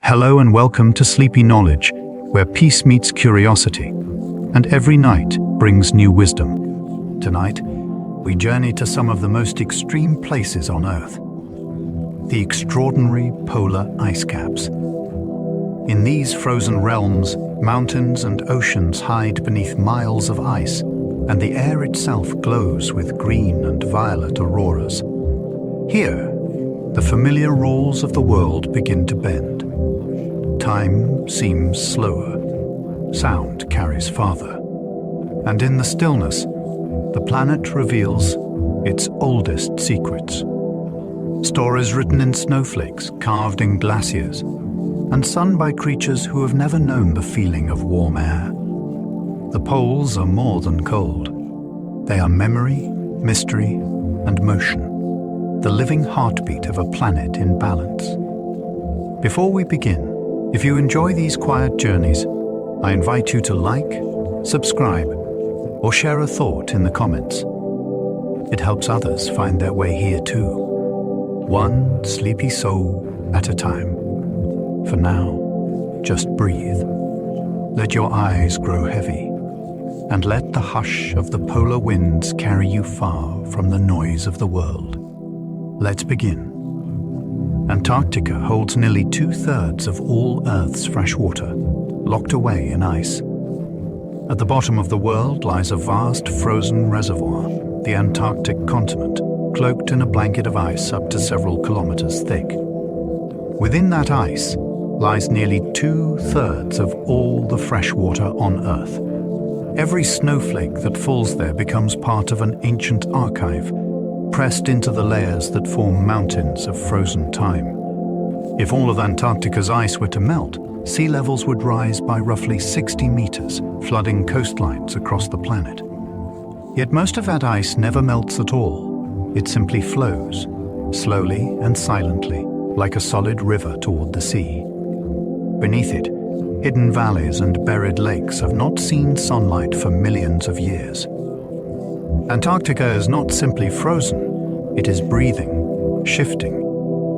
Hello and welcome to Sleepy Knowledge, where peace meets curiosity, and every night brings new wisdom. Tonight, we journey to some of the most extreme places on Earth, the extraordinary polar ice caps. In these frozen realms, mountains and oceans hide beneath miles of ice, and the air itself glows with green and violet auroras. Here, the familiar rules of the world begin to bend. Time seems slower, sound carries farther, and in the stillness, the planet reveals its oldest secrets. Stories written in snowflakes, carved in glaciers, and sung by creatures who have never known the feeling of warm air. The poles are more than cold. They are memory, mystery, and motion, the living heartbeat of a planet in balance. Before we begin, if you enjoy these quiet journeys, I invite you to like, subscribe, or share a thought in the comments. It helps others find their way here too, one sleepy soul at a time. For now, just breathe. Let your eyes grow heavy, and let the hush of the polar winds carry you far from the noise of the world. Let's begin. Antarctica holds nearly 2/3 of all Earth's fresh water, locked away in ice. At the bottom of the world lies a vast frozen reservoir, the Antarctic continent, cloaked in a blanket of ice up to several kilometers thick. Within that ice lies nearly 2/3 of all the fresh water on Earth. Every snowflake that falls there becomes part of an ancient archive, pressed into the layers that form mountains of frozen time. If all of Antarctica's ice were to melt, sea levels would rise by roughly 60 meters, flooding coastlines across the planet. Yet most of that ice never melts at all. It simply flows, slowly and silently, like a solid river toward the sea. Beneath it, hidden valleys and buried lakes have not seen sunlight for millions of years. Antarctica is not simply frozen, it is breathing, shifting,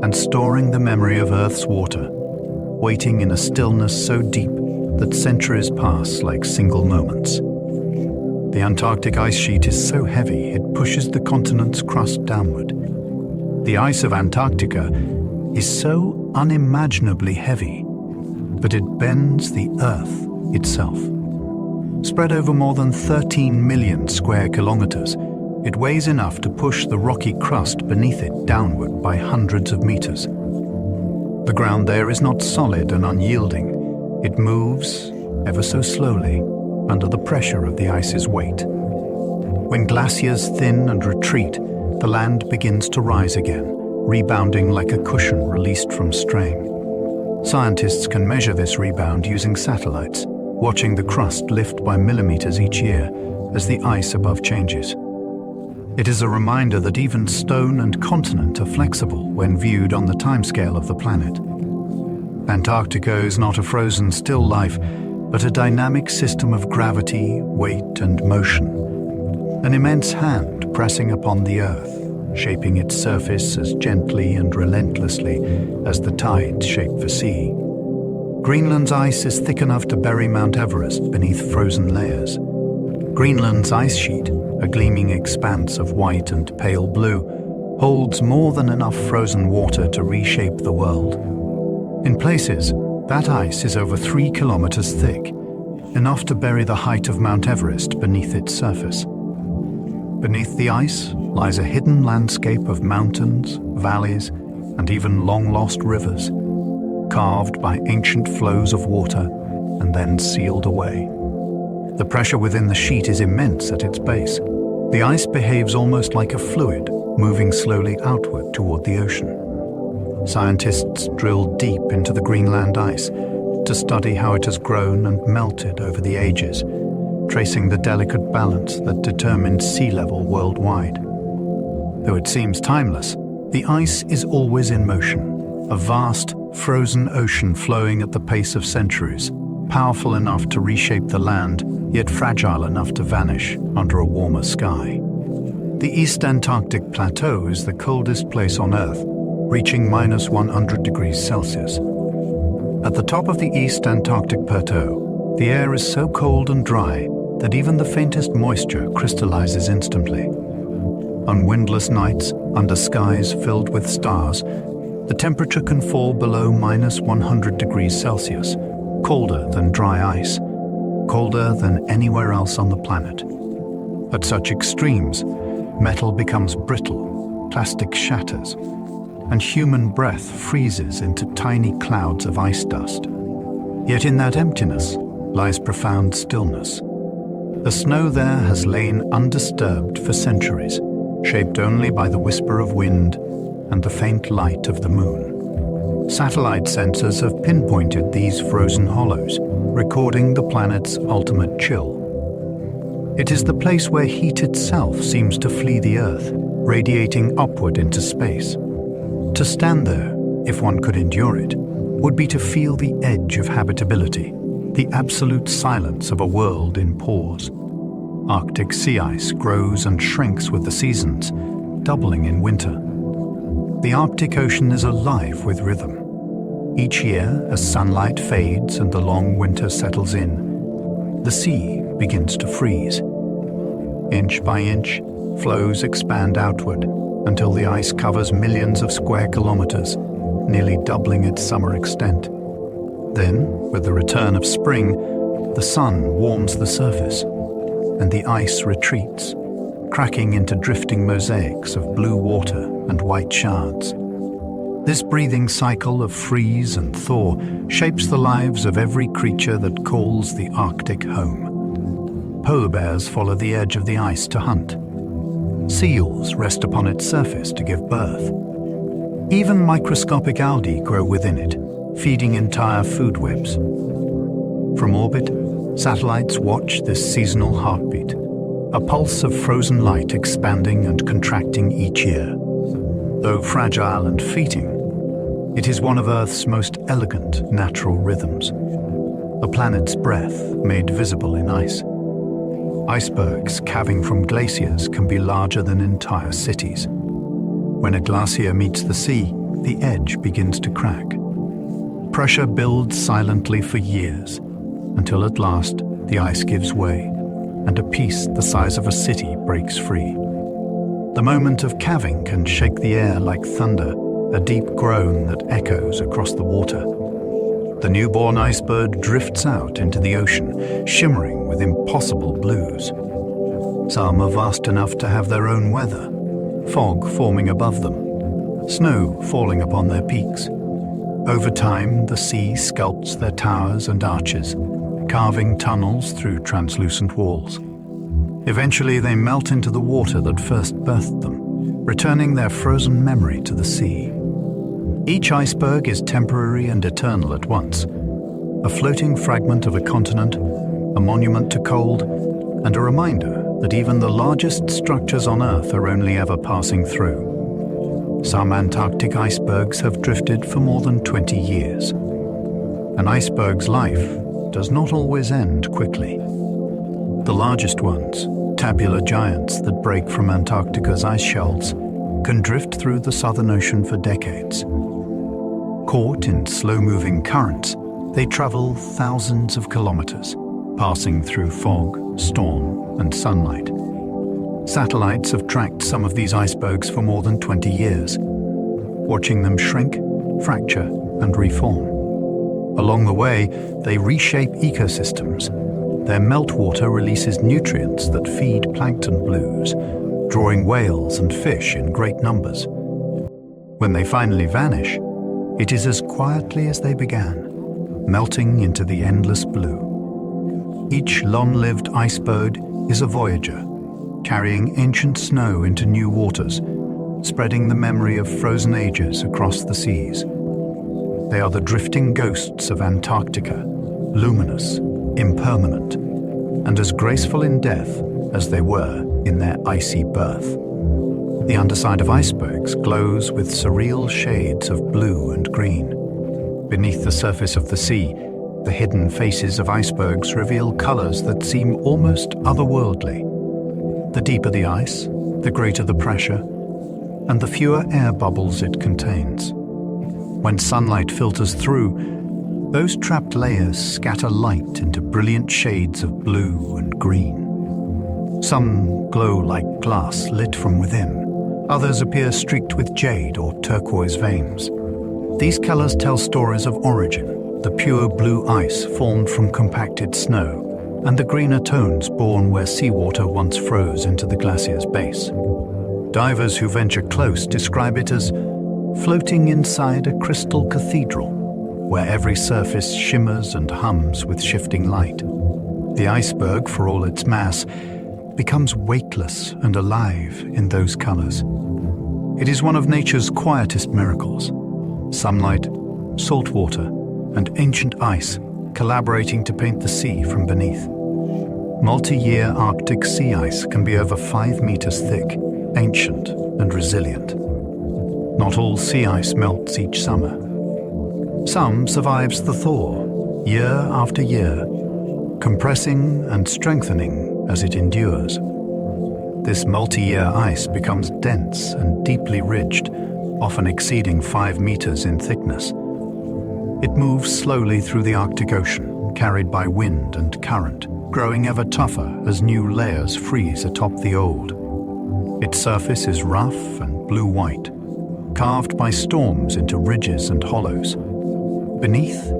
and storing the memory of Earth's water, waiting in a stillness so deep that centuries pass like single moments. The Antarctic ice sheet is so heavy it pushes the continent's crust downward. The ice of Antarctica is so unimaginably heavy, but it bends the Earth itself. Spread over more than 13 million square kilometers, it weighs enough to push the rocky crust beneath it downward by hundreds of meters. The ground there is not solid and unyielding. It moves, ever so slowly, under the pressure of the ice's weight. When glaciers thin and retreat, the land begins to rise again, rebounding like a cushion released from strain. Scientists can measure this rebound using satellites, watching the crust lift by millimeters each year as the ice above changes. It is a reminder that even stone and continent are flexible when viewed on the timescale of the planet. Antarctica is not a frozen still life, but a dynamic system of gravity, weight, and motion. An immense hand pressing upon the Earth, shaping its surface as gently and relentlessly as the tides shape the sea. Greenland's ice is thick enough to bury Mount Everest beneath frozen layers. Greenland's ice sheet, a gleaming expanse of white and pale blue, holds more than enough frozen water to reshape the world. In places, that ice is over 3 kilometers thick, enough to bury the height of Mount Everest beneath its surface. Beneath the ice lies a hidden landscape of mountains, valleys, and even long-lost rivers, carved by ancient flows of water and then sealed away. The pressure within the sheet is immense at its base. The ice behaves almost like a fluid, moving slowly outward toward the ocean. Scientists drill deep into the Greenland ice to study how it has grown and melted over the ages, tracing the delicate balance that determines sea level worldwide. Though it seems timeless, the ice is always in motion, a vast, frozen ocean flowing at the pace of centuries, powerful enough to reshape the land, yet fragile enough to vanish under a warmer sky. The East Antarctic Plateau is the coldest place on Earth, reaching -100 degrees Celsius. At the top of the East Antarctic Plateau, the air is so cold and dry that even the faintest moisture crystallizes instantly. On windless nights, under skies filled with stars, the temperature can fall below -100 degrees Celsius, colder than dry ice, colder than anywhere else on the planet. At such extremes, metal becomes brittle, plastic shatters, and human breath freezes into tiny clouds of ice dust. Yet in that emptiness lies profound stillness. The snow there has lain undisturbed for centuries, shaped only by the whisper of wind and the faint light of the moon. Satellite sensors have pinpointed these frozen hollows, recording the planet's ultimate chill. It is the place where heat itself seems to flee the Earth, radiating upward into space. To stand there, if one could endure it, would be to feel the edge of habitability, the absolute silence of a world in pause. Arctic sea ice grows and shrinks with the seasons, doubling in winter. The Arctic Ocean is alive with rhythm. Each year, as sunlight fades and the long winter settles in, the sea begins to freeze. Inch by inch, floes expand outward until the ice covers millions of square kilometers, nearly doubling its summer extent. Then, with the return of spring, the sun warms the surface, and the ice retreats, cracking into drifting mosaics of blue water and white shards. This breathing cycle of freeze and thaw shapes the lives of every creature that calls the Arctic home. Polar bears follow the edge of the ice to hunt. Seals rest upon its surface to give birth. Even microscopic algae grow within it, feeding entire food webs. From orbit, satellites watch this seasonal heartbeat, a pulse of frozen light expanding and contracting each year. Though fragile and fleeting, it is one of Earth's most elegant natural rhythms, the planet's breath made visible in ice. Icebergs calving from glaciers can be larger than entire cities. When a glacier meets the sea, the edge begins to crack. Pressure builds silently for years, until at last the ice gives way, and a piece the size of a city breaks free. The moment of calving can shake the air like thunder, a deep groan that echoes across the water. The newborn iceberg drifts out into the ocean, shimmering with impossible blues. Some are vast enough to have their own weather, fog forming above them, snow falling upon their peaks. Over time, the sea sculpts their towers and arches, carving tunnels through translucent walls. Eventually, they melt into the water that first birthed them, returning their frozen memory to the sea. Each iceberg is temporary and eternal at once, a floating fragment of a continent, a monument to cold, and a reminder that even the largest structures on Earth are only ever passing through. Some Antarctic icebergs have drifted for more than 20 years. An iceberg's life does not always end quickly. The largest ones, tabular giants that break from Antarctica's ice shelves, can drift through the Southern Ocean for decades. Caught in slow-moving currents, they travel thousands of kilometers, passing through fog, storm, and sunlight. Satellites have tracked some of these icebergs for more than 20 years, watching them shrink, fracture, and reform. Along the way, they reshape ecosystems. Their meltwater releases nutrients that feed plankton blooms, drawing whales and fish in great numbers. When they finally vanish, it is as quietly as they began, melting into the endless blue. Each long-lived iceberg is a voyager, carrying ancient snow into new waters, spreading the memory of frozen ages across the seas. They are the drifting ghosts of Antarctica, luminous, impermanent, and as graceful in death as they were in their icy birth. The underside of icebergs glows with surreal shades of blue and green. Beneath the surface of the sea, the hidden faces of icebergs reveal colors that seem almost otherworldly. The deeper the ice, the greater the pressure, and the fewer air bubbles it contains. When sunlight filters through, Those trapped layers scatter light into brilliant shades of blue and green. Some glow like glass lit from within. Others appear streaked with jade or turquoise veins. These colors tell stories of origin, the pure blue ice formed from compacted snow, and the greener tones born where seawater once froze into the glacier's base. Divers who venture close describe it as floating inside a crystal cathedral, where every surface shimmers and hums with shifting light. The iceberg, for all its mass, becomes weightless and alive in those colors. It is one of nature's quietest miracles. Sunlight, salt water, and ancient ice collaborating to paint the sea from beneath. Multi-year Arctic sea ice can be over 5 meters thick, ancient and resilient. Not all sea ice melts each summer. Some survives the thaw, year after year, compressing and strengthening as it endures. This multi-year ice becomes dense and deeply ridged, often exceeding 5 meters in thickness. It moves slowly through the Arctic Ocean, carried by wind and current, growing ever tougher as new layers freeze atop the old. Its surface is rough and blue-white, carved by storms into ridges and hollows. Beneath,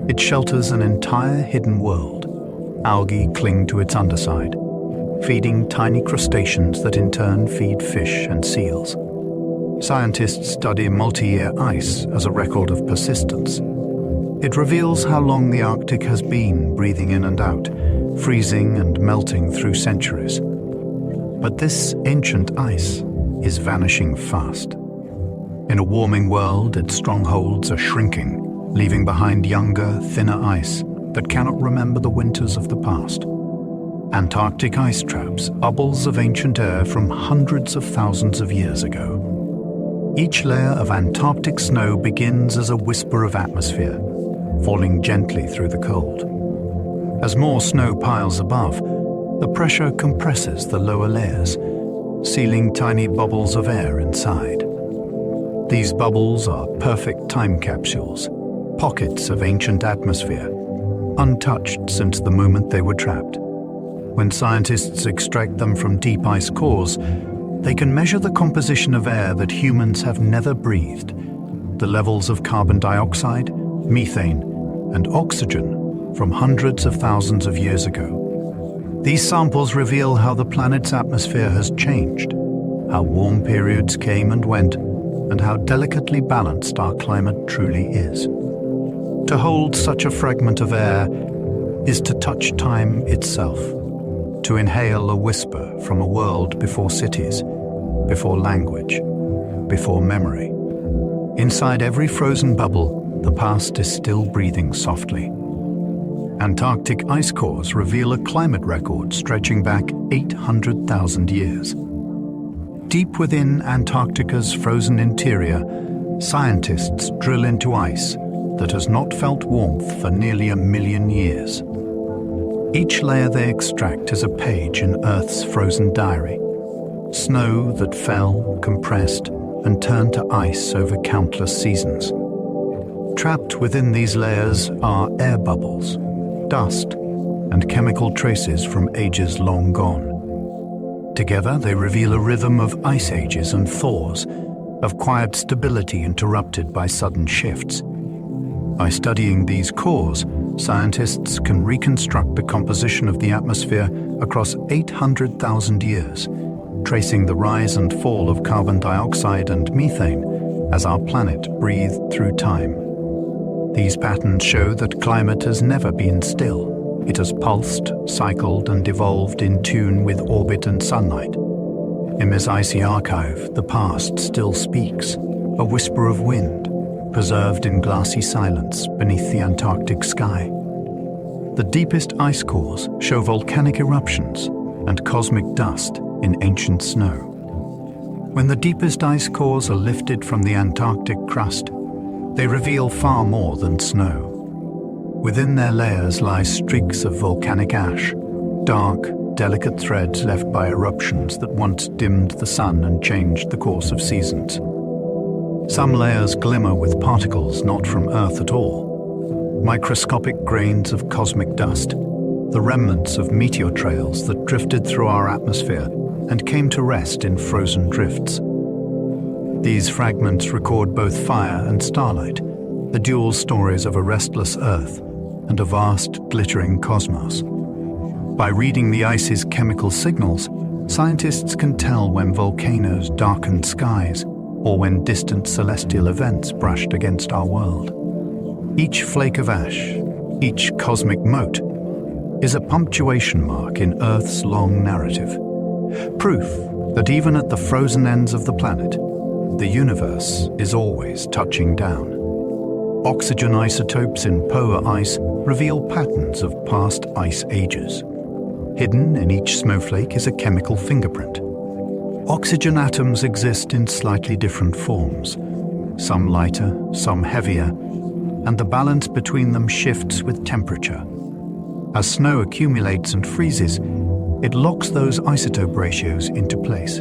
it shelters an entire hidden world. Algae cling to its underside, feeding tiny crustaceans that in turn feed fish and seals. Scientists study multi-year ice as a record of persistence. It reveals how long the Arctic has been breathing in and out, freezing and melting through centuries. But this ancient ice is vanishing fast. In a warming world, its strongholds are shrinking, leaving behind younger, thinner ice that cannot remember the winters of the past. Antarctic ice traps, bubbles of ancient air from hundreds of thousands of years ago. Each layer of Antarctic snow begins as a whisper of atmosphere, falling gently through the cold. As more snow piles above, the pressure compresses the lower layers, sealing tiny bubbles of air inside. These bubbles are perfect time capsules, pockets of ancient atmosphere, untouched since the moment they were trapped. When scientists extract them from deep ice cores, they can measure the composition of air that humans have never breathed, the levels of carbon dioxide, methane, and oxygen from hundreds of thousands of years ago. These samples reveal how the planet's atmosphere has changed, how warm periods came and went, and how delicately balanced our climate truly is. To hold such a fragment of air is to touch time itself, to inhale a whisper from a world before cities, before language, before memory. Inside every frozen bubble, the past is still breathing softly. Antarctic ice cores reveal a climate record stretching back 800,000 years. Deep within Antarctica's frozen interior, scientists drill into ice that has not felt warmth for nearly 1 million years. Each layer they extract is a page in Earth's frozen diary. Snow that fell, compressed, and turned to ice over countless seasons. Trapped within these layers are air bubbles, dust, and chemical traces from ages long gone. Together, they reveal a rhythm of ice ages and thaws, of quiet stability interrupted by sudden shifts. By studying these cores, scientists can reconstruct the composition of the atmosphere across 800,000 years, tracing the rise and fall of carbon dioxide and methane as our planet breathed through time. These patterns show that climate has never been still. It has pulsed, cycled, and evolved in tune with orbit and sunlight. In this icy archive, the past still speaks, a whisper of wind, preserved in glassy silence beneath the Antarctic sky. The deepest ice cores show volcanic eruptions and cosmic dust in ancient snow. When the deepest ice cores are lifted from the Antarctic crust, they reveal far more than snow. Within their layers lie streaks of volcanic ash, dark, delicate threads left by eruptions that once dimmed the sun and changed the course of seasons. Some layers glimmer with particles not from Earth at all. microscopic grains of cosmic dust, the remnants of meteor trails that drifted through our atmosphere and came to rest in frozen drifts. These fragments record both fire and starlight, the dual stories of a restless Earth and a vast, glittering cosmos. By reading the ice's chemical signals, scientists can tell when volcanoes darkened skies or when distant celestial events brushed against our world. Each flake of ash, each cosmic mote, is a punctuation mark in Earth's long narrative. Proof that even at the frozen ends of the planet, the universe is always touching down. Oxygen isotopes in polar ice reveal patterns of past ice ages. Hidden in each snowflake is a chemical fingerprint. Oxygen atoms exist in slightly different forms, some lighter, some heavier, and the balance between them shifts with temperature. As snow accumulates and freezes, it locks those isotope ratios into place.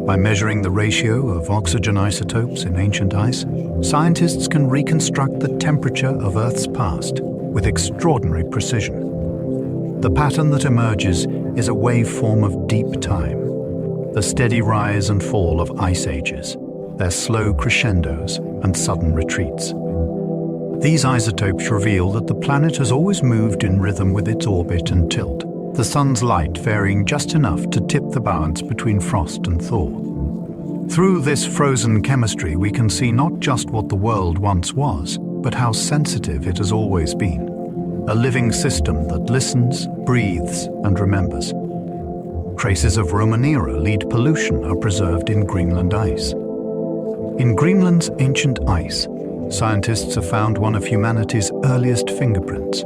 By measuring the ratio of oxygen isotopes in ancient ice, scientists can reconstruct the temperature of Earth's past with extraordinary precision. The pattern that emerges is a waveform of deep time, the steady rise and fall of ice ages, their slow crescendos and sudden retreats. These isotopes reveal that the planet has always moved in rhythm with its orbit and tilt, the sun's light varying just enough to tip the balance between frost and thaw. Through this frozen chemistry, we can see not just what the world once was, but how sensitive it has always been. A living system that listens, breathes, and remembers. Traces of Roman era lead pollution are preserved in Greenland ice. In Greenland's ancient ice, scientists have found one of humanity's earliest fingerprints,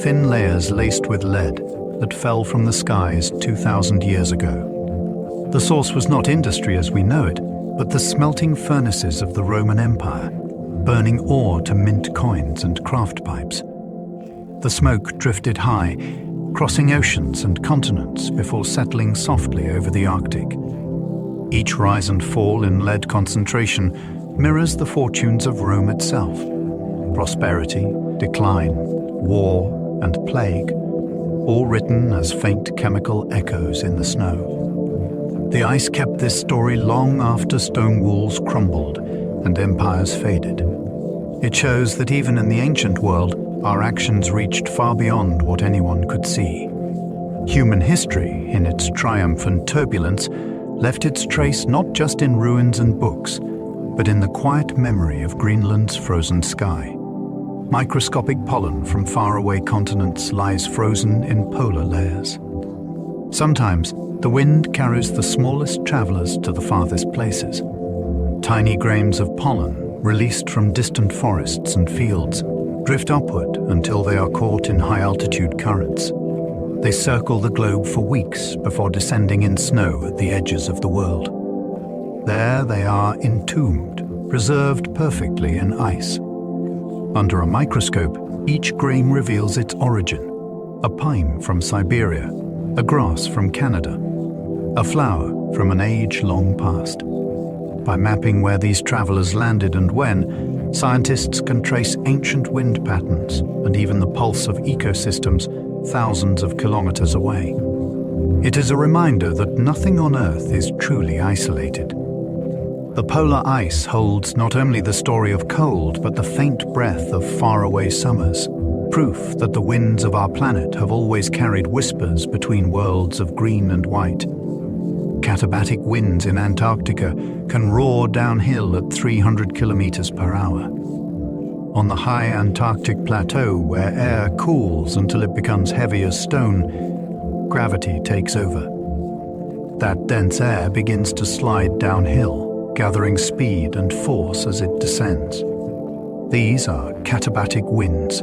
thin layers laced with lead that fell from the skies 2,000 years ago. The source was not industry as we know it, but the smelting furnaces of the Roman Empire, burning ore to mint coins and craft pipes. The smoke drifted high, crossing oceans and continents before settling softly over the Arctic. Each rise and fall in lead concentration mirrors the fortunes of Rome itself. Prosperity, decline, war, and plague, all written as faint chemical echoes in the snow. The ice kept this story long after stone walls crumbled and empires faded. It shows that even in the ancient world, our actions reached far beyond what anyone could see. Human history, in its triumph and turbulence, left its trace not just in ruins and books, but in the quiet memory of Greenland's frozen sky. Microscopic pollen from faraway continents lies frozen in polar layers. Sometimes, the wind carries the smallest travelers to the farthest places. Tiny grains of pollen, released from distant forests and fields, drift upward until they are caught in high-altitude currents. They circle the globe for weeks before descending in snow at the edges of the world. There they are entombed, preserved perfectly in ice. Under a microscope, each grain reveals its origin. A pine from Siberia, a grass from Canada, a flower from an age long past. By mapping where these travelers landed and when, scientists can trace ancient wind patterns and even the pulse of ecosystems thousands of kilometers away. It is a reminder that nothing on Earth is truly isolated. The polar ice holds not only the story of cold, but the faint breath of faraway summers, proof that the winds of our planet have always carried whispers between worlds of green and white. Katabatic winds in Antarctica can roar downhill at 300 kilometers per hour. On the high Antarctic plateau, where air cools until it becomes heavy as stone, gravity takes over. That dense air begins to slide downhill, gathering speed and force as it descends. These are katabatic winds,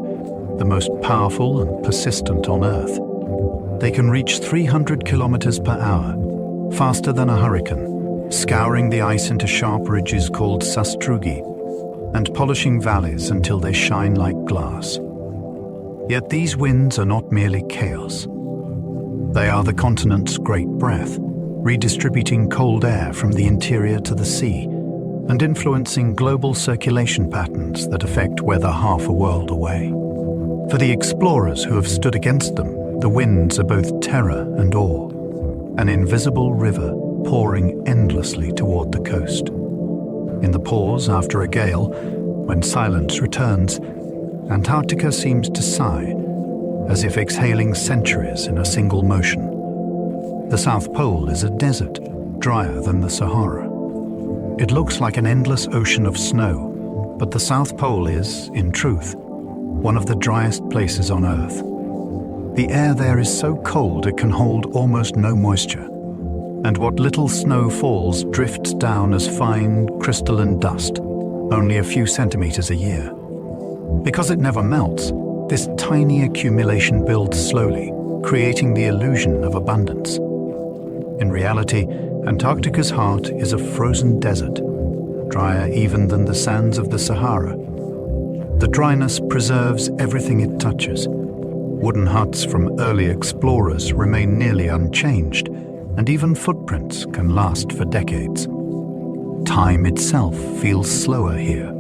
the most powerful and persistent on Earth. They can reach 300 kilometers per hour, faster than a hurricane, scouring the ice into sharp ridges called sastrugi, and polishing valleys until they shine like glass. Yet these winds are not merely chaos. They are the continent's great breath, redistributing cold air from the interior to the sea, and influencing global circulation patterns that affect weather half a world away. For the explorers who have stood against them, the winds are both terror and awe, an invisible river pouring endlessly toward the coast. In the pause after a gale, when silence returns, Antarctica seems to sigh, as if exhaling centuries in a single motion. The South Pole is a desert, drier than the Sahara. It looks like an endless ocean of snow, but the South Pole is, in truth, one of the driest places on Earth. The air there is so cold it can hold almost no moisture, and what little snow falls drifts down as fine, crystalline dust, only a few centimeters a year. Because it never melts, this tiny accumulation builds slowly, creating the illusion of abundance. In reality, Antarctica's heart is a frozen desert, drier even than the sands of the Sahara. The dryness preserves everything it touches. Wooden huts from early explorers remain nearly unchanged, and even footprints can last for decades. Time itself feels slower here,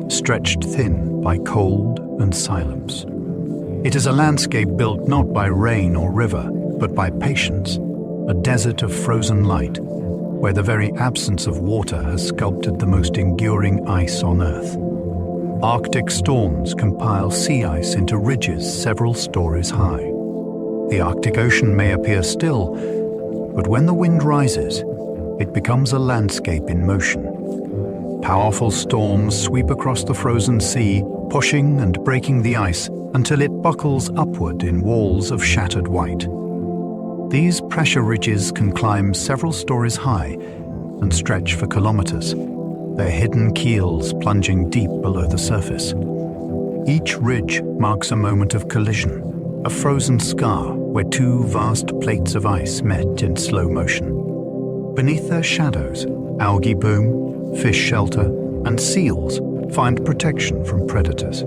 stretched thin by cold and silence. It is a landscape built not by rain or river, but by patience, a desert of frozen light, where the very absence of water has sculpted the most enduring ice on Earth. Arctic storms compile sea ice into ridges several stories high. The Arctic Ocean may appear still, but when the wind rises, it becomes a landscape in motion. Powerful storms sweep across the frozen sea, pushing and breaking the ice until it buckles upward in walls of shattered white. These pressure ridges can climb several stories high and stretch for kilometers, their hidden keels plunging deep below the surface. Each ridge marks a moment of collision, a frozen scar where two vast plates of ice met in slow motion. Beneath their shadows, algae bloom, fish shelter, and seals find protection from predators.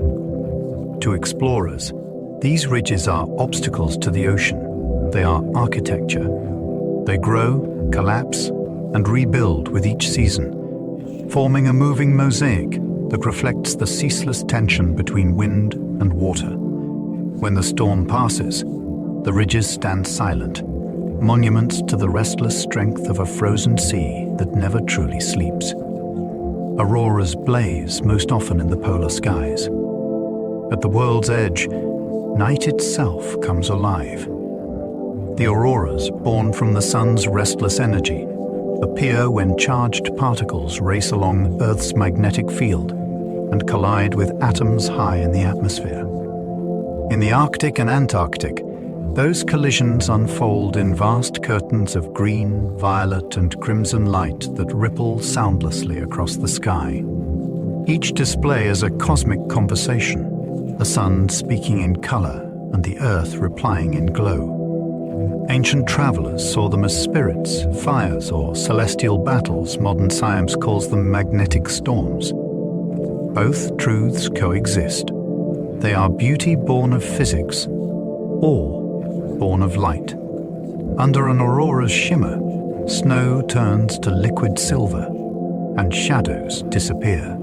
To explorers, these ridges are obstacles to the ocean. They are architecture. They grow, collapse, and rebuild with each season, forming a moving mosaic that reflects the ceaseless tension between wind and water. When the storm passes, the ridges stand silent, monuments to the restless strength of a frozen sea that never truly sleeps. Auroras blaze most often in the polar skies. At the world's edge, night itself comes alive. The auroras, born from the sun's restless energy, appear when charged particles race along Earth's magnetic field and collide with atoms high in the atmosphere. In the Arctic and Antarctic, those collisions unfold in vast curtains of green, violet, and crimson light that ripple soundlessly across the sky. Each display is a cosmic conversation, the sun speaking in color and the earth replying in glow. Ancient travelers saw them as spirits, fires, or celestial battles. Modern science calls them magnetic storms. Both truths coexist. They are beauty born of physics, or born of light. Under an aurora's shimmer, snow turns to liquid silver, and shadows disappear.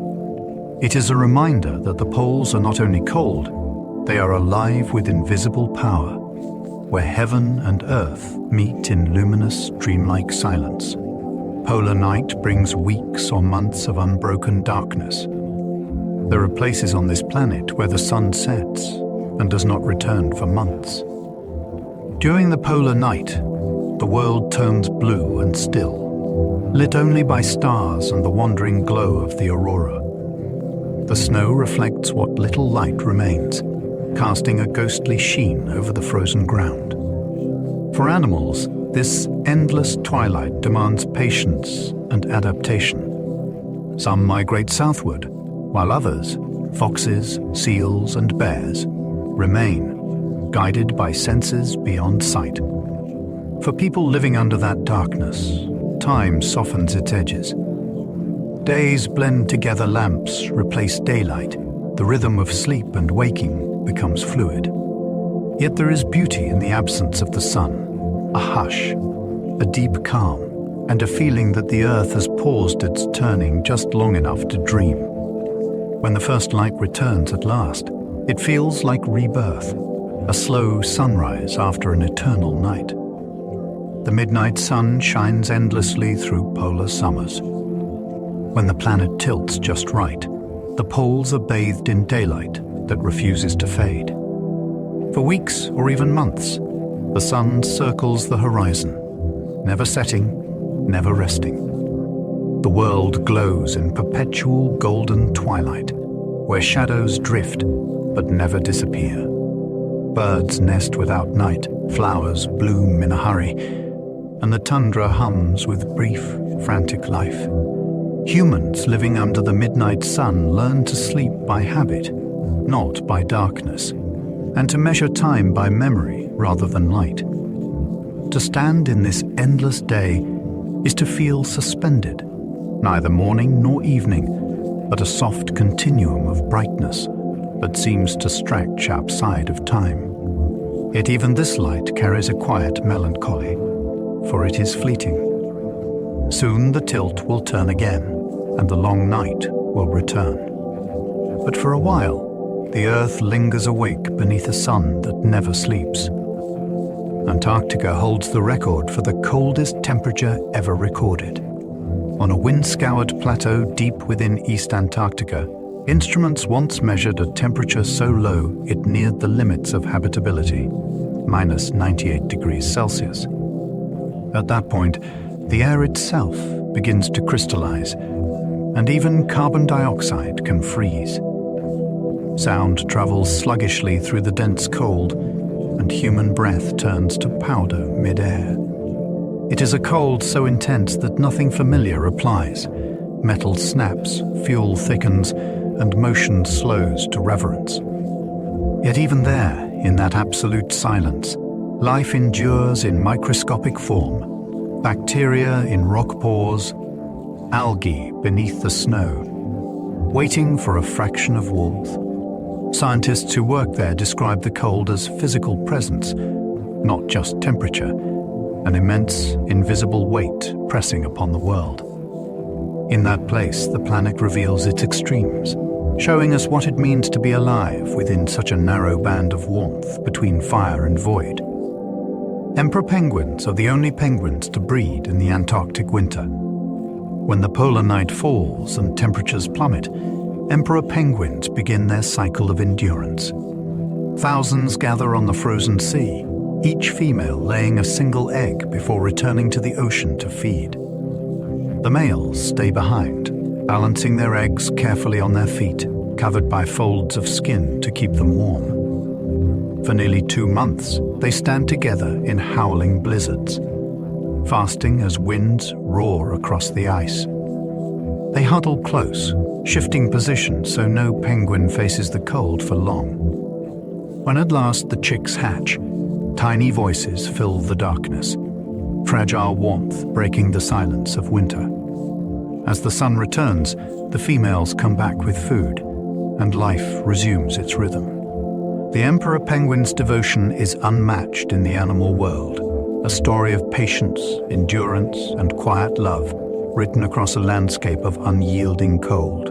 It is a reminder that the poles are not only cold, they are alive with invisible power, where heaven and earth meet in luminous, dreamlike silence. Polar night brings weeks or months of unbroken darkness. There are places on this planet where the sun sets and does not return for months. During the polar night, the world turns blue and still, lit only by stars and the wandering glow of the aurora. The snow reflects what little light remains, casting a ghostly sheen over the frozen ground. For animals, this endless twilight demands patience and adaptation. Some migrate southward, while others, foxes, seals, and bears, remain, guided by senses beyond sight. For people living under that darkness, time softens its edges. Days blend together, lamps replace daylight, the rhythm of sleep and waking becomes fluid. Yet there is beauty in the absence of the sun, a hush, a deep calm, and a feeling that the Earth has paused its turning just long enough to dream. When the first light returns at last, it feels like rebirth, a slow sunrise after an eternal night. The midnight sun shines endlessly through polar summers. When the planet tilts just right, the poles are bathed in daylight that refuses to fade. For weeks or even months, the sun circles the horizon, never setting, never resting. The world glows in perpetual golden twilight, where shadows drift but never disappear. Birds nest without night, flowers bloom in a hurry, and the tundra hums with brief, frantic life. Humans living under the midnight sun learn to sleep by habit, not by darkness, and to measure time by memory rather than light. To stand in this endless day is to feel suspended, neither morning nor evening, but a soft continuum of brightness that seems to stretch outside of time. Yet even this light carries a quiet melancholy, for it is fleeting. Soon the tilt will turn again, and the long night will return. But for a while, the Earth lingers awake beneath a sun that never sleeps. Antarctica holds the record for the coldest temperature ever recorded. On a wind-scoured plateau deep within East Antarctica, instruments once measured a temperature so low it neared the limits of habitability, minus 98 degrees Celsius. At that point, the air itself begins to crystallize, and even carbon dioxide can freeze. Sound travels sluggishly through the dense cold, and human breath turns to powder mid-air. It is a cold so intense that nothing familiar applies. Metal snaps, fuel thickens, and motion slows to reverence. Yet even there, in that absolute silence, life endures in microscopic form. Bacteria in rock pores, algae beneath the snow, waiting for a fraction of warmth. Scientists who work there describe the cold as physical presence, not just temperature, an immense, invisible weight pressing upon the world. In that place, the planet reveals its extremes, showing us what it means to be alive within such a narrow band of warmth between fire and void. Emperor penguins are the only penguins to breed in the Antarctic winter. When the polar night falls and temperatures plummet, emperor penguins begin their cycle of endurance. Thousands gather on the frozen sea, each female laying a single egg before returning to the ocean to feed. The males stay behind, balancing their eggs carefully on their feet, covered by folds of skin to keep them warm. For nearly 2 months, they stand together in howling blizzards, fasting as winds roar across the ice. They huddle close, shifting position so no penguin faces the cold for long. When at last the chicks hatch, tiny voices fill the darkness, fragile warmth breaking the silence of winter. As the sun returns, the females come back with food, and life resumes its rhythm. The emperor penguin's devotion is unmatched in the animal world, a story of patience, endurance, and quiet love, written across a landscape of unyielding cold.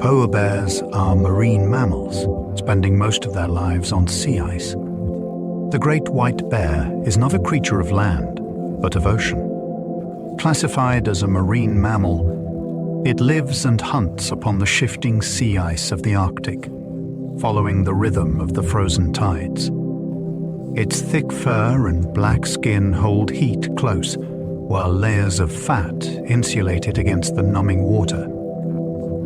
Polar bears are marine mammals, spending most of their lives on sea ice. The great white bear is not a creature of land, but of ocean. Classified as a marine mammal, it lives and hunts upon the shifting sea ice of the Arctic, following the rhythm of the frozen tides. Its thick fur and black skin hold heat close, while layers of fat insulate it against the numbing water.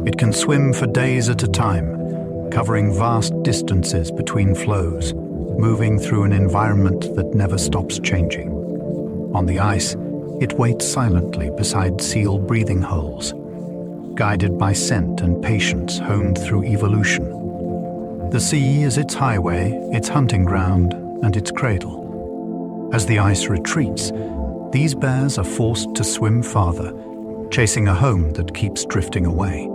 It can swim for days at a time, covering vast distances between flows, moving through an environment that never stops changing. On the ice, it waits silently beside seal breathing holes, guided by scent and patience honed through evolution. The sea is its highway, its hunting ground, and its cradle. As the ice retreats, these bears are forced to swim farther, chasing a home that keeps drifting away.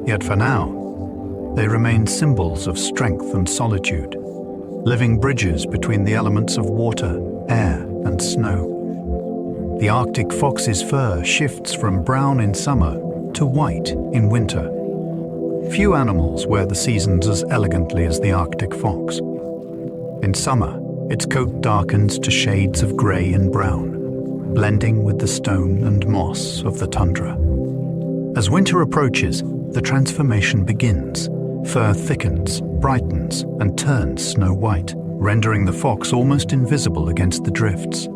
Yet for now, they remain symbols of strength and solitude, living bridges between the elements of water, air, and snow. The Arctic fox's fur shifts from brown in summer to white in winter. Few animals wear the seasons as elegantly as the Arctic fox. In summer, its coat darkens to shades of grey and brown, blending with the stone and moss of the tundra. As winter approaches, the transformation begins. Fur thickens, brightens, and turns snow white, rendering the fox almost invisible against the drifts.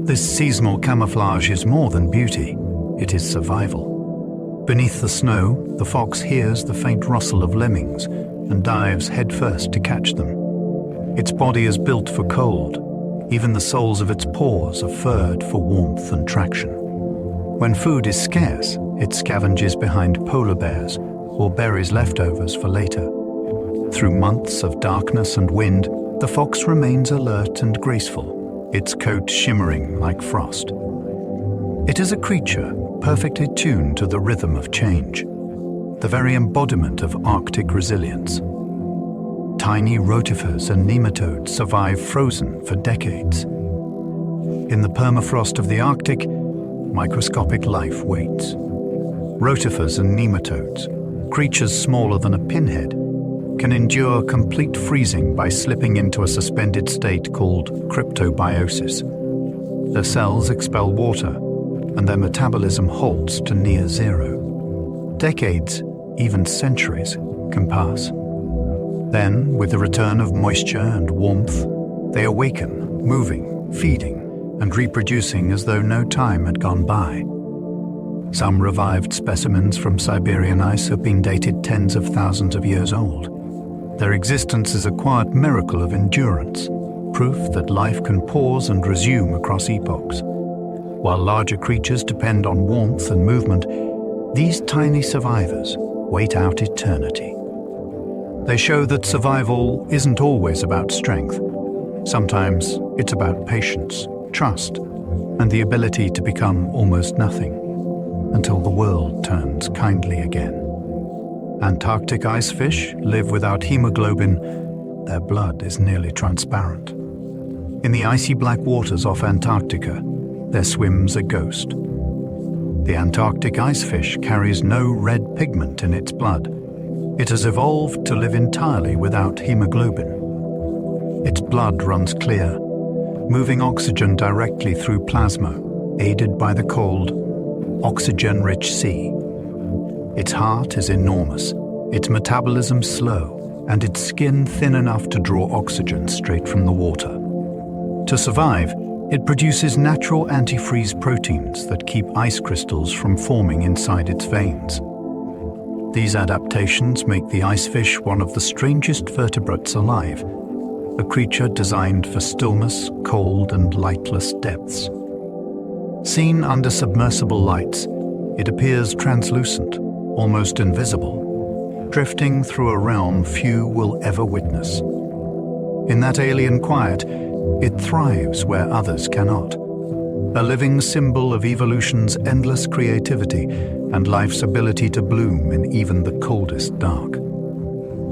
This seasonal camouflage is more than beauty, it is survival. Beneath the snow, the fox hears the faint rustle of lemmings and dives headfirst to catch them. Its body is built for cold. Even the soles of its paws are furred for warmth and traction. When food is scarce, it scavenges behind polar bears or buries leftovers for later. Through months of darkness and wind, the fox remains alert and graceful, its coat shimmering like frost. It is a creature perfectly tuned to the rhythm of change, the very embodiment of Arctic resilience. Tiny rotifers and nematodes survive frozen for decades. In the permafrost of the Arctic, microscopic life waits. Rotifers and nematodes, creatures smaller than a pinhead, can endure complete freezing by slipping into a suspended state called cryptobiosis. Their cells expel water, and their metabolism halts to near zero. Decades, even centuries, can pass. Then, with the return of moisture and warmth, they awaken, moving, feeding, and reproducing as though no time had gone by. Some revived specimens from Siberian ice have been dated tens of thousands of years old. Their existence is a quiet miracle of endurance, proof that life can pause and resume across epochs. While larger creatures depend on warmth and movement, these tiny survivors wait out eternity. They show that survival isn't always about strength. Sometimes it's about patience, trust, and the ability to become almost nothing until the world turns kindly again. Antarctic ice fish live without hemoglobin. Their blood is nearly transparent. In the icy black waters off Antarctica, there swims a ghost. The Antarctic ice fish carries no red pigment in its blood. It has evolved to live entirely without hemoglobin. Its blood runs clear, moving oxygen directly through plasma, aided by the cold, oxygen-rich sea. Its heart is enormous, its metabolism slow, and its skin thin enough to draw oxygen straight from the water. To survive, it produces natural antifreeze proteins that keep ice crystals from forming inside its veins. These adaptations make the icefish one of the strangest vertebrates alive, a creature designed for stillness, cold, and lightless depths. Seen under submersible lights, it appears translucent, almost invisible, drifting through a realm few will ever witness. In that alien quiet, it thrives where others cannot, a living symbol of evolution's endless creativity and life's ability to bloom in even the coldest dark.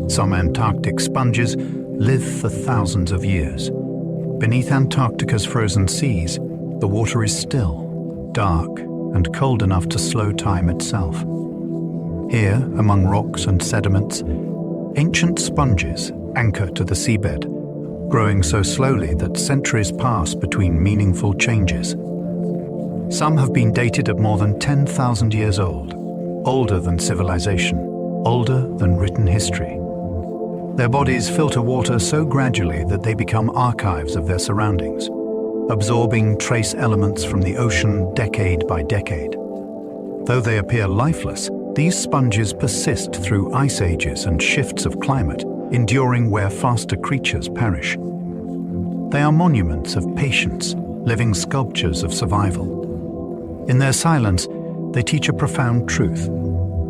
Some Antarctic sponges live for thousands of years. Beneath Antarctica's frozen seas, the water is still, dark, and cold enough to slow time itself. Here, among rocks and sediments, ancient sponges anchor to the seabed, growing so slowly that centuries pass between meaningful changes. Some have been dated at more than 10,000 years old, older than civilization, older than written history. Their bodies filter water so gradually that they become archives of their surroundings, absorbing trace elements from the ocean decade by decade. Though they appear lifeless, these sponges persist through ice ages and shifts of climate, enduring where faster creatures perish. They are monuments of patience, living sculptures of survival. In their silence, they teach a profound truth,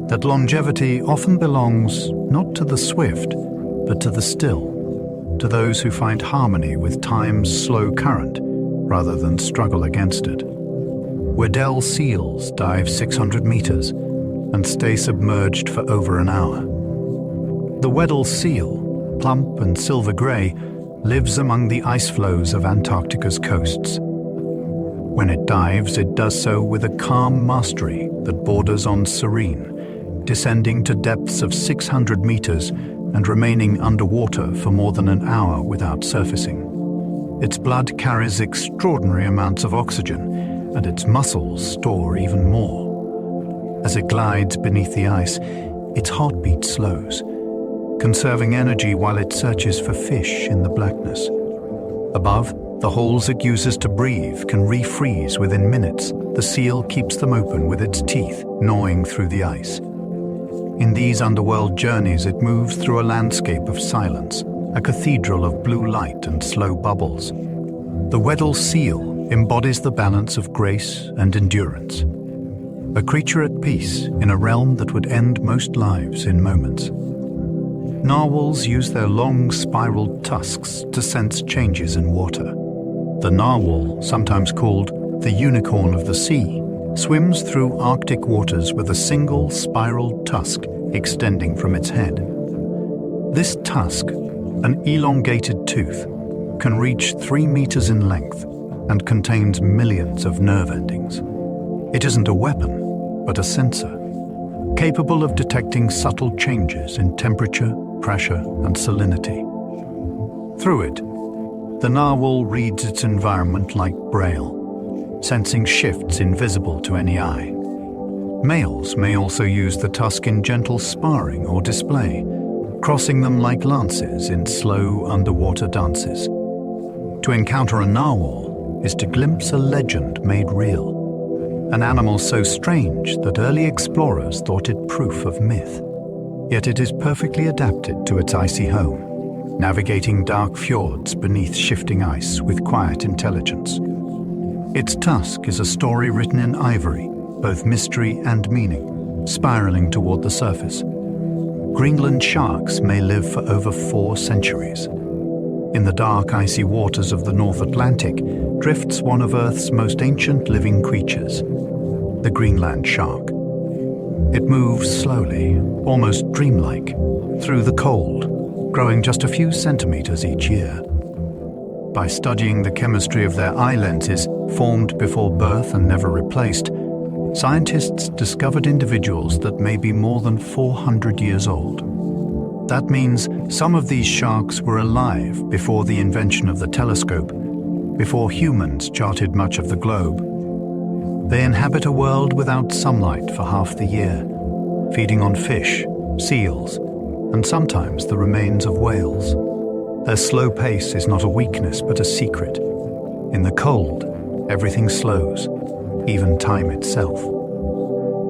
that longevity often belongs not to the swift, but to the still, to those who find harmony with time's slow current rather than struggle against it. Weddell seals dive 600 meters and stay submerged for over an hour. The Weddell seal, plump and silver-gray, lives among the ice floes of Antarctica's coasts. When it dives, it does so with a calm mastery that borders on serene, descending to depths of 600 meters and remaining underwater for more than an hour without surfacing. Its blood carries extraordinary amounts of oxygen, and its muscles store even more. As it glides beneath the ice, its heartbeat slows, conserving energy while it searches for fish in the blackness. Above, the holes it uses to breathe can refreeze within minutes. The seal keeps them open with its teeth, gnawing through the ice. In these underworld journeys, it moves through a landscape of silence, a cathedral of blue light and slow bubbles. The Weddell seal embodies the balance of grace and endurance. A creature at peace in a realm that would end most lives in moments. Narwhals use their long spiraled tusks to sense changes in water. The narwhal, sometimes called the unicorn of the sea, swims through Arctic waters with a single spiraled tusk extending from its head. This tusk, an elongated tooth, can reach 3 meters in length and contains millions of nerve endings. It isn't a weapon, but a sensor, capable of detecting subtle changes in temperature, pressure, and salinity. Through it, the narwhal reads its environment like braille, sensing shifts invisible to any eye. Males may also use the tusk in gentle sparring or display, crossing them like lances in slow underwater dances. To encounter a narwhal is to glimpse a legend made real, an animal so strange that early explorers thought it proof of myth. Yet it is perfectly adapted to its icy home, navigating dark fjords beneath shifting ice with quiet intelligence. Its tusk is a story written in ivory, both mystery and meaning, spiraling toward the surface. Greenland sharks may live for over 4 centuries. In the dark, icy waters of the North Atlantic drifts one of Earth's most ancient living creatures, the Greenland shark. It moves slowly, almost dreamlike, through the cold, growing just a few centimeters each year. By studying the chemistry of their eye lenses, formed before birth and never replaced, scientists discovered individuals that may be more than 400 years old. That means some of these sharks were alive before the invention of the telescope, before humans charted much of the globe. They inhabit a world without sunlight for half the year, feeding on fish, seals, and sometimes the remains of whales. Their slow pace is not a weakness but a secret. In the cold, everything slows, even time itself.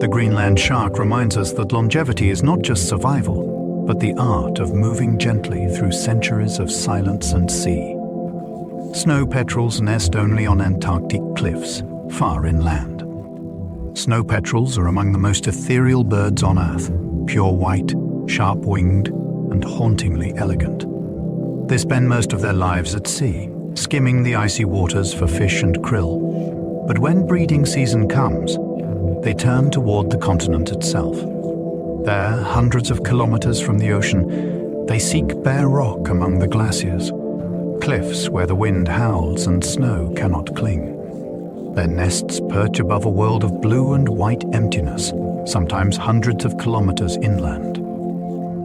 The Greenland shark reminds us that longevity is not just survival, but the art of moving gently through centuries of silence and sea. Snow petrels nest only on Antarctic cliffs, far inland. Snow petrels are among the most ethereal birds on Earth, pure white, sharp-winged, and hauntingly elegant. They spend most of their lives at sea, skimming the icy waters for fish and krill. But when breeding season comes, they turn toward the continent itself. There, hundreds of kilometers from the ocean, they seek bare rock among the glaciers, cliffs where the wind howls and snow cannot cling. Their nests perch above a world of blue and white emptiness, sometimes hundreds of kilometers inland.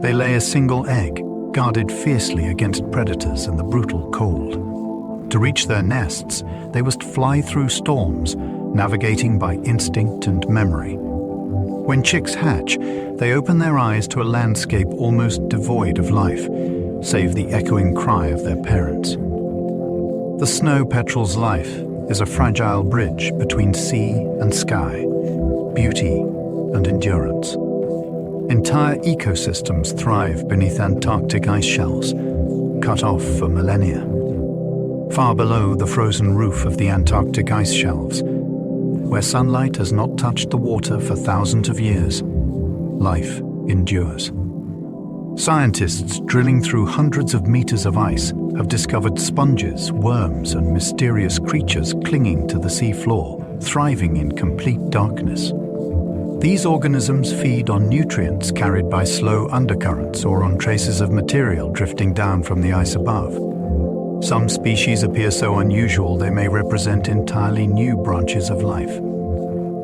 They lay a single egg, guarded fiercely against predators and the brutal cold. To reach their nests, they must fly through storms, navigating by instinct and memory. When chicks hatch, they open their eyes to a landscape almost devoid of life, save the echoing cry of their parents. The snow petrel's life is a fragile bridge between sea and sky, beauty and endurance. Entire ecosystems thrive beneath Antarctic ice shelves, cut off for millennia. Far below the frozen roof of the Antarctic ice shelves, where sunlight has not touched the water for thousands of years, life endures. Scientists drilling through hundreds of meters of ice have discovered sponges, worms, and mysterious creatures clinging to the sea floor, thriving in complete darkness. These organisms feed on nutrients carried by slow undercurrents or on traces of material drifting down from the ice above. Some species appear so unusual they may represent entirely new branches of life.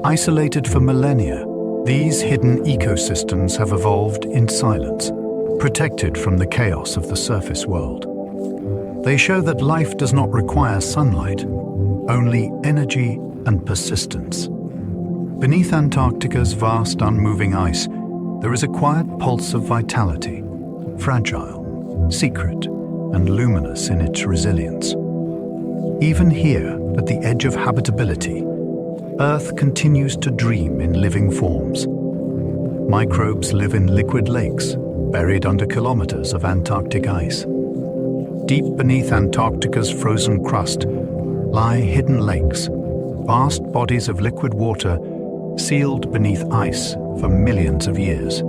Isolated for millennia, these hidden ecosystems have evolved in silence, protected from the chaos of the surface world. They show that life does not require sunlight, only energy and persistence. Beneath Antarctica's vast unmoving ice, there is a quiet pulse of vitality, fragile, secret, and luminous in its resilience. Even here, at the edge of habitability, Earth continues to dream in living forms. Microbes live in liquid lakes, buried under kilometers of Antarctic ice. Deep beneath Antarctica's frozen crust lie hidden lakes, vast bodies of liquid water sealed beneath ice for millions of years.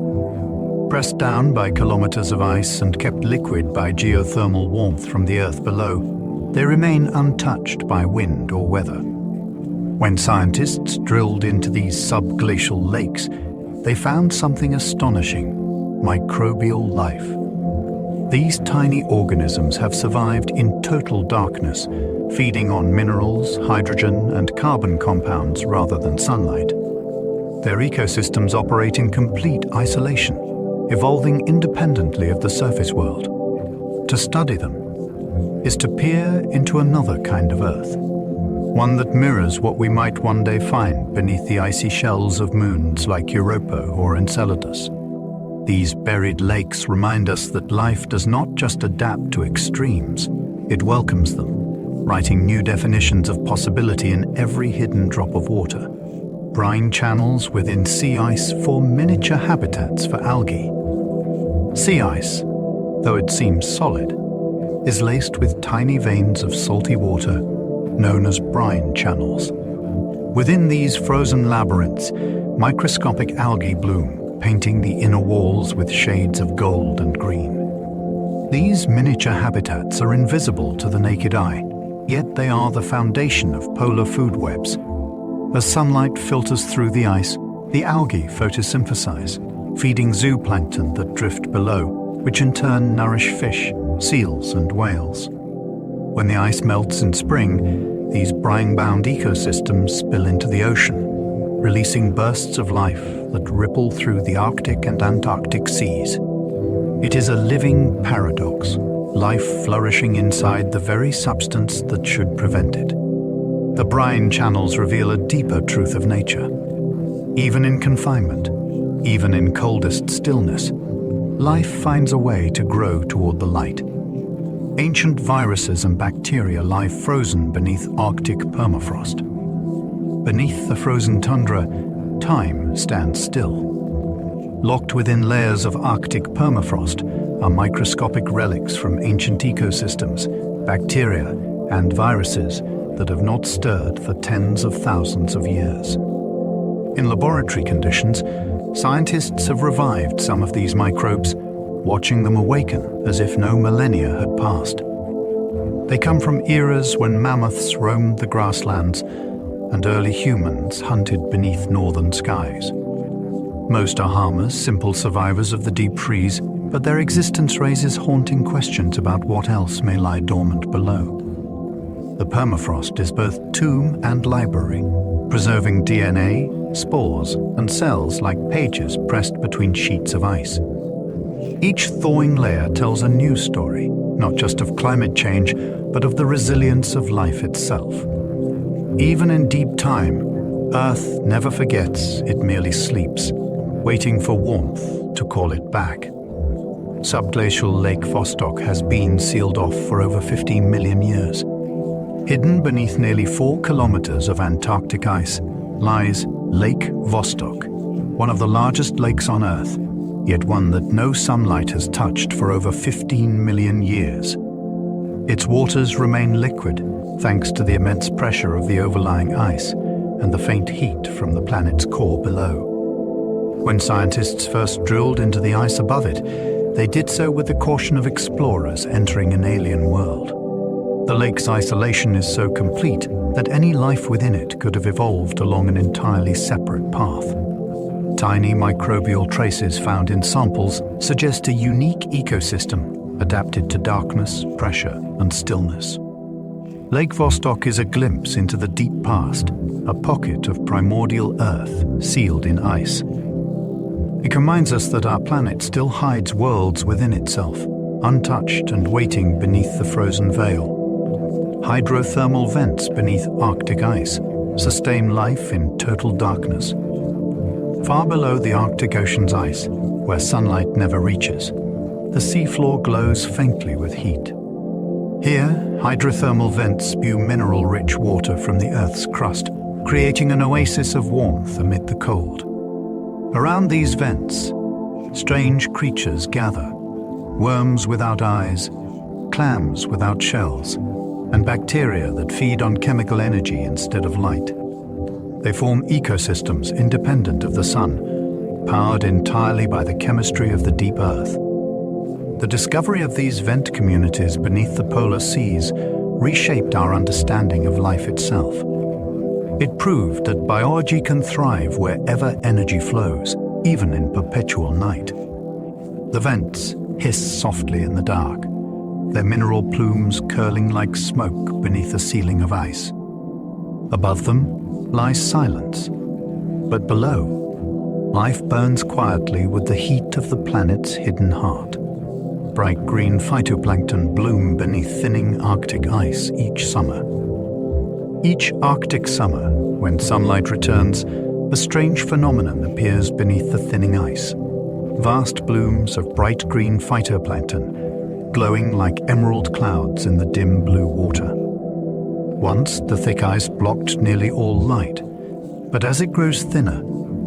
Pressed down by kilometers of ice and kept liquid by geothermal warmth from the Earth below, they remain untouched by wind or weather. When scientists drilled into these subglacial lakes, they found something astonishing: microbial life. These tiny organisms have survived in total darkness, feeding on minerals, hydrogen, and carbon compounds rather than sunlight. Their ecosystems operate in complete isolation, evolving independently of the surface world. To study them is to peer into another kind of Earth, one that mirrors what we might one day find beneath the icy shells of moons like Europa or Enceladus. These buried lakes remind us that life does not just adapt to extremes, it welcomes them, writing new definitions of possibility in every hidden drop of water. Brine channels within sea ice form miniature habitats for algae. Sea ice, though it seems solid, is laced with tiny veins of salty water known as brine channels. Within these frozen labyrinths, microscopic algae bloom, painting the inner walls with shades of gold and green. These miniature habitats are invisible to the naked eye, yet they are the foundation of polar food webs. As sunlight filters through the ice, the algae photosynthesize, feeding zooplankton that drift below, which in turn nourish fish, seals, and whales. When the ice melts in spring, these brine-bound ecosystems spill into the ocean, releasing bursts of life that ripple through the Arctic and Antarctic seas. It is a living paradox, life flourishing inside the very substance that should prevent it. The brine channels reveal a deeper truth of nature. Even in confinement, even in coldest stillness, life finds a way to grow toward the light. Ancient viruses and bacteria lie frozen beneath Arctic permafrost. Beneath the frozen tundra, time stands still. Locked within layers of Arctic permafrost are microscopic relics from ancient ecosystems, bacteria, and viruses that have not stirred for tens of thousands of years. In laboratory conditions, scientists have revived some of these microbes, watching them awaken as if no millennia had passed. They come from eras when mammoths roamed the grasslands and early humans hunted beneath northern skies. Most are harmless, simple survivors of the deep freeze, but their existence raises haunting questions about what else may lie dormant below. The permafrost is both tomb and library, preserving DNA, spores, and cells like pages pressed between sheets of ice. Each thawing layer tells a new story, not just of climate change, but of the resilience of life itself. Even in deep time, Earth never forgets, it merely sleeps, waiting for warmth to call it back. Subglacial Lake Vostok has been sealed off for over 15 million years. Hidden beneath nearly 4 kilometers of Antarctic ice lies Lake Vostok, one of the largest lakes on Earth, yet one that no sunlight has touched for over 15 million years. Its waters remain liquid thanks to the immense pressure of the overlying ice and the faint heat from the planet's core below. When scientists first drilled into the ice above it, they did so with the caution of explorers entering an alien world. The lake's isolation is so complete that any life within it could have evolved along an entirely separate path. Tiny microbial traces found in samples suggest a unique ecosystem, adapted to darkness, pressure, and stillness. Lake Vostok is a glimpse into the deep past, a pocket of primordial Earth sealed in ice. It reminds us that our planet still hides worlds within itself, untouched and waiting beneath the frozen veil. Hydrothermal vents beneath Arctic ice sustain life in total darkness. Far below the Arctic Ocean's ice, where sunlight never reaches, the seafloor glows faintly with heat. Here, hydrothermal vents spew mineral-rich water from the Earth's crust, creating an oasis of warmth amid the cold. Around these vents, strange creatures gather, worms without eyes, clams without shells, and bacteria that feed on chemical energy instead of light. They form ecosystems independent of the sun, powered entirely by the chemistry of the deep Earth. The discovery of these vent communities beneath the polar seas reshaped our understanding of life itself. It proved that biology can thrive wherever energy flows, even in perpetual night. The vents hiss softly in the dark, their mineral plumes curling like smoke beneath a ceiling of ice. Above them lies silence, but below, life burns quietly with the heat of the planet's hidden heart. Bright green phytoplankton bloom beneath thinning Arctic ice each summer. Each Arctic summer, when sunlight returns, a strange phenomenon appears beneath the thinning ice. Vast blooms of bright green phytoplankton, glowing like emerald clouds in the dim blue water. Once, the thick ice blocked nearly all light, but as it grows thinner,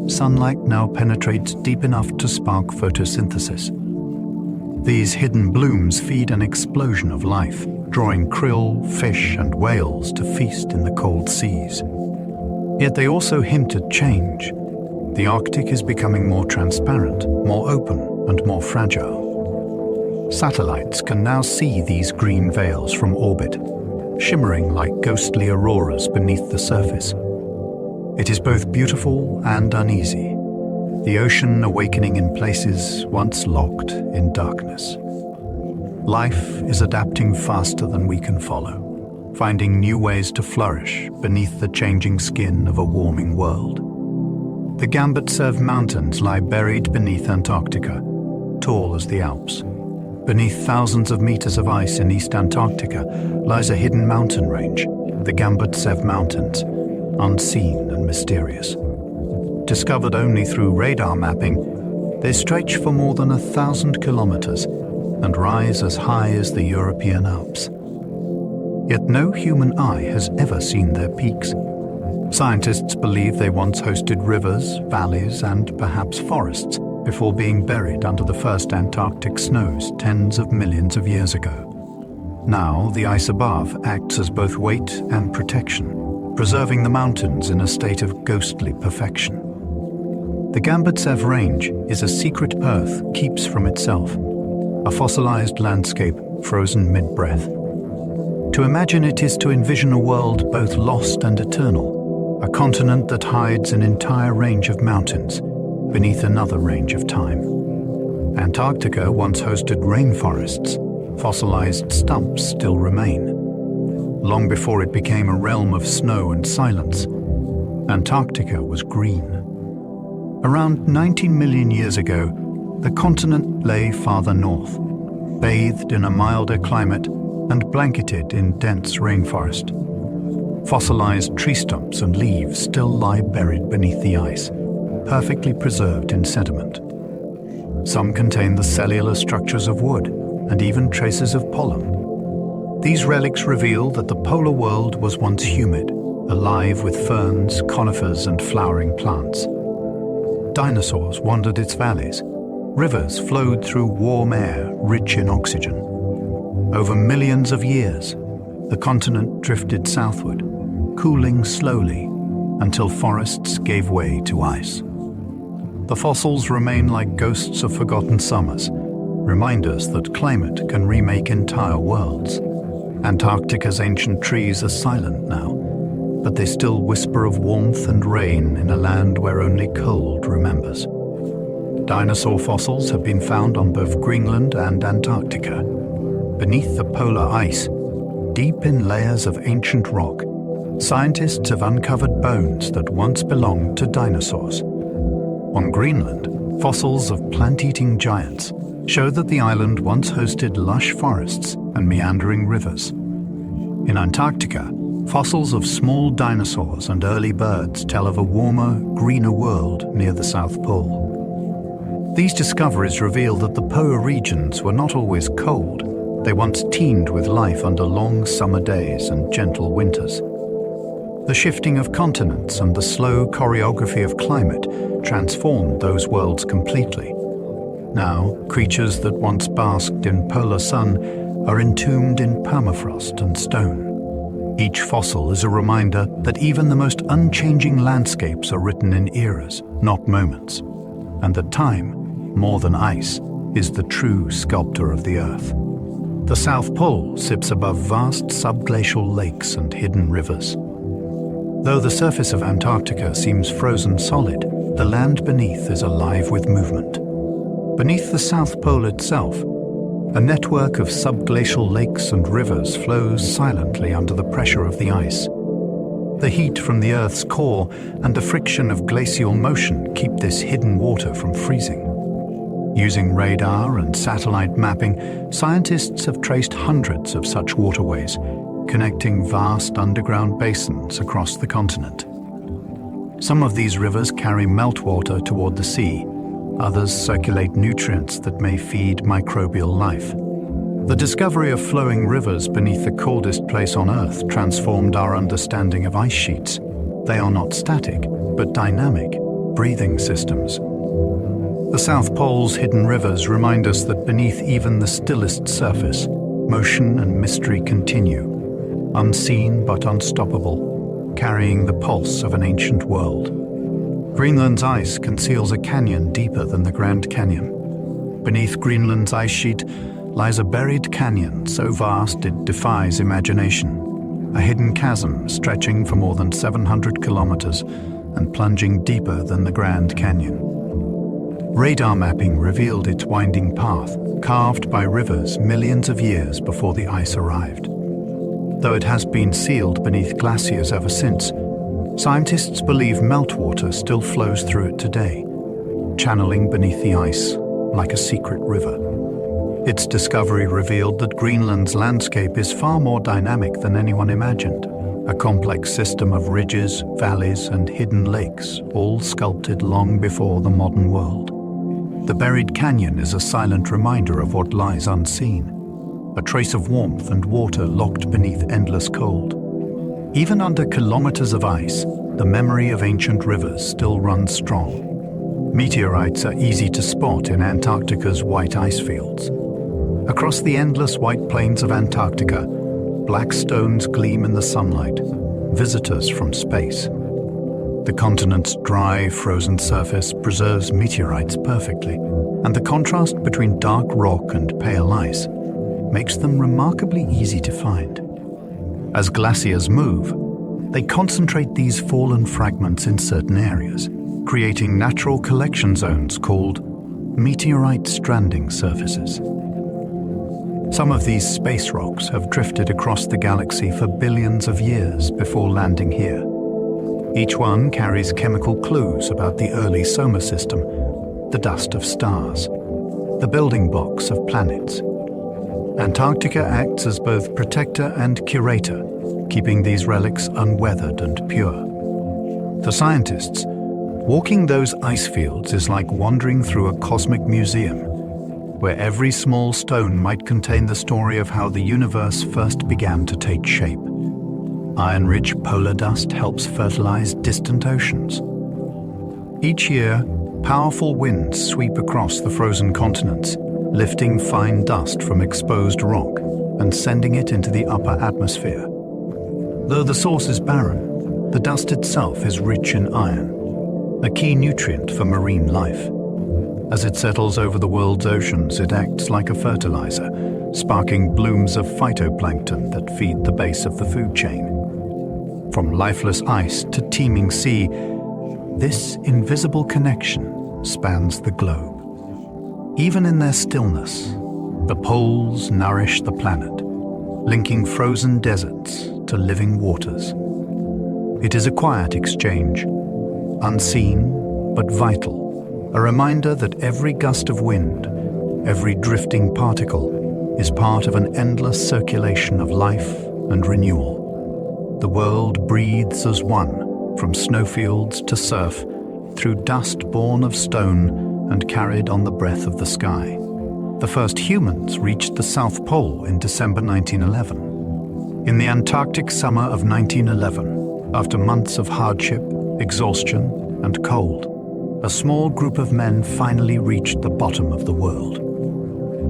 sunlight now penetrates deep enough to spark photosynthesis. These hidden blooms feed an explosion of life, drawing krill, fish, and whales to feast in the cold seas. Yet they also hint at change. The Arctic is becoming more transparent, more open, and more fragile. Satellites can now see these green veils from orbit, shimmering like ghostly auroras beneath the surface. It is both beautiful and uneasy, the ocean awakening in places once locked in darkness. Life is adapting faster than we can follow, finding new ways to flourish beneath the changing skin of a warming world. The Gambutsev Mountains lie buried beneath Antarctica, tall as the Alps. Beneath thousands of meters of ice in East Antarctica lies a hidden mountain range, the Gambutsev Mountains, unseen and mysterious. Discovered only through radar mapping, they stretch for more than 1,000 kilometers and rise as high as the European Alps. Yet no human eye has ever seen their peaks. Scientists believe they once hosted rivers, valleys, and perhaps forests before being buried under the first Antarctic snows tens of millions of years ago. Now, the ice above acts as both weight and protection, preserving the mountains in a state of ghostly perfection. The Gambutsev Range is a secret Earth keeps from itself, a fossilized landscape frozen mid-breath. To imagine it is to envision a world both lost and eternal, a continent that hides an entire range of mountains beneath another range of time. Antarctica once hosted rainforests. Fossilized stumps still remain. Long before it became a realm of snow and silence, Antarctica was green. Around 19 million years ago, the continent lay farther north, bathed in a milder climate and blanketed in dense rainforest. Fossilized tree stumps and leaves still lie buried beneath the ice, perfectly preserved in sediment. Some contain the cellular structures of wood and even traces of pollen. These relics reveal that the polar world was once humid, alive with ferns, conifers, and flowering plants. Dinosaurs wandered its valleys. Rivers flowed through warm air rich in oxygen. Over millions of years, the continent drifted southward, cooling slowly until forests gave way to ice. The fossils remain like ghosts of forgotten summers, reminders that climate can remake entire worlds. Antarctica's ancient trees are silent now, but they still whisper of warmth and rain in a land where only cold remembers. Dinosaur fossils have been found on both Greenland and Antarctica, Beneath the polar ice, deep in layers of ancient rock, scientists have uncovered bones that once belonged to dinosaurs. On Greenland, fossils of plant-eating giants show that the island once hosted lush forests and meandering rivers. In Antarctica, fossils of small dinosaurs and early birds tell of a warmer, greener world near the South Pole. These discoveries reveal that the polar regions were not always cold. They once teemed with life under long summer days and gentle winters. The shifting of continents and the slow choreography of climate transformed those worlds completely. Now, creatures that once basked in polar sun are entombed in permafrost and stone. Each fossil is a reminder that even the most unchanging landscapes are written in eras, not moments, and that time, more than ice, is the true sculptor of the Earth. The South Pole sits above vast subglacial lakes and hidden rivers. Though the surface of Antarctica seems frozen solid, the land beneath is alive with movement. Beneath the South Pole itself, a network of subglacial lakes and rivers flows silently under the pressure of the ice. The heat from the Earth's core and the friction of glacial motion keep this hidden water from freezing. Using radar and satellite mapping, scientists have traced hundreds of such waterways, connecting vast underground basins across the continent. Some of these rivers carry meltwater toward the sea. Others circulate nutrients that may feed microbial life. The discovery of flowing rivers beneath the coldest place on Earth transformed our understanding of ice sheets. They are not static, but dynamic, breathing systems. The South Pole's hidden rivers remind us that beneath even the stillest surface, motion and mystery continue, unseen but unstoppable, carrying the pulse of an ancient world. Greenland's ice conceals a canyon deeper than the Grand Canyon. Beneath Greenland's ice sheet lies a buried canyon so vast it defies imagination, a hidden chasm stretching for more than 700 kilometers and plunging deeper than the Grand Canyon. Radar mapping revealed its winding path, carved by rivers millions of years before the ice arrived. Though it has been sealed beneath glaciers ever since, scientists believe meltwater still flows through it today, channeling beneath the ice like a secret river. Its discovery revealed that Greenland's landscape is far more dynamic than anyone imagined, a complex system of ridges, valleys, and hidden lakes, all sculpted long before the modern world. The buried canyon is a silent reminder of what lies unseen, a trace of warmth and water locked beneath endless cold. Even under kilometers of ice, the memory of ancient rivers still runs strong. Meteorites are easy to spot in Antarctica's white ice fields. Across the endless white plains of Antarctica, black stones gleam in the sunlight, visitors from space. The continent's dry, frozen surface preserves meteorites perfectly, and the contrast between dark rock and pale ice makes them remarkably easy to find. As glaciers move, they concentrate these fallen fragments in certain areas, creating natural collection zones called meteorite stranding surfaces. Some of these space rocks have drifted across the galaxy for billions of years before landing here. Each one carries chemical clues about the early solar system, the dust of stars, the building blocks of planets. Antarctica acts as both protector and curator, keeping these relics unweathered and pure. For scientists, walking those ice fields is like wandering through a cosmic museum, where every small stone might contain the story of how the universe first began to take shape. Iron-rich polar dust helps fertilize distant oceans. Each year, powerful winds sweep across the frozen continents, lifting fine dust from exposed rock and sending it into the upper atmosphere. Though the source is barren, the dust itself is rich in iron, a key nutrient for marine life. As it settles over the world's oceans, it acts like a fertilizer, sparking blooms of phytoplankton that feed the base of the food chain. From lifeless ice to teeming sea, this invisible connection spans the globe. Even in their stillness, The poles nourish the planet, linking frozen deserts to living waters. It is a quiet exchange, unseen but vital, a reminder that every gust of wind, every drifting particle, is part of an endless circulation of life and renewal. The world breathes as one, from snowfields to surf, through dust born of stone and carried on the breath of the sky. The first humans reached the South Pole in December 1911. In the Antarctic summer of 1911, after months of hardship, exhaustion, and cold, a small group of men finally reached the bottom of the world.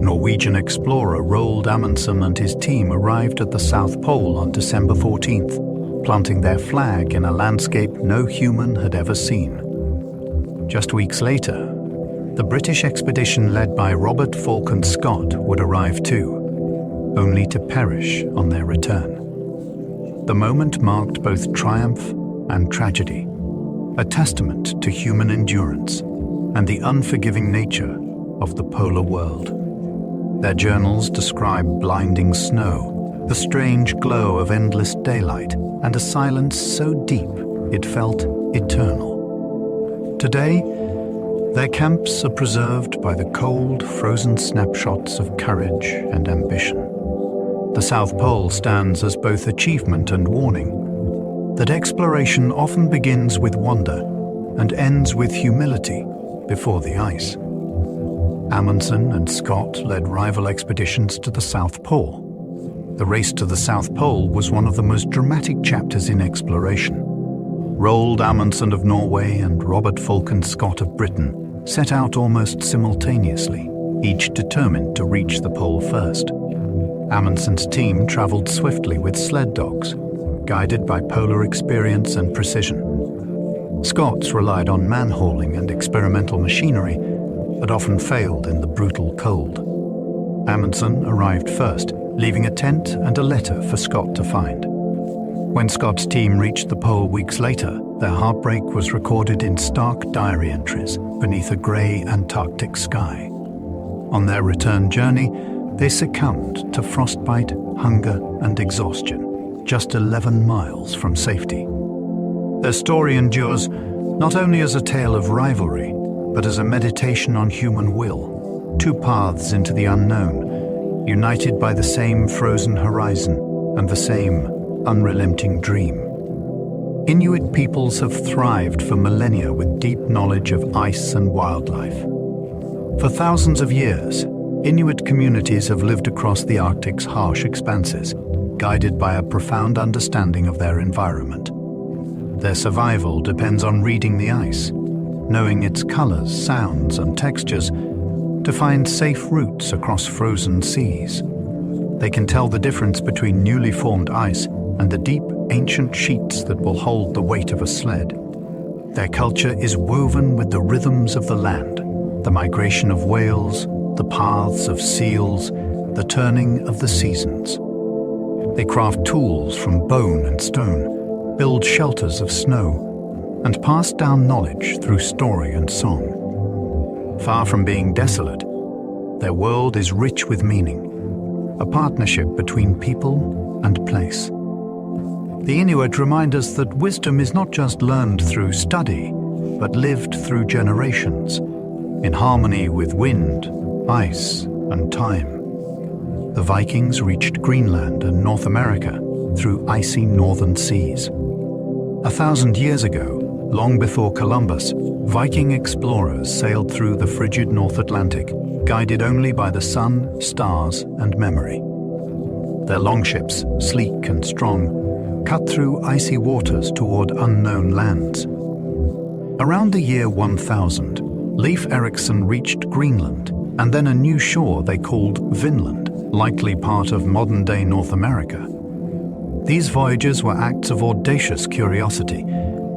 Norwegian explorer Roald Amundsen and his team arrived at the South Pole on December 14th, planting their flag in a landscape no human had ever seen. Just weeks later, the British expedition led by Robert Falcon Scott would arrive too, only to perish on their return. The moment marked both triumph and tragedy, a testament to human endurance and the unforgiving nature of the polar world. Their journals describe blinding snow, the strange glow of endless daylight, and a silence so deep it felt eternal. Today, their camps are preserved by the cold, frozen snapshots of courage and ambition. The South Pole stands as both achievement and warning, that exploration often begins with wonder and ends with humility before the ice. Amundsen and Scott led rival expeditions to the South Pole. The race to the South Pole was one of the most dramatic chapters in exploration. Roald Amundsen of Norway and Robert Falcon Scott of Britain set out almost simultaneously, each determined to reach the pole first. Amundsen's team traveled swiftly with sled dogs, guided by polar experience and precision. Scott's relied on man-hauling and experimental machinery, but often failed in the brutal cold. Amundsen arrived first, leaving a tent and a letter for Scott to find. When Scott's team reached the pole weeks later, their heartbreak was recorded in stark diary entries beneath a grey Antarctic sky. On their return journey, they succumbed to frostbite, hunger, and exhaustion, just 11 miles from safety. Their story endures not only as a tale of rivalry, but as a meditation on human will, two paths into the unknown, united by the same frozen horizon and the same unrelenting dream. Inuit peoples have thrived for millennia with deep knowledge of ice and wildlife. For thousands of years, Inuit communities have lived across the Arctic's harsh expanses, guided by a profound understanding of their environment. Their survival depends on reading the ice, knowing its colors, sounds, and textures, to find safe routes across frozen seas. They can tell the difference between newly formed ice and the deep, ancient sheets that will hold the weight of a sled. Their culture is woven with the rhythms of the land, the migration of whales, the paths of seals, the turning of the seasons. They craft tools from bone and stone, build shelters of snow, and pass down knowledge through story and song. Far from being desolate, their world is rich with meaning, a partnership between people and place. The Inuit remind us that wisdom is not just learned through study, but lived through generations, in harmony with wind, ice, and time. The Vikings reached Greenland and North America through icy northern seas. 1,000 years ago, long before Columbus, Viking explorers sailed through the frigid North Atlantic, guided only by the sun, stars, and memory. Their longships, sleek and strong, cut through icy waters toward unknown lands. Around the year 1000, Leif Erikson reached Greenland, and then a new shore they called Vinland, likely part of modern-day North America. These voyages were acts of audacious curiosity,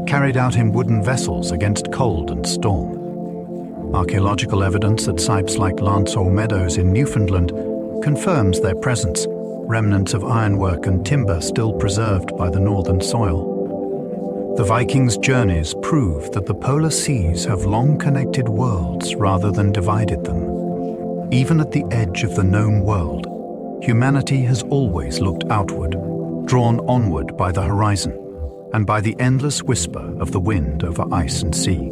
carried out in wooden vessels against cold and storm. Archaeological evidence at sites like Landsore Meadows in Newfoundland confirms their presence, remnants of ironwork and timber still preserved by the northern soil. The Vikings' journeys prove that the polar seas have long connected worlds rather than divided them. Even at the edge of the known world, humanity has always looked outward, drawn onward by the horizon and by the endless whisper of the wind over ice and sea.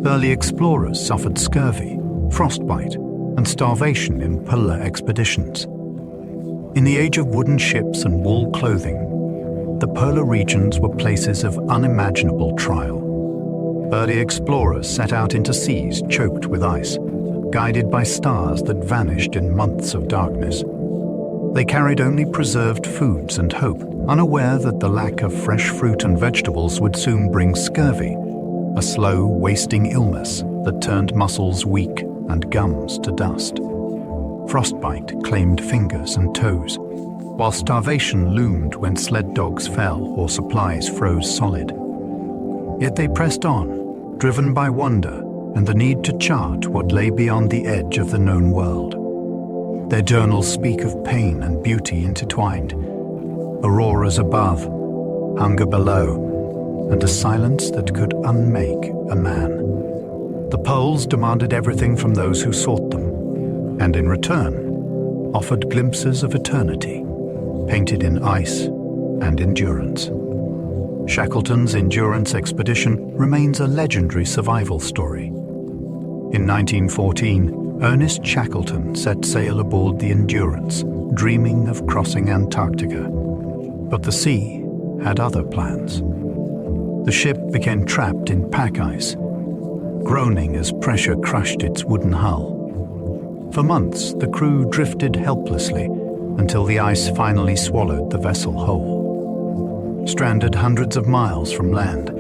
Early explorers suffered scurvy, frostbite, and starvation in polar expeditions. In the age of wooden ships and wool clothing, the polar regions were places of unimaginable trial. Early explorers set out into seas choked with ice, guided by stars that vanished in months of darkness. They carried only preserved foods and hope, unaware that the lack of fresh fruit and vegetables would soon bring scurvy, a slow, wasting illness that turned muscles weak and gums to dust. Frostbite claimed fingers and toes, while starvation loomed when sled dogs fell or supplies froze solid. Yet they pressed on, driven by wonder and the need to chart what lay beyond the edge of the known world. Their journals speak of pain and beauty intertwined, auroras above, hunger below, and a silence that could unmake a man. The poles demanded everything from those who sought them, and in return, offered glimpses of eternity, painted in ice and endurance. Shackleton's endurance expedition remains a legendary survival story. In 1914, Ernest Shackleton set sail aboard the Endurance, dreaming of crossing Antarctica. But the sea had other plans. The ship became trapped in pack ice, groaning as pressure crushed its wooden hull. For months, the crew drifted helplessly until the ice finally swallowed the vessel whole. Stranded hundreds of miles from land,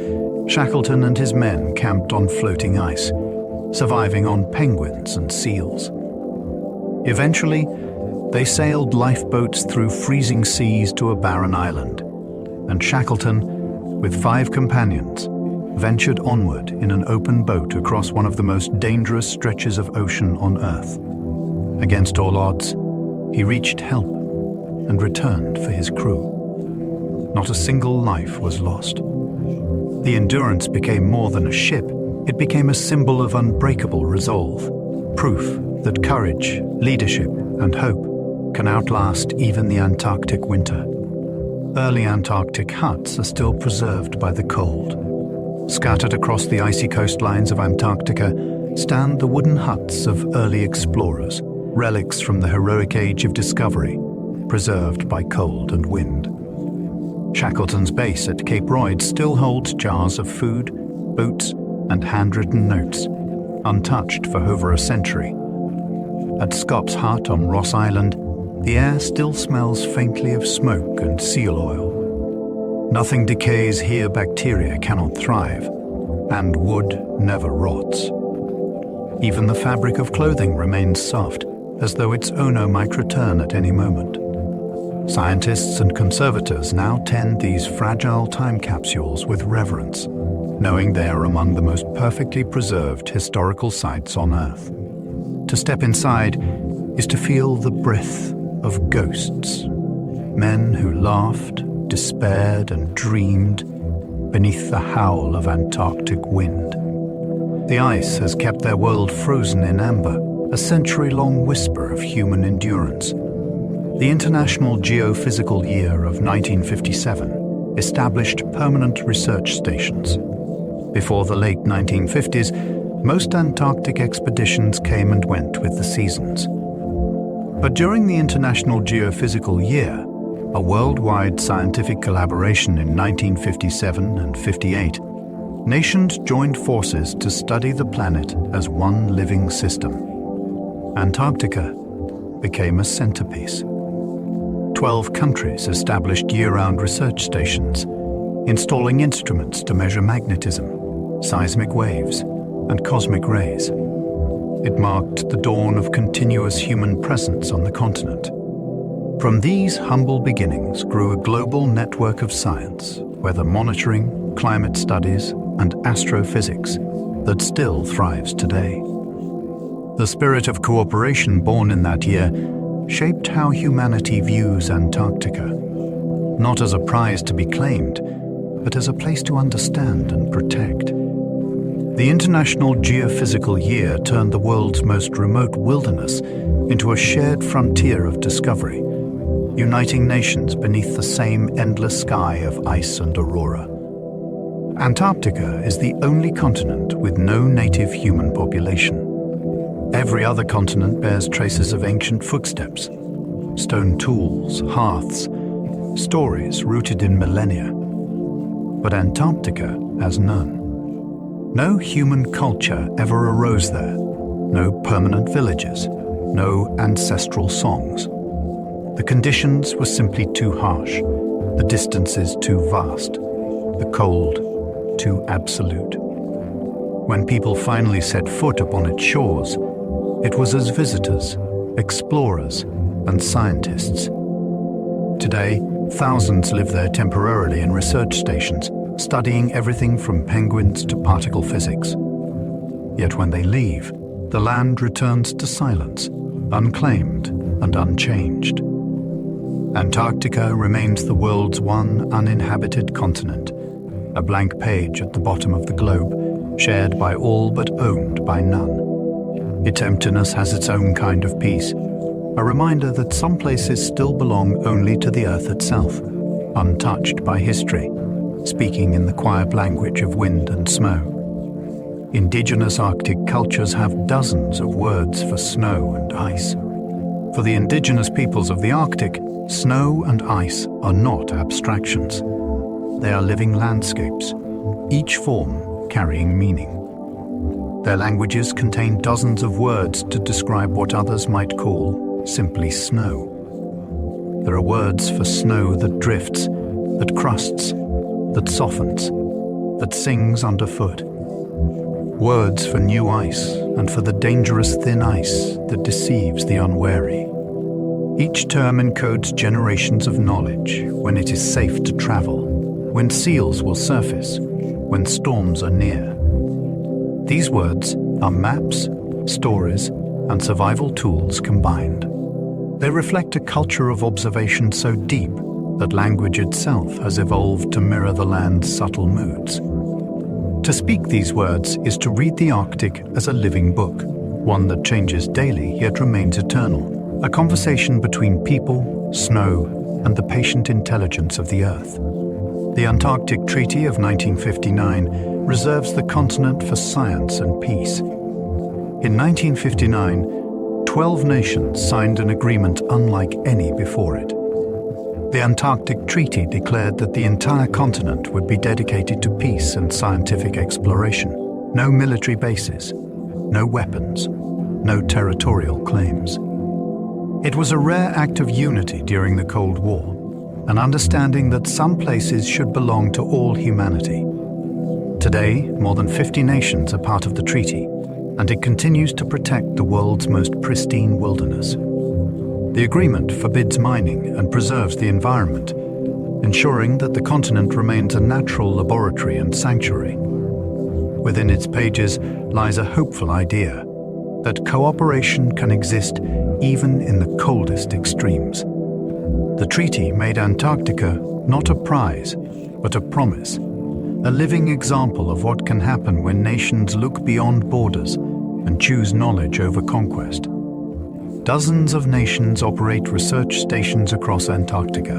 Shackleton and his men camped on floating ice, surviving on penguins and seals. Eventually, they sailed lifeboats through freezing seas to a barren island, and Shackleton, with 5 companions, ventured onward in an open boat across one of the most dangerous stretches of ocean on Earth. Against all odds, he reached help and returned for his crew. Not a single life was lost. The Endurance became more than a ship. It became a symbol of unbreakable resolve, proof that courage, leadership, and hope can outlast even the Antarctic winter. Early Antarctic huts are still preserved by the cold. Scattered across the icy coastlines of Antarctica stand the wooden huts of early explorers, relics from the heroic age of discovery, preserved by cold and wind. Shackleton's base at Cape Royds still holds jars of food, boots, and handwritten notes, untouched for over a century. At Scott's Hut on Ross Island, the air still smells faintly of smoke and seal oil. Nothing decays here bacteria cannot thrive, and wood never rots. Even the fabric of clothing remains soft, as though its owner might return at any moment. Scientists and conservators now tend these fragile time capsules with reverence, knowing they are among the most perfectly preserved historical sites on Earth. To step inside is to feel the breath of ghosts, men who laughed, despaired, and dreamed beneath the howl of Antarctic wind. The ice has kept their world frozen in amber, a century-long whisper of human endurance. The International Geophysical Year of 1957 established permanent research stations. Before the late 1950s, most Antarctic expeditions came and went with the seasons. But during the International Geophysical Year, a worldwide scientific collaboration in 1957 and 58, nations joined forces to study the planet as one living system. Antarctica became a centerpiece. 12 countries established year-round research stations, installing instruments to measure magnetism, seismic waves, and cosmic rays. It marked the dawn of continuous human presence on the continent. From these humble beginnings grew a global network of science, weather monitoring, climate studies, and astrophysics that still thrives today. The spirit of cooperation born in that year shaped how humanity views Antarctica, not as a prize to be claimed, but as a place to understand and protect. The International Geophysical Year turned the world's most remote wilderness into a shared frontier of discovery, uniting nations beneath the same endless sky of ice and aurora. Antarctica is the only continent with no native human population. Every other continent bears traces of ancient footsteps, stone tools, hearths, stories rooted in millennia. But Antarctica has none. No human culture ever arose there, no permanent villages, no ancestral songs. The conditions were simply too harsh, the distances too vast, the cold too absolute. When people finally set foot upon its shores, it was as visitors, explorers, and scientists. Today, thousands live there temporarily in research stations, studying everything from penguins to particle physics. Yet when they leave, the land returns to silence, unclaimed and unchanged. Antarctica remains the world's one uninhabited continent, a blank page at the bottom of the globe, shared by all but owned by none. Its emptiness has its own kind of peace, a reminder that some places still belong only to the Earth itself, untouched by history, speaking in the quiet language of wind and snow. Indigenous Arctic cultures have dozens of words for snow and ice. For the indigenous peoples of the Arctic, snow and ice are not abstractions. They are living landscapes, each form carrying meaning. Their languages contain dozens of words to describe what others might call simply snow. There are words for snow that drifts, that crusts, that softens, that sings underfoot. Words for new ice and for the dangerous thin ice that deceives the unwary. Each term encodes generations of knowledge when it is safe to travel, when seals will surface, when storms are near. These words are maps, stories, and survival tools combined. They reflect a culture of observation so deep that language itself has evolved to mirror the land's subtle moods. To speak these words is to read the Arctic as a living book, one that changes daily yet remains eternal, a conversation between people, snow, and the patient intelligence of the Earth. The Antarctic Treaty of 1959 reserves the continent for science and peace. In 1959, 12 nations signed an agreement unlike any before it. The Antarctic Treaty declared that the entire continent would be dedicated to peace and scientific exploration. No military bases, no weapons, no territorial claims. It was a rare act of unity during the Cold War, an understanding that some places should belong to all humanity. Today, more than 50 nations are part of the treaty, and it continues to protect the world's most pristine wilderness. The agreement forbids mining and preserves the environment, ensuring that the continent remains a natural laboratory and sanctuary. Within its pages lies a hopeful idea that cooperation can exist even in the coldest extremes. The treaty made Antarctica not a prize, but a promise, a living example of what can happen when nations look beyond borders and choose knowledge over conquest. Dozens of nations operate research stations across Antarctica,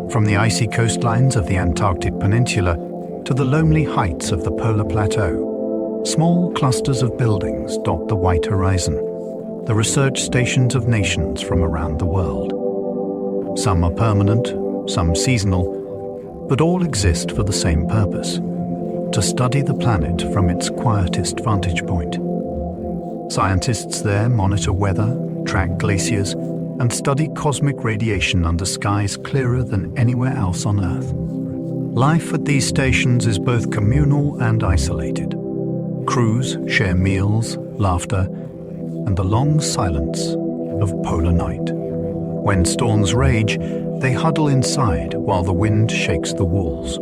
from the icy coastlines of the Antarctic Peninsula to the lonely heights of the polar plateau. Small clusters of buildings dot the white horizon, the research stations of nations from around the world. Some are permanent, some seasonal, but all exist for the same purpose: to study the planet from its quietest vantage point. Scientists there monitor weather, track glaciers, and study cosmic radiation under skies clearer than anywhere else on Earth. Life at these stations is both communal and isolated. Crews share meals, laughter, and the long silence of polar night. When storms rage, they huddle inside while the wind shakes the walls.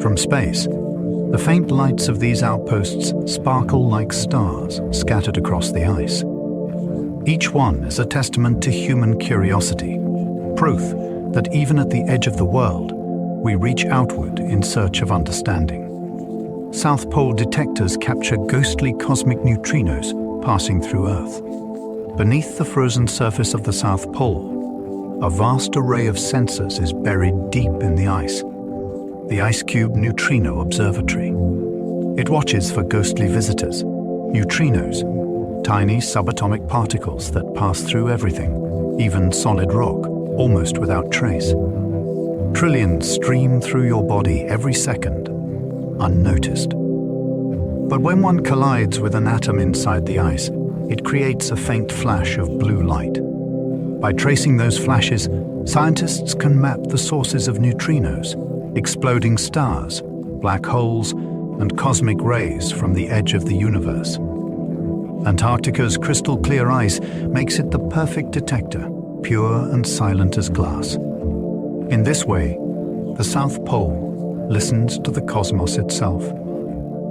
From space, the faint lights of these outposts sparkle like stars scattered across the ice. Each one is a testament to human curiosity, proof that even at the edge of the world, we reach outward in search of understanding. South Pole detectors capture ghostly cosmic neutrinos passing through Earth. Beneath the frozen surface of the South Pole, a vast array of sensors is buried deep in the ice. The Ice Cube Neutrino Observatory. It watches for ghostly visitors, neutrinos, tiny subatomic particles that pass through everything, even solid rock, almost without trace. Trillions stream through your body every second, unnoticed. But when one collides with an atom inside the ice, it creates a faint flash of blue light. By tracing those flashes, scientists can map the sources of neutrinos, exploding stars, black holes, and cosmic rays from the edge of the universe. Antarctica's crystal clear ice makes it the perfect detector, pure and silent as glass. In this way, the South Pole listens to the cosmos itself.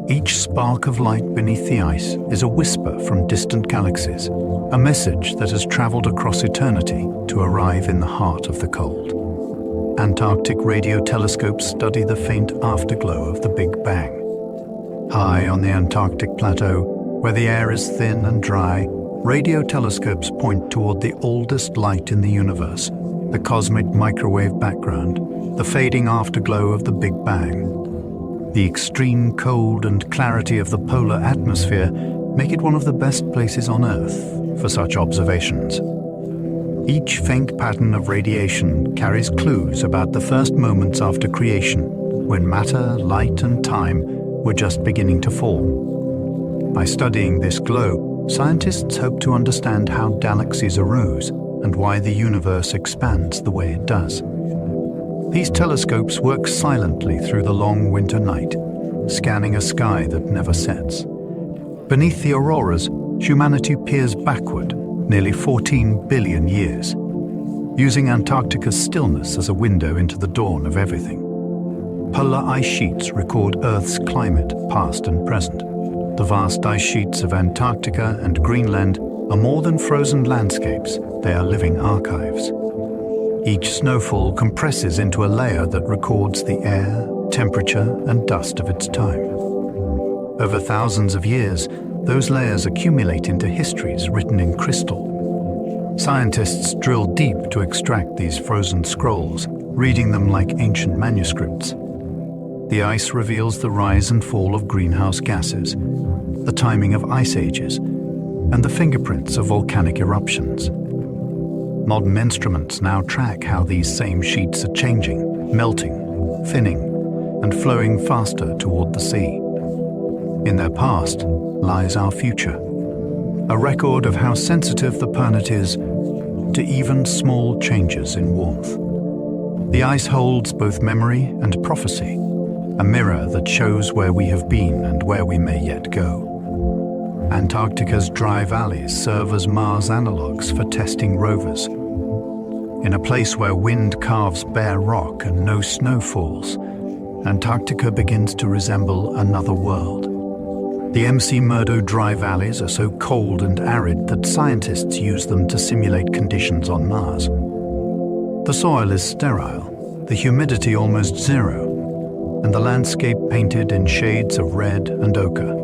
Each spark of light beneath the ice is a whisper from distant galaxies, a message that has traveled across eternity to arrive in the heart of the cold. Antarctic radio telescopes study the faint afterglow of the Big Bang. High on the Antarctic plateau, where the air is thin and dry, radio telescopes point toward the oldest light in the universe, the cosmic microwave background, the fading afterglow of the Big Bang. The extreme cold and clarity of the polar atmosphere make it one of the best places on Earth for such observations. Each faint pattern of radiation carries clues about the first moments after creation, when matter, light, and time were just beginning to form. By studying this glow, scientists hope to understand how galaxies arose and why the universe expands the way it does. These telescopes work silently through the long winter night, scanning a sky that never sets. Beneath the auroras, humanity peers backward nearly 14 billion years, using Antarctica's stillness as a window into the dawn of everything. Polar ice sheets record Earth's climate, past and present. The vast ice sheets of Antarctica and Greenland are more than frozen landscapes, they are living archives. Each snowfall compresses into a layer that records the air, temperature, and dust of its time. Over thousands of years, those layers accumulate into histories written in crystal. Scientists drill deep to extract these frozen scrolls, reading them like ancient manuscripts. The ice reveals the rise and fall of greenhouse gases, the timing of ice ages, and the fingerprints of volcanic eruptions. Modern instruments now track how these same sheets are changing, melting, thinning, and flowing faster toward the sea. In their past lies our future, a record of how sensitive the planet is to even small changes in warmth. The ice holds both memory and prophecy, a mirror that shows where we have been and where we may yet go. Antarctica's dry valleys serve as Mars analogues for testing rovers. In a place where wind carves bare rock and no snow falls, Antarctica begins to resemble another world. The McMurdo dry valleys are so cold and arid that scientists use them to simulate conditions on Mars. The soil is sterile, the humidity almost zero, and the landscape painted in shades of red and ochre.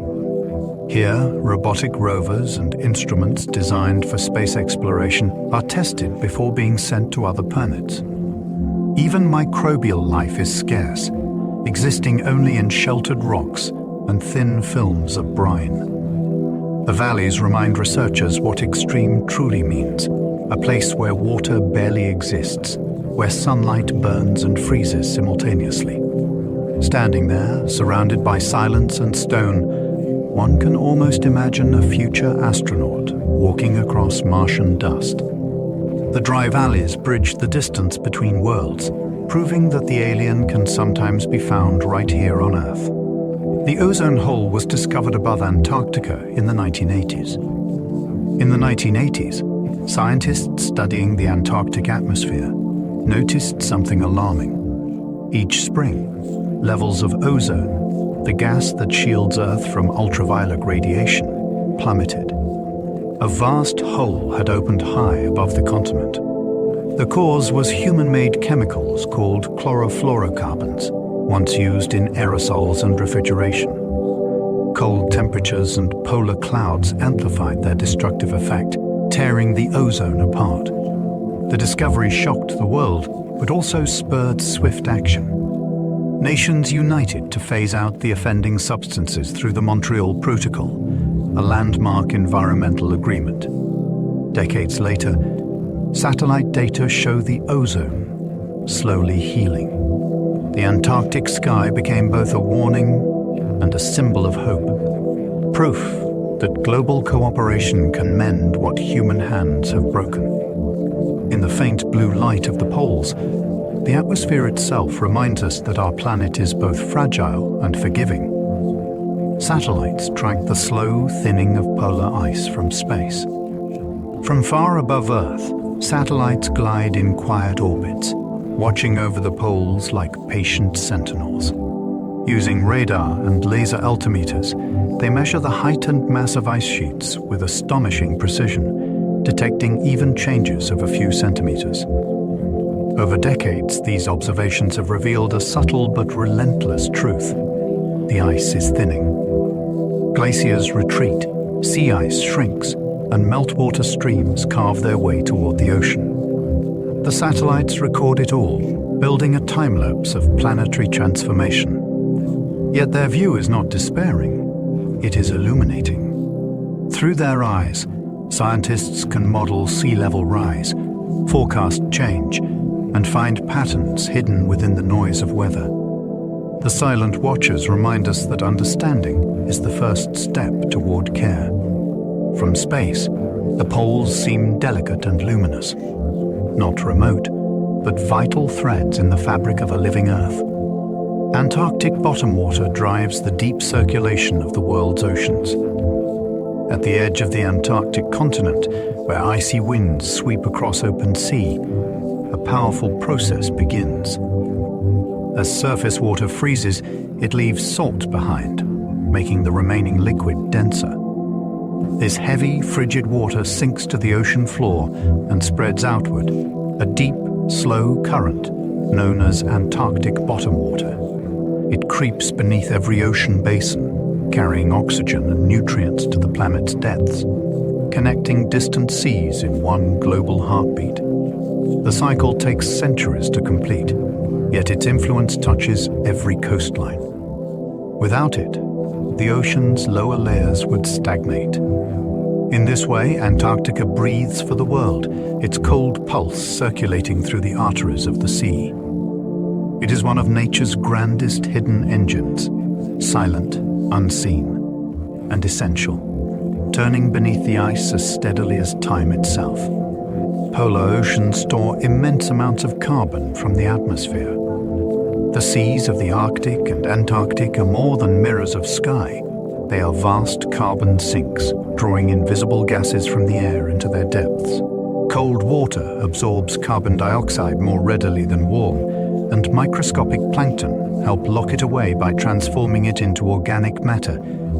Here, robotic rovers and instruments designed for space exploration are tested before being sent to other planets. Even microbial life is scarce, existing only in sheltered rocks and thin films of brine. The valleys remind researchers what extreme truly means, a place where water barely exists, where sunlight burns and freezes simultaneously. Standing there, surrounded by silence and stone, one can almost imagine a future astronaut walking across Martian dust. The dry valleys bridge the distance between worlds, proving that the alien can sometimes be found right here on Earth. The ozone hole was discovered above Antarctica in the 1980s. In the 1980s, scientists studying the Antarctic atmosphere noticed something alarming. Each spring, levels of ozone, the gas that shields Earth from ultraviolet radiation, plummeted. A vast hole had opened high above the continent. The cause was human-made chemicals called chlorofluorocarbons, once used in aerosols and refrigeration. Cold temperatures and polar clouds amplified their destructive effect, tearing the ozone apart. The discovery shocked the world, but also spurred swift action. Nations united to phase out the offending substances through the Montreal Protocol, a landmark environmental agreement. Decades later, satellite data show the ozone slowly healing. The Antarctic sky became both a warning and a symbol of hope, proof that global cooperation can mend what human hands have broken. In the faint blue light of the poles, the atmosphere itself reminds us that our planet is both fragile and forgiving. Satellites track the slow thinning of polar ice from space. From far above Earth, satellites glide in quiet orbits, watching over the poles like patient sentinels. Using radar and laser altimeters, they measure the height and mass of ice sheets with astonishing precision, detecting even changes of a few centimeters. Over decades, these observations have revealed a subtle but relentless truth. The ice is thinning. Glaciers retreat, sea ice shrinks, and meltwater streams carve their way toward the ocean. The satellites record it all, building a time-lapse of planetary transformation. Yet their view is not despairing, it is illuminating. Through their eyes, scientists can model sea level rise, forecast change, and find patterns hidden within the noise of weather. The silent watchers remind us that understanding is the first step toward care. From space, the poles seem delicate and luminous, not remote, but vital threads in the fabric of a living Earth. Antarctic bottom water drives the deep circulation of the world's oceans. At the edge of the Antarctic continent, where icy winds sweep across open sea, a powerful process begins. As surface water freezes, it leaves salt behind, making the remaining liquid denser. This heavy, frigid water sinks to the ocean floor and spreads outward, a deep, slow current known as Antarctic bottom water. It creeps beneath every ocean basin, carrying oxygen and nutrients to the planet's depths, connecting distant seas in one global heartbeat. The cycle takes centuries to complete, yet its influence touches every coastline. Without it, the ocean's lower layers would stagnate. In this way, Antarctica breathes for the world, its cold pulse circulating through the arteries of the sea. It is one of nature's grandest hidden engines, silent, unseen, and essential, turning beneath the ice as steadily as time itself. Polar oceans store immense amounts of carbon from the atmosphere. The seas of the Arctic and Antarctic are more than mirrors of sky. They are vast carbon sinks, drawing invisible gases from the air into their depths. Cold water absorbs carbon dioxide more readily than warm, and microscopic plankton help lock it away by transforming it into organic matter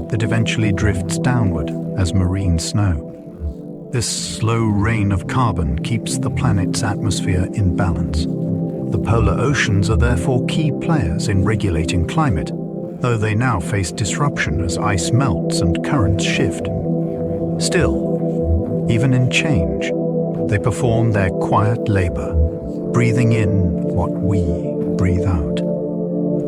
that eventually drifts downward as marine snow. This slow rain of carbon keeps the planet's atmosphere in balance. The polar oceans are therefore key players in regulating climate, though they now face disruption as ice melts and currents shift. Still, even in change, they perform their quiet labor, breathing in what we breathe out.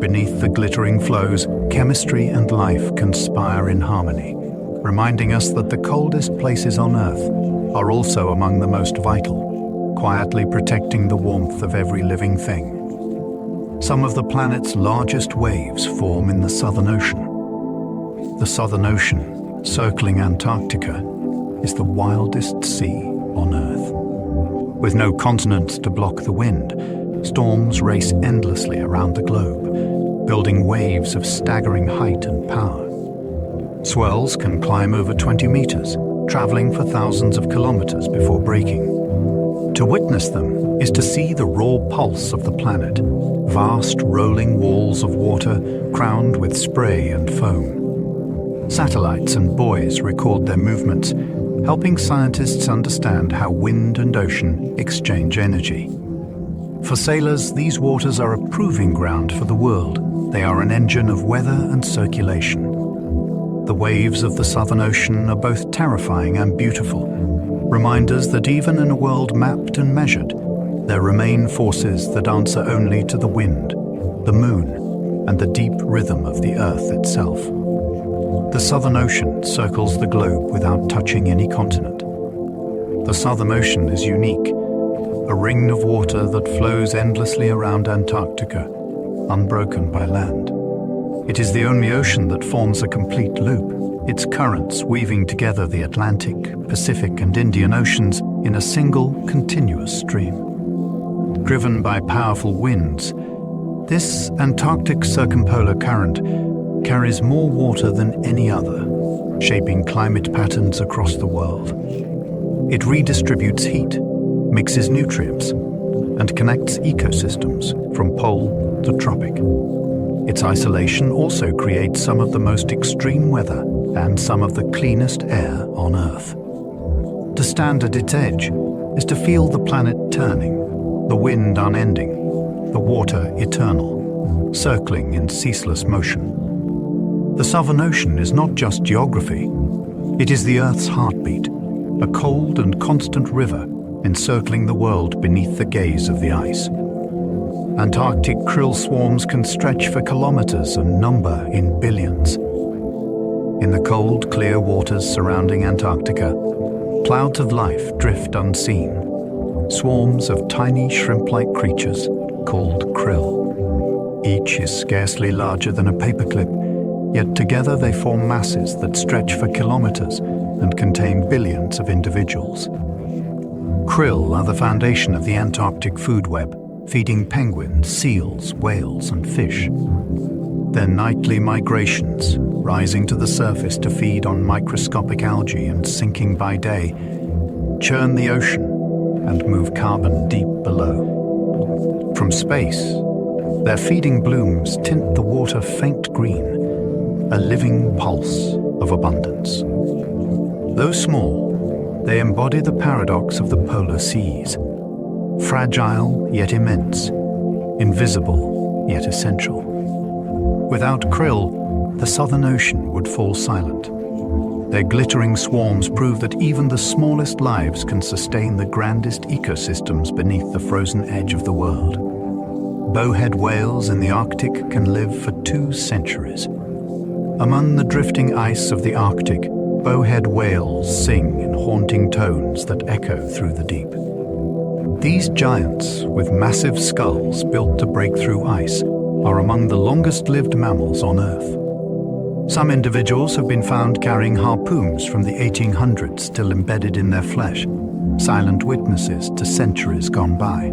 Beneath the glittering flows, chemistry and life conspire in harmony, reminding us that the coldest places on Earth are also among the most vital, quietly protecting the warmth of every living thing. Some of the planet's largest waves form in the Southern Ocean. The Southern Ocean, circling Antarctica, is the wildest sea on Earth. With no continents to block the wind, storms race endlessly around the globe, building waves of staggering height and power. Swells can climb over 20 meters, traveling for thousands of kilometers before breaking. To witness them is to see the raw pulse of the planet, vast rolling walls of water crowned with spray and foam. Satellites and buoys record their movements, helping scientists understand how wind and ocean exchange energy. For sailors, these waters are a proving ground for the world. They are an engine of weather and circulation. The waves of the Southern Ocean are both terrifying and beautiful, reminders that even in a world mapped and measured, there remain forces that answer only to the wind, the moon, and the deep rhythm of the Earth itself. The Southern Ocean circles the globe without touching any continent. The Southern Ocean is unique, a ring of water that flows endlessly around Antarctica, unbroken by land. It is the only ocean that forms a complete loop, its currents weaving together the Atlantic, Pacific, and Indian Oceans in a single, continuous stream. Driven by powerful winds, this Antarctic circumpolar current carries more water than any other, shaping climate patterns across the world. It redistributes heat, mixes nutrients, and connects ecosystems from pole to tropic. Its isolation also creates some of the most extreme weather and some of the cleanest air on Earth. To stand at its edge is to feel the planet turning, the wind unending, the water eternal, circling in ceaseless motion. The Southern Ocean is not just geography, it is the Earth's heartbeat, a cold and constant river encircling the world beneath the gaze of the ice. Antarctic krill swarms can stretch for kilometers and number in billions. In the cold, clear waters surrounding Antarctica, clouds of life drift unseen, swarms of tiny shrimp-like creatures called krill. Each is scarcely larger than a paperclip, yet together they form masses that stretch for kilometers and contain billions of individuals. Krill are the foundation of the Antarctic food web, feeding penguins, seals, whales, and fish. Their nightly migrations, rising to the surface to feed on microscopic algae and sinking by day, churn the ocean and move carbon deep below. From space, their feeding blooms tint the water faint green, a living pulse of abundance. Though small, they embody the paradox of the polar seas. Fragile yet immense, invisible yet essential. Without krill, the Southern Ocean would fall silent. Their glittering swarms prove that even the smallest lives can sustain the grandest ecosystems beneath the frozen edge of the world. Bowhead whales in the Arctic can live for 2 centuries. Among the drifting ice of the Arctic, bowhead whales sing in haunting tones that echo through the deep. These giants, with massive skulls built to break through ice, are among the longest-lived mammals on Earth. Some individuals have been found carrying harpoons from the 1800s still embedded in their flesh, silent witnesses to centuries gone by.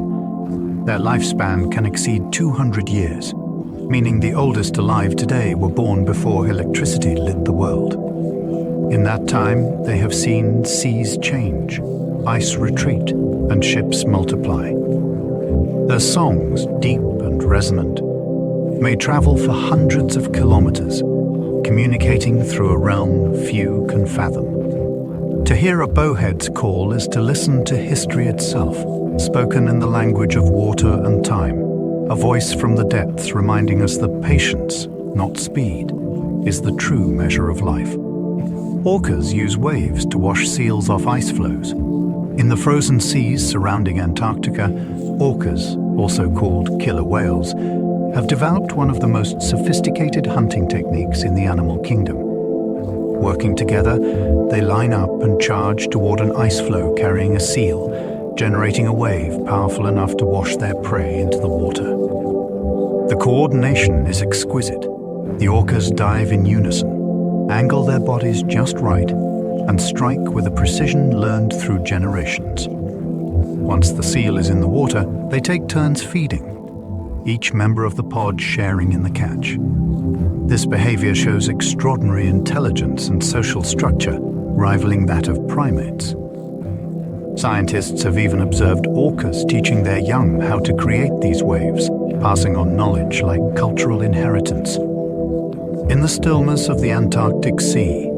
Their lifespan can exceed 200 years, meaning the oldest alive today were born before electricity lit the world. In that time, they have seen seas change, ice retreat, and ships multiply. Their songs, deep and resonant, may travel for hundreds of kilometers, communicating through a realm few can fathom. To hear a bowhead's call is to listen to history itself, spoken in the language of water and time, a voice from the depths reminding us that patience, not speed, is the true measure of life. Orcas use waves to wash seals off ice floes. In the frozen seas surrounding Antarctica, orcas, also called killer whales, have developed one of the most sophisticated hunting techniques in the animal kingdom. Working together, they line up and charge toward an ice floe carrying a seal, generating a wave powerful enough to wash their prey into the water. The coordination is exquisite. The orcas dive in unison, angle their bodies just right, and strike with a precision learned through generations. Once the seal is in the water, they take turns feeding, each member of the pod sharing in the catch. This behavior shows extraordinary intelligence and social structure, rivaling that of primates. Scientists have even observed orcas teaching their young how to create these waves, passing on knowledge like cultural inheritance. In the stillness of the Antarctic Sea,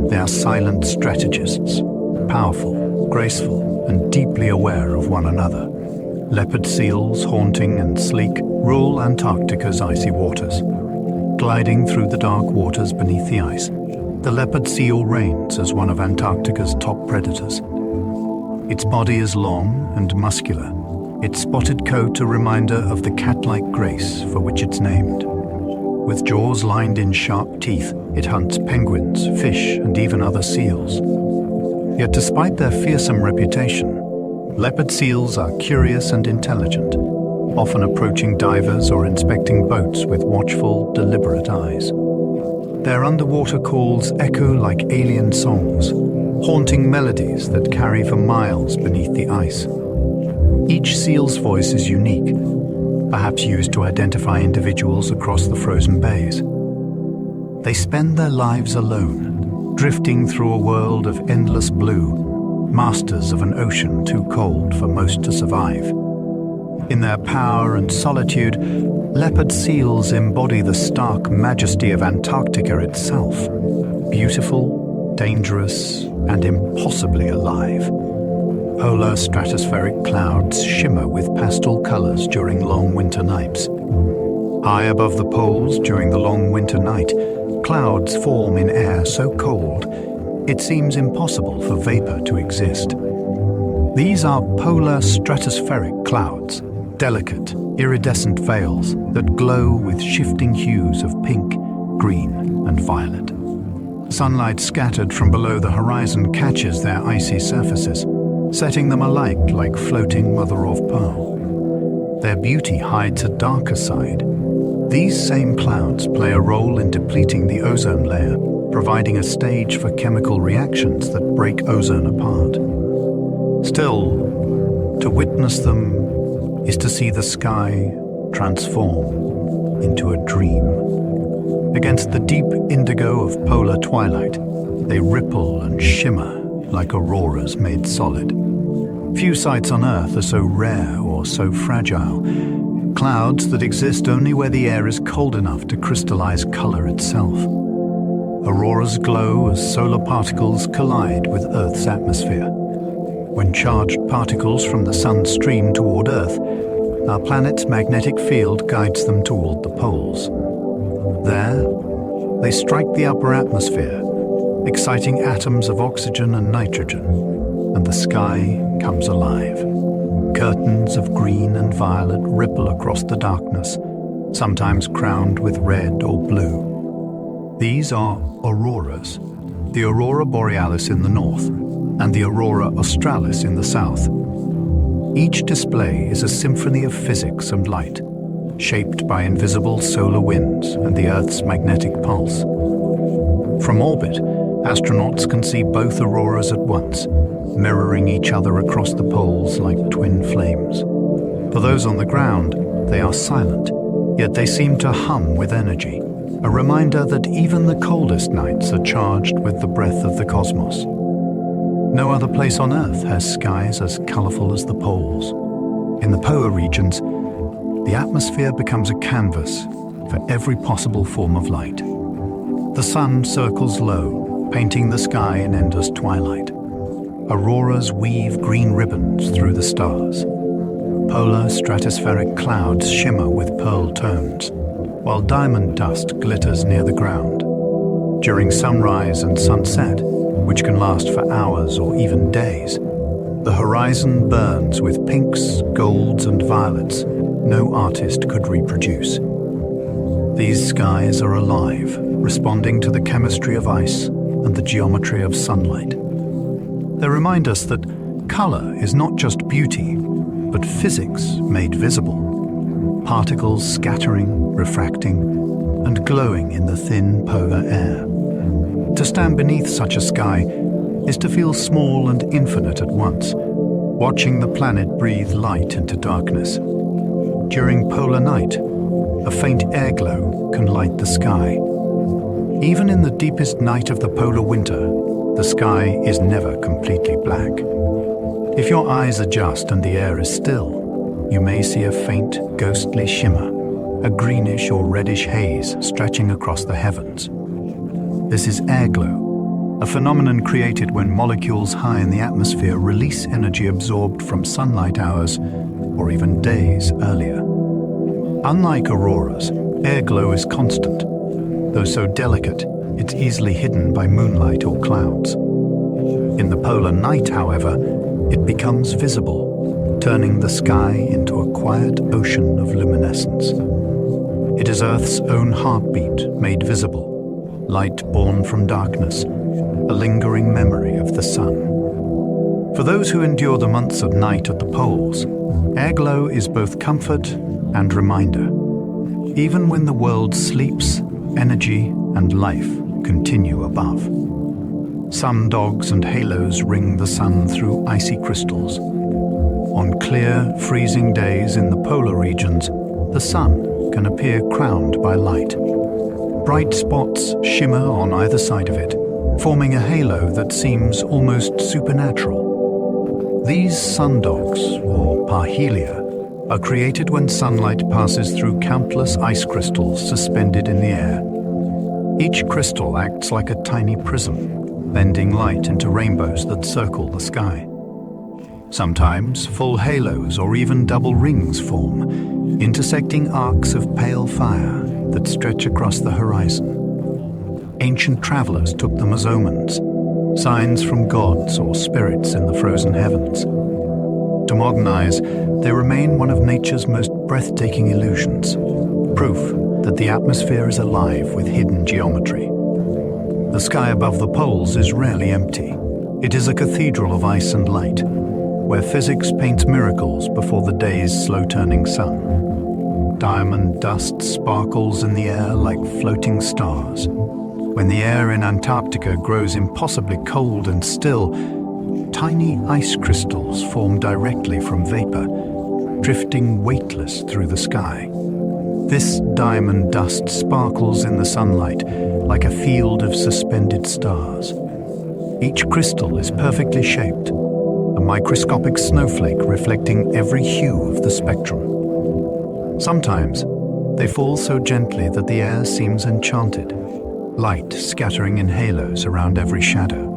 they are silent strategists, powerful, graceful, and deeply aware of one another. Leopard seals, haunting and sleek, rule Antarctica's icy waters. Gliding through the dark waters beneath the ice, The leopard seal reigns as one of Antarctica's top predators. Its body is long and muscular, its spotted coat a reminder of the cat-like grace for which it's named. With jaws lined in sharp teeth, it hunts penguins, fish, and even other seals. Yet despite their fearsome reputation, leopard seals are curious and intelligent, often approaching divers or inspecting boats with watchful, deliberate eyes. Their underwater calls echo like alien songs, haunting melodies that carry for miles beneath the ice. Each seal's voice is unique, perhaps used to identify individuals across the frozen bays. They spend their lives alone, drifting through a world of endless blue, masters of an ocean too cold for most to survive. In their power and solitude, leopard seals embody the stark majesty of Antarctica itself, beautiful, dangerous, and impossibly alive. Polar stratospheric clouds shimmer with pastel colors during long winter nights. High above the poles during the long winter night, clouds form in air so cold, it seems impossible for vapor to exist. These are polar stratospheric clouds, delicate, iridescent veils that glow with shifting hues of pink, green, and violet. Sunlight scattered from below the horizon catches their icy surfaces, setting them alight like floating mother-of-pearl. Their beauty hides a darker side. These same clouds play a role in depleting the ozone layer, providing a stage for chemical reactions that break ozone apart. Still, to witness them is to see the sky transform into a dream. Against the deep indigo of polar twilight, they ripple and shimmer like auroras made solid. Few sights on Earth are so rare or so fragile, clouds that exist only where the air is cold enough to crystallize color itself. Auroras glow as solar particles collide with Earth's atmosphere. When charged particles from the sun stream toward Earth, our planet's magnetic field guides them toward the poles. There, they strike the upper atmosphere, exciting atoms of oxygen and nitrogen, and the sky comes alive. Curtains of green and violet ripple across the darkness, sometimes crowned with red or blue. These are auroras, the aurora borealis in the north and the aurora australis in the south. Each display is a symphony of physics and light, shaped by invisible solar winds and the Earth's magnetic pulse. From orbit, astronauts can see both auroras at once, mirroring each other across the poles like twin flames. For those on the ground, they are silent, yet they seem to hum with energy, a reminder that even the coldest nights are charged with the breath of the cosmos. No other place on Earth has skies as colorful as the poles. In the polar regions, the atmosphere becomes a canvas for every possible form of light. The sun circles low, painting the sky in endless twilight. Auroras weave green ribbons through the stars. Polar stratospheric clouds shimmer with pearl tones, while diamond dust glitters near the ground. During sunrise and sunset, which can last for hours or even days, the horizon burns with pinks, golds, and violets no artist could reproduce. These skies are alive, responding to the chemistry of ice and the geometry of sunlight. They remind us that color is not just beauty, but physics made visible. Particles scattering, refracting, and glowing in the thin polar air. To stand beneath such a sky is to feel small and infinite at once, watching the planet breathe light into darkness. During polar night, a faint airglow can light the sky. Even in the deepest night of the polar winter, the sky is never completely black. If your eyes adjust and the air is still, you may see a faint, ghostly shimmer, a greenish or reddish haze stretching across the heavens. This is airglow, a phenomenon created when molecules high in the atmosphere release energy absorbed from sunlight hours or even days earlier. Unlike auroras, airglow is constant. Though so delicate, it's easily hidden by moonlight or clouds. In the polar night, however, it becomes visible, turning the sky into a quiet ocean of luminescence. It is Earth's own heartbeat made visible, light born from darkness, a lingering memory of the sun. For those who endure the months of night at the poles, airglow is both comfort and reminder. Even when the world sleeps, energy and life continue above. Sun dogs and halos ring the sun through icy crystals. On clear, freezing days in the polar regions, the sun can appear crowned by light. Bright spots shimmer on either side of it, forming a halo that seems almost supernatural. These sundogs, or parhelia, are created when sunlight passes through countless ice crystals suspended in the air. Each crystal acts like a tiny prism, bending light into rainbows that circle the sky. Sometimes full halos or even double rings form, intersecting arcs of pale fire that stretch across the horizon. Ancient travelers took them as omens, signs from gods or spirits in the frozen heavens. To modern eyes, they remain one of nature's most breathtaking illusions, proof that the atmosphere is alive with hidden geometry. The sky above the poles is rarely empty. It is a cathedral of ice and light, where physics paints miracles before the day's slow-turning sun. Diamond dust sparkles in the air like floating stars. When the air in Antarctica grows impossibly cold and still, tiny ice crystals form directly from vapor, drifting weightless through the sky. This diamond dust sparkles in the sunlight like a field of suspended stars. Each crystal is perfectly shaped, a microscopic snowflake reflecting every hue of the spectrum. Sometimes, they fall so gently that the air seems enchanted, light scattering in halos around every shadow.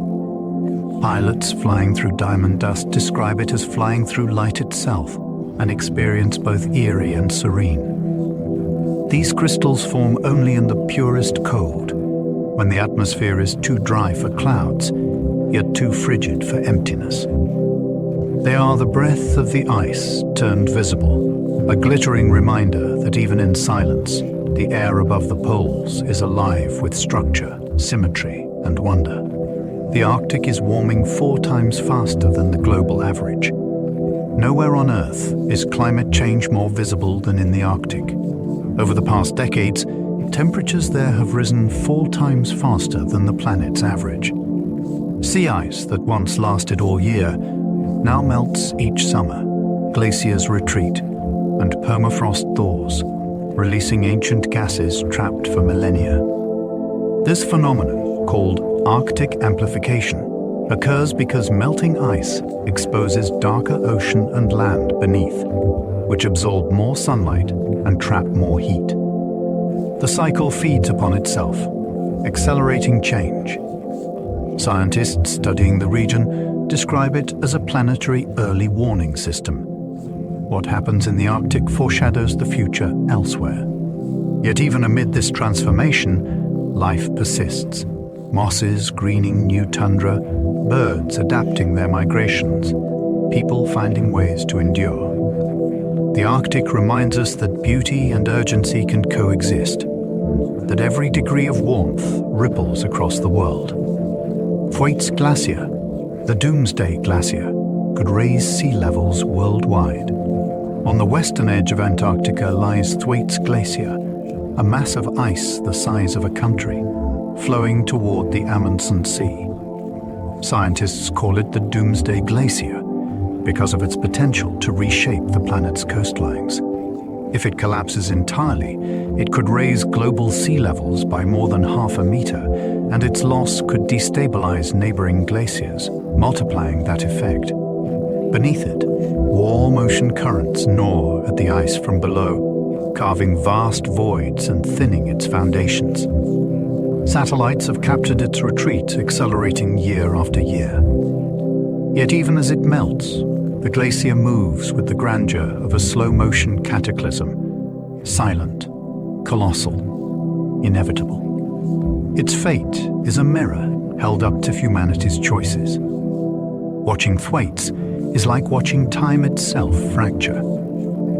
Pilots flying through diamond dust describe it as flying through light itself, an experience both eerie and serene. These crystals form only in the purest cold, when the atmosphere is too dry for clouds, yet too frigid for emptiness. They are the breath of the ice turned visible, a glittering reminder that even in silence, the air above the poles is alive with structure, symmetry, and wonder. The Arctic is warming 4 times faster than the global average. Nowhere on Earth is climate change more visible than in the Arctic. Over the past decades, temperatures there have risen 4 times faster than the planet's average. Sea ice that once lasted all year now melts each summer. Glaciers retreat, and permafrost thaws, releasing ancient gases trapped for millennia. This phenomenon, called Arctic amplification, occurs because melting ice exposes darker ocean and land beneath, which absorb more sunlight and trap more heat. The cycle feeds upon itself, accelerating change. Scientists studying the region describe it as a planetary early warning system. What happens in the Arctic foreshadows the future elsewhere. Yet even amid this transformation, life persists. Mosses greening new tundra, birds adapting their migrations, people finding ways to endure. The Arctic reminds us that beauty and urgency can coexist, that every degree of warmth ripples across the world. Thwaites Glacier, the Doomsday Glacier, could raise sea levels worldwide. On the western edge of Antarctica lies Thwaites Glacier, a mass of ice the size of a country, flowing toward the Amundsen Sea. Scientists call it the Doomsday Glacier because of its potential to reshape the planet's coastlines. If it collapses entirely, it could raise global sea levels by more than 0.5 meter, and its loss could destabilize neighboring glaciers, multiplying that effect. Beneath it, warm ocean currents gnaw at the ice from below, carving vast voids and thinning its foundations. Satellites have captured its retreat, accelerating year after year. Yet even as it melts, the glacier moves with the grandeur of a slow-motion cataclysm, silent, colossal, inevitable. Its fate is a mirror held up to humanity's choices. Watching Thwaites is like watching time itself fracture,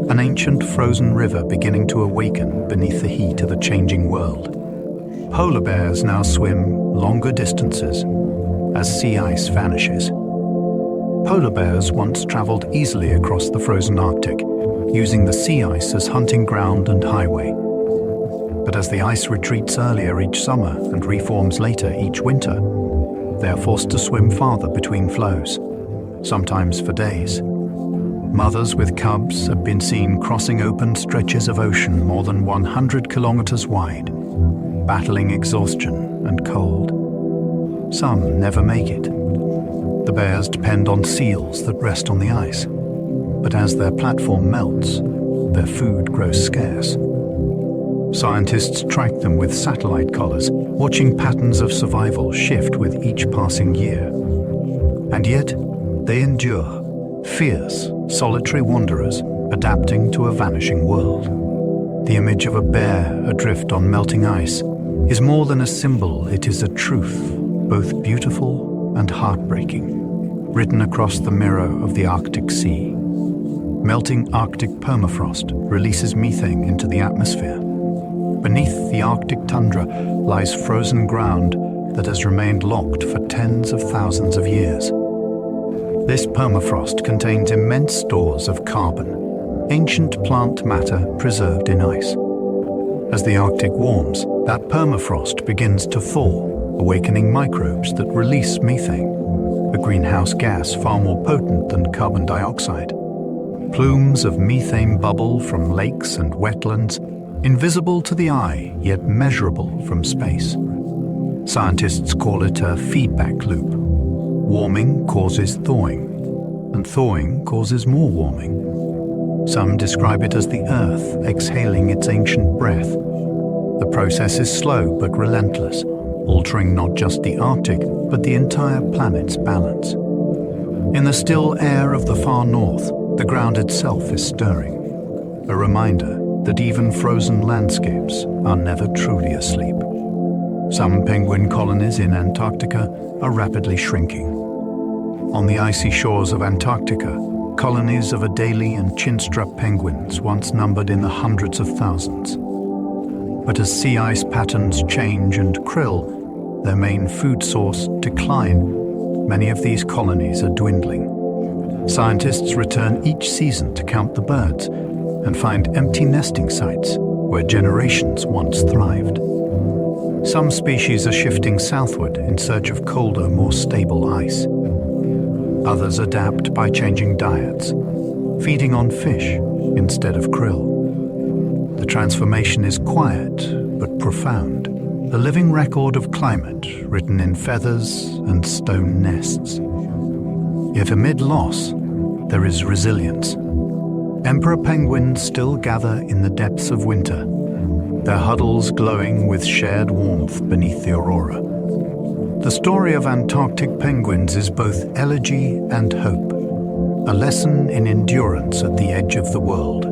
an ancient frozen river beginning to awaken beneath the heat of a changing world. Polar bears now swim longer distances as sea ice vanishes. Polar bears once traveled easily across the frozen Arctic, using the sea ice as hunting ground and highway. But as the ice retreats earlier each summer and reforms later each winter, they are forced to swim farther between flows, sometimes for days. Mothers with cubs have been seen crossing open stretches of ocean more than 100 kilometers wide, battling exhaustion and cold. Some never make it. The bears depend on seals that rest on the ice, but as their platform melts, their food grows scarce. Scientists track them with satellite collars, watching patterns of survival shift with each passing year. And yet, they endure, fierce, solitary wanderers adapting to a vanishing world. The image of a bear adrift on melting ice is more than a symbol, it is a truth, both beautiful and heartbreaking, written across the mirror of the Arctic Sea. Melting Arctic permafrost releases methane into the atmosphere. Beneath the Arctic tundra lies frozen ground that has remained locked for tens of thousands of years. This permafrost contains immense stores of carbon, ancient plant matter preserved in ice. As the Arctic warms, that permafrost begins to thaw, awakening microbes that release methane, a greenhouse gas far more potent than carbon dioxide. Plumes of methane bubble from lakes and wetlands, invisible to the eye, yet measurable from space. Scientists call it a feedback loop. Warming causes thawing, and thawing causes more warming. Some describe it as the Earth exhaling its ancient breath. The process is slow but relentless, altering not just the Arctic, but the entire planet's balance. In the still air of the far north, the ground itself is stirring, a reminder that even frozen landscapes are never truly asleep. Some penguin colonies in Antarctica are rapidly shrinking. On the icy shores of Antarctica, colonies of Adelie and chinstrap penguins once numbered in the hundreds of thousands. But as sea ice patterns change and krill, their main food source, decline, many of these colonies are dwindling. Scientists return each season to count the birds and find empty nesting sites where generations once thrived. Some species are shifting southward in search of colder, more stable ice. Others adapt by changing diets, feeding on fish instead of krill. The transformation is quiet but profound, a living record of climate written in feathers and stone nests. Yet amid loss, there is resilience. Emperor penguins still gather in the depths of winter, their huddles glowing with shared warmth beneath the Aurora. The story of Antarctic penguins is both elegy and hope, a lesson in endurance at the edge of the world.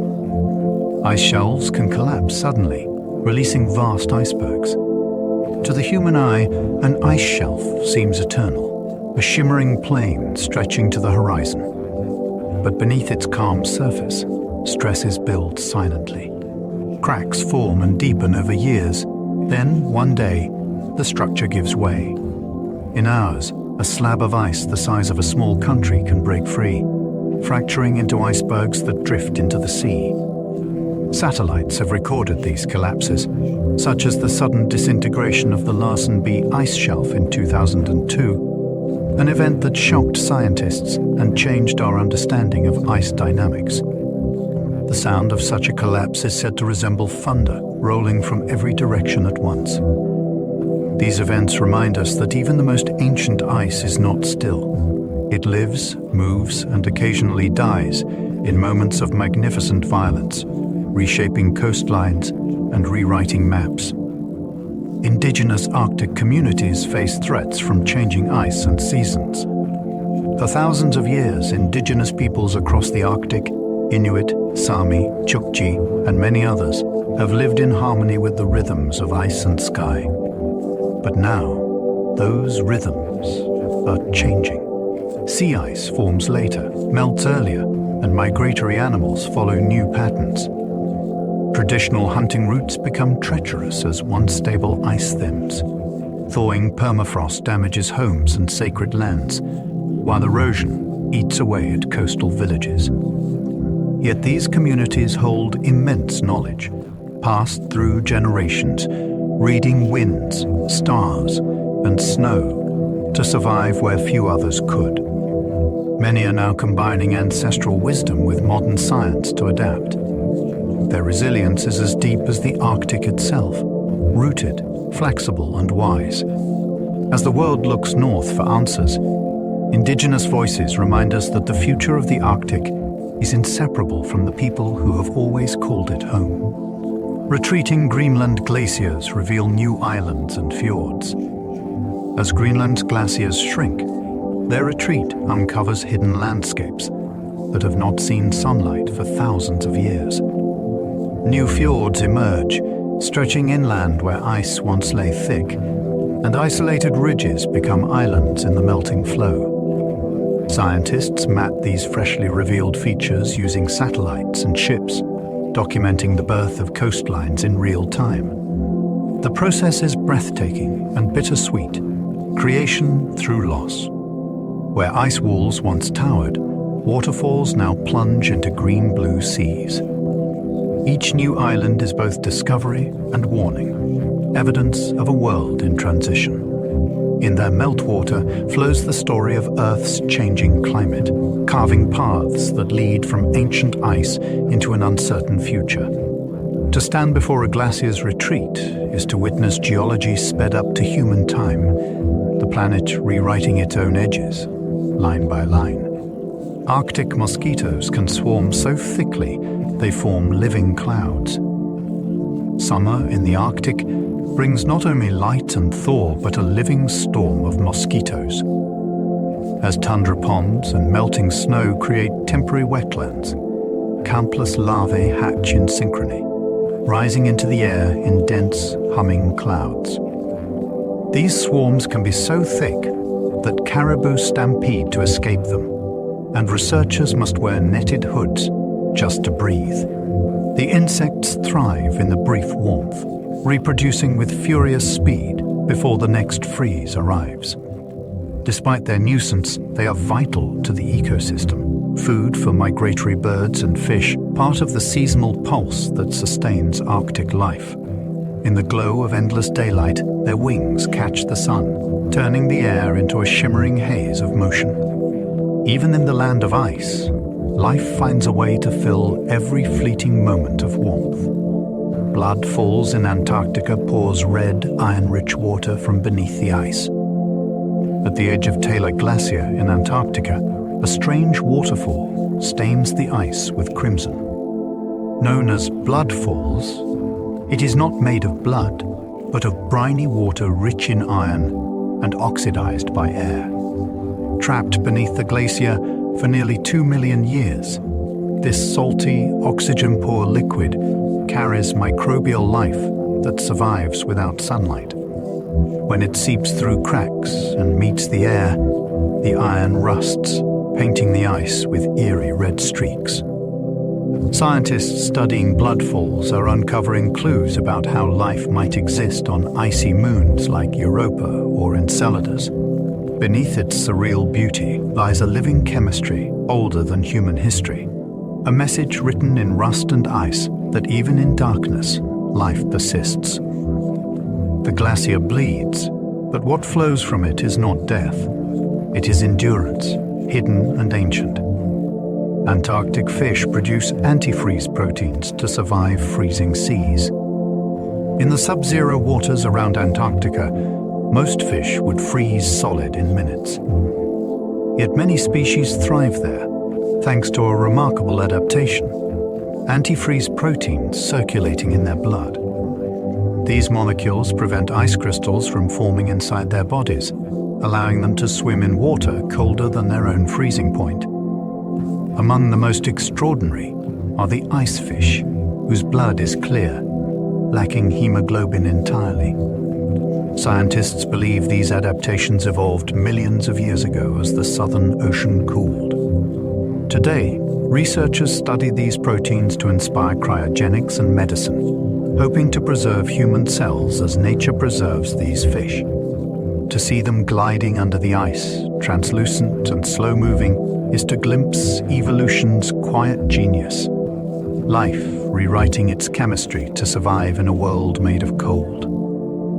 Ice shelves can collapse suddenly, releasing vast icebergs. To the human eye, an ice shelf seems eternal, a shimmering plain stretching to the horizon. But beneath its calm surface, stresses build silently. Cracks form and deepen over years. Then, one day, the structure gives way. In hours, a slab of ice the size of a small country can break free, fracturing into icebergs that drift into the sea. Satellites have recorded these collapses, such as the sudden disintegration of the Larsen B ice shelf in 2002, an event that shocked scientists and changed our understanding of ice dynamics. The sound of such a collapse is said to resemble thunder rolling from every direction at once. These events remind us that even the most ancient ice is not still. It lives, moves, and occasionally dies in moments of magnificent violence, reshaping coastlines and rewriting maps. Indigenous Arctic communities face threats from changing ice and seasons. For thousands of years, indigenous peoples across the Arctic, Inuit, Sami, Chukchi, and many others, have lived in harmony with the rhythms of ice and sky. But now, those rhythms are changing. Sea ice forms later, melts earlier, and migratory animals follow new patterns. Traditional hunting routes become treacherous as once stable ice thins. Thawing permafrost damages homes and sacred lands, while erosion eats away at coastal villages. Yet these communities hold immense knowledge, passed through generations, reading winds, stars, and snow to survive where few others could. Many are now combining ancestral wisdom with modern science to adapt. Their resilience is as deep as the Arctic itself, rooted, flexible, and wise. As the world looks north for answers, indigenous voices remind us that the future of the Arctic is inseparable from the people who have always called it home. Retreating Greenland glaciers reveal new islands and fjords. As Greenland's glaciers shrink, their retreat uncovers hidden landscapes that have not seen sunlight for thousands of years. New fjords emerge, stretching inland where ice once lay thick, and isolated ridges become islands in the melting flow. Scientists map these freshly revealed features using satellites and ships, documenting the birth of coastlines in real time. The process is breathtaking and bittersweet, creation through loss. Where ice walls once towered, waterfalls now plunge into green-blue seas. Each new island is both discovery and warning, evidence of a world in transition. In their meltwater flows the story of Earth's changing climate, carving paths that lead from ancient ice into an uncertain future. To stand before a glacier's retreat is to witness geology sped up to human time, the planet rewriting its own edges, line by line. Arctic mosquitoes can swarm so thickly they form living clouds. Summer in the Arctic brings not only light and thaw, but a living storm of mosquitoes. As tundra ponds and melting snow create temporary wetlands, countless larvae hatch in synchrony, rising into the air in dense, humming clouds. These swarms can be so thick that caribou stampede to escape them, and researchers must wear netted hoods just to breathe. The insects thrive in the brief warmth, reproducing with furious speed before the next freeze arrives. Despite their nuisance, they are vital to the ecosystem, food for migratory birds and fish, part of the seasonal pulse that sustains Arctic life. In the glow of endless daylight, their wings catch the sun, turning the air into a shimmering haze of motion. Even in the land of ice, life finds a way to fill every fleeting moment of warmth. Blood Falls in Antarctica pours red, iron-rich water from beneath the ice. At the edge of Taylor Glacier in Antarctica, a strange waterfall stains the ice with crimson. Known as Blood Falls, it is not made of blood, but of briny water rich in iron and oxidized by air. Trapped beneath the glacier for nearly 2 million years, this salty, oxygen-poor liquid carries microbial life that survives without sunlight. When it seeps through cracks and meets the air, the iron rusts, painting the ice with eerie red streaks. Scientists studying blood falls are uncovering clues about how life might exist on icy moons like Europa or Enceladus. Beneath its surreal beauty lies a living chemistry older than human history, a message written in rust and ice that even in darkness, life persists. The glacier bleeds, but what flows from it is not death. It is endurance, hidden and ancient. Antarctic fish produce antifreeze proteins to survive freezing seas. In the sub-zero waters around Antarctica, most fish would freeze solid in minutes. Yet many species thrive there, thanks to a remarkable adaptation: antifreeze proteins circulating in their blood. These molecules prevent ice crystals from forming inside their bodies, allowing them to swim in water colder than their own freezing point. Among the most extraordinary are the ice fish, whose blood is clear, lacking hemoglobin entirely. Scientists believe these adaptations evolved millions of years ago as the Southern Ocean cooled. Today, researchers study these proteins to inspire cryogenics and medicine, hoping to preserve human cells as nature preserves these fish. To see them gliding under the ice, translucent and slow-moving, is to glimpse evolution's quiet genius. Life rewriting its chemistry to survive in a world made of cold.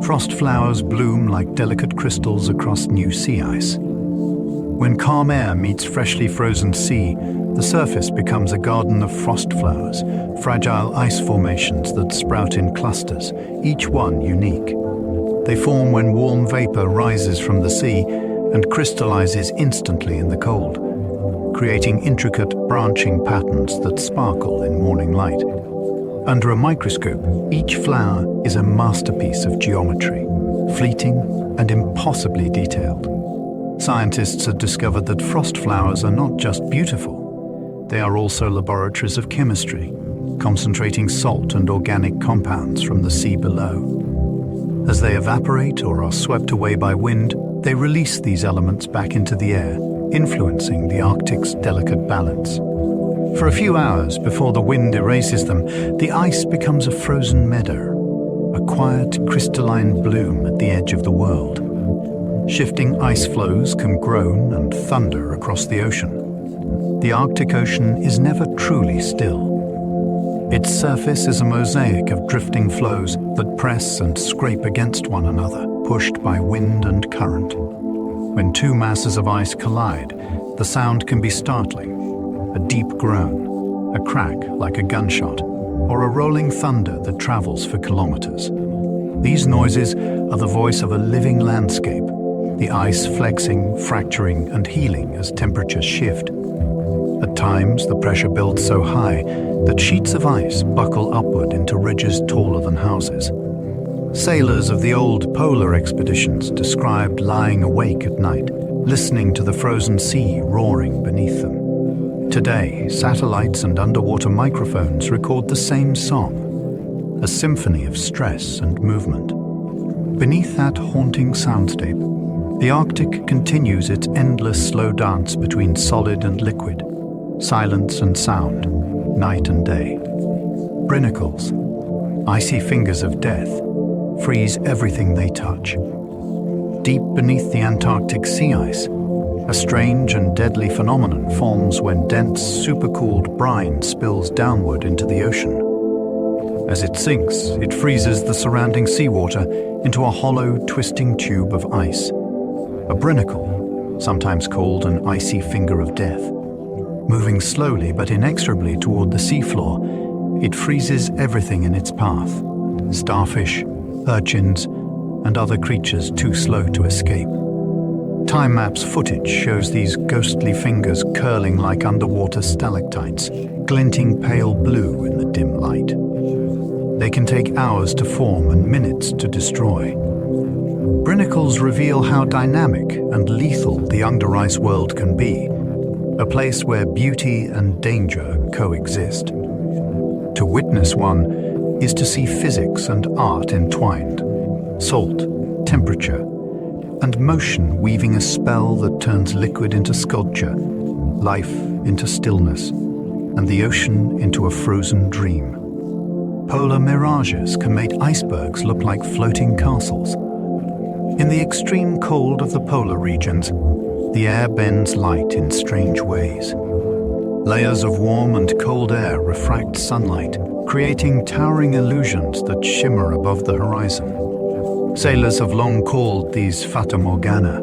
Frost flowers bloom like delicate crystals across new sea ice. When calm air meets freshly frozen sea, the surface becomes a garden of frost flowers, fragile ice formations that sprout in clusters, each one unique. They form when warm vapor rises from the sea and crystallizes instantly in the cold, creating intricate branching patterns that sparkle in morning light. Under a microscope, each flower is a masterpiece of geometry, fleeting and impossibly detailed. Scientists have discovered that frost flowers are not just beautiful, they are also laboratories of chemistry, concentrating salt and organic compounds from the sea below. As they evaporate or are swept away by wind, they release these elements back into the air, influencing the Arctic's delicate balance. For a few hours before the wind erases them, the ice becomes a frozen meadow, a quiet crystalline bloom at the edge of the world. Shifting ice flows can groan and thunder across the ocean. The Arctic Ocean is never truly still. Its surface is a mosaic of drifting flows that press and scrape against one another, pushed by wind and current. When two masses of ice collide, the sound can be startling. A deep groan, a crack like a gunshot, or a rolling thunder that travels for kilometers. These noises are the voice of a living landscape, the ice flexing, fracturing, and healing as temperatures shift. At times, the pressure builds so high that sheets of ice buckle upward into ridges taller than houses. Sailors of the old polar expeditions described lying awake at night, listening to the frozen sea roaring beneath them. Today, satellites and underwater microphones record the same song, a symphony of stress and movement. Beneath that haunting soundscape, the Arctic continues its endless slow dance between solid and liquid, silence and sound, night and day. Brinicles, icy fingers of death, freeze everything they touch. Deep beneath the Antarctic sea ice, a strange and deadly phenomenon forms when dense, supercooled brine spills downward into the ocean. As it sinks, it freezes the surrounding seawater into a hollow, twisting tube of ice. A brinicle, sometimes called an icy finger of death. Moving slowly but inexorably toward the seafloor, it freezes everything in its path: starfish, urchins, and other creatures too slow to escape. Time-lapse footage shows these ghostly fingers curling like underwater stalactites, glinting pale blue in the dim light. They can take hours to form and minutes to destroy. Brinicles reveal how dynamic and lethal the under-ice world can be, a place where beauty and danger coexist. To witness one is to see physics and art entwined, salt, temperature, and motion weaving a spell that turns liquid into sculpture, life into stillness, and the ocean into a frozen dream. Polar mirages can make icebergs look like floating castles. In the extreme cold of the polar regions, the air bends light in strange ways. Layers of warm and cold air refract sunlight, creating towering illusions that shimmer above the horizon. Sailors have long called these fata morgana,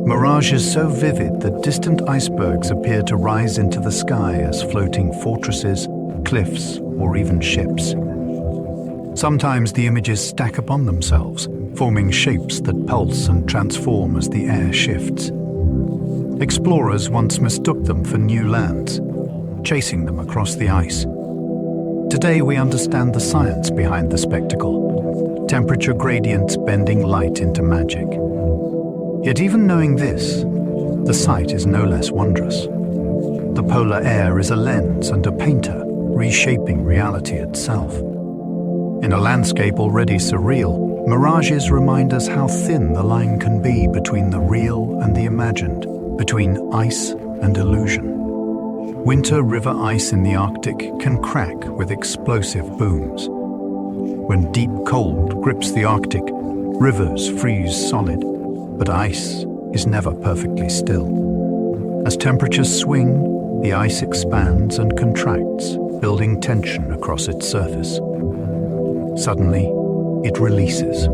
mirages so vivid that distant icebergs appear to rise into the sky as floating fortresses, cliffs, or even ships. Sometimes the images stack upon themselves, forming shapes that pulse and transform as the air shifts. Explorers once mistook them for new lands, chasing them across the ice. Today we understand the science behind the spectacle, temperature gradients bending light into magic. Yet even knowing this, the sight is no less wondrous. The polar air is a lens and a painter, reshaping reality itself. In a landscape already surreal, Mirages remind us how thin the line can be between the real and the imagined, between ice and illusion. Winter river ice in the Arctic can crack with explosive booms. When deep cold grips the Arctic, rivers freeze solid, but ice is never perfectly still. As temperatures swing, the ice expands and contracts, building tension across its surface. Suddenly, it releases.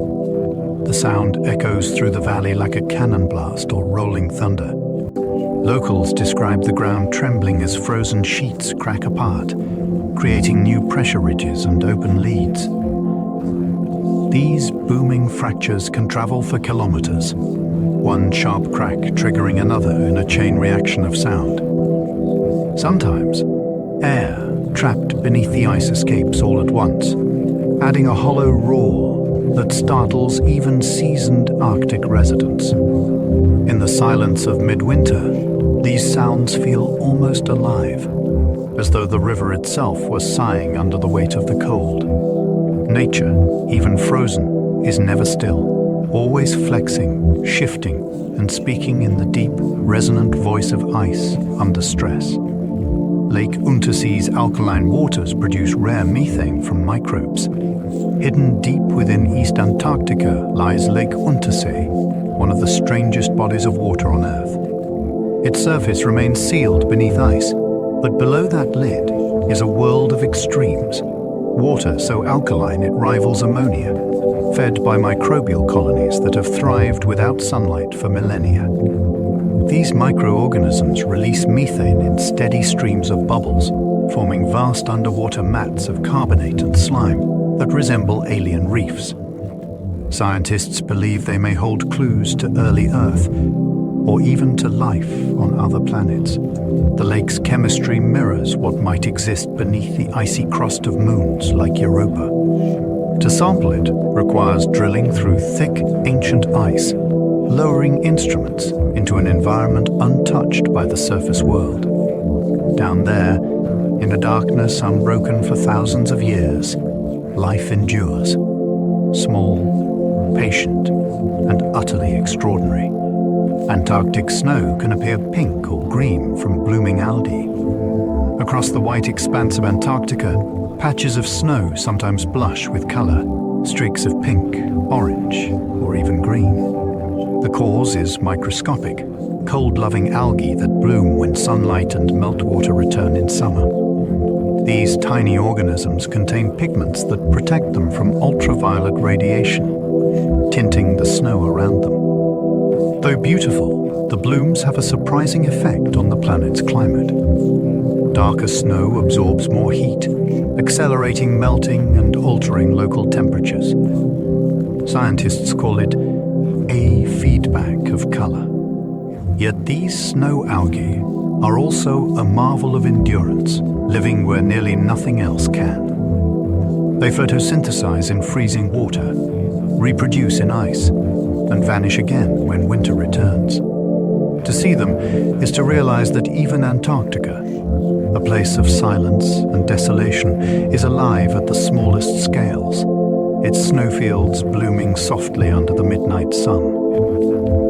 The sound echoes through the valley like a cannon blast or rolling thunder. Locals describe the ground trembling as frozen sheets crack apart, creating new pressure ridges and open leads. These booming fractures can travel for kilometers, one sharp crack triggering another in a chain reaction of sound. Sometimes, air trapped beneath the ice escapes all at once, adding a hollow roar that startles even seasoned Arctic residents. In the silence of midwinter, these sounds feel almost alive, as though the river itself was sighing under the weight of the cold. Nature, even frozen, is never still, always flexing, shifting, and speaking in the deep, resonant voice of ice under stress. Lake Untersee's alkaline waters produce rare methane from microbes. Hidden deep within East Antarctica lies Lake Untersee, one of the strangest bodies of water on Earth. Its surface remains sealed beneath ice, but below that lid is a world of extremes. Water so alkaline it rivals ammonia, fed by microbial colonies that have thrived without sunlight for millennia. These microorganisms release methane in steady streams of bubbles, forming vast underwater mats of carbonate and slime that resemble alien reefs. Scientists believe they may hold clues to early Earth, or even to life on other planets. The lake's chemistry mirrors what might exist beneath the icy crust of moons like Europa. To sample it requires drilling through thick, ancient ice, lowering instruments into an environment untouched by the surface world. Down there, in a darkness unbroken for thousands of years, life endures. Small, patient, and utterly extraordinary. Antarctic snow can appear pink or green from blooming algae. Across the white expanse of Antarctica, patches of snow sometimes blush with color, streaks of pink, orange, or even green. The cause is microscopic, cold-loving algae that bloom when sunlight and meltwater return in summer. These tiny organisms contain pigments that protect them from ultraviolet radiation, tinting the snow around them. Though beautiful, the blooms have a surprising effect on the planet's climate. Darker snow absorbs more heat, accelerating melting and altering local temperatures. Scientists call it a feedback of color. Yet these snow algae are also a marvel of endurance, living where nearly nothing else can. They photosynthesize in freezing water, reproduce in ice, and vanish again when winter returns. To see them is to realize that even Antarctica, a place of silence and desolation, is alive at the smallest scales, its snowfields blooming softly under the midnight sun.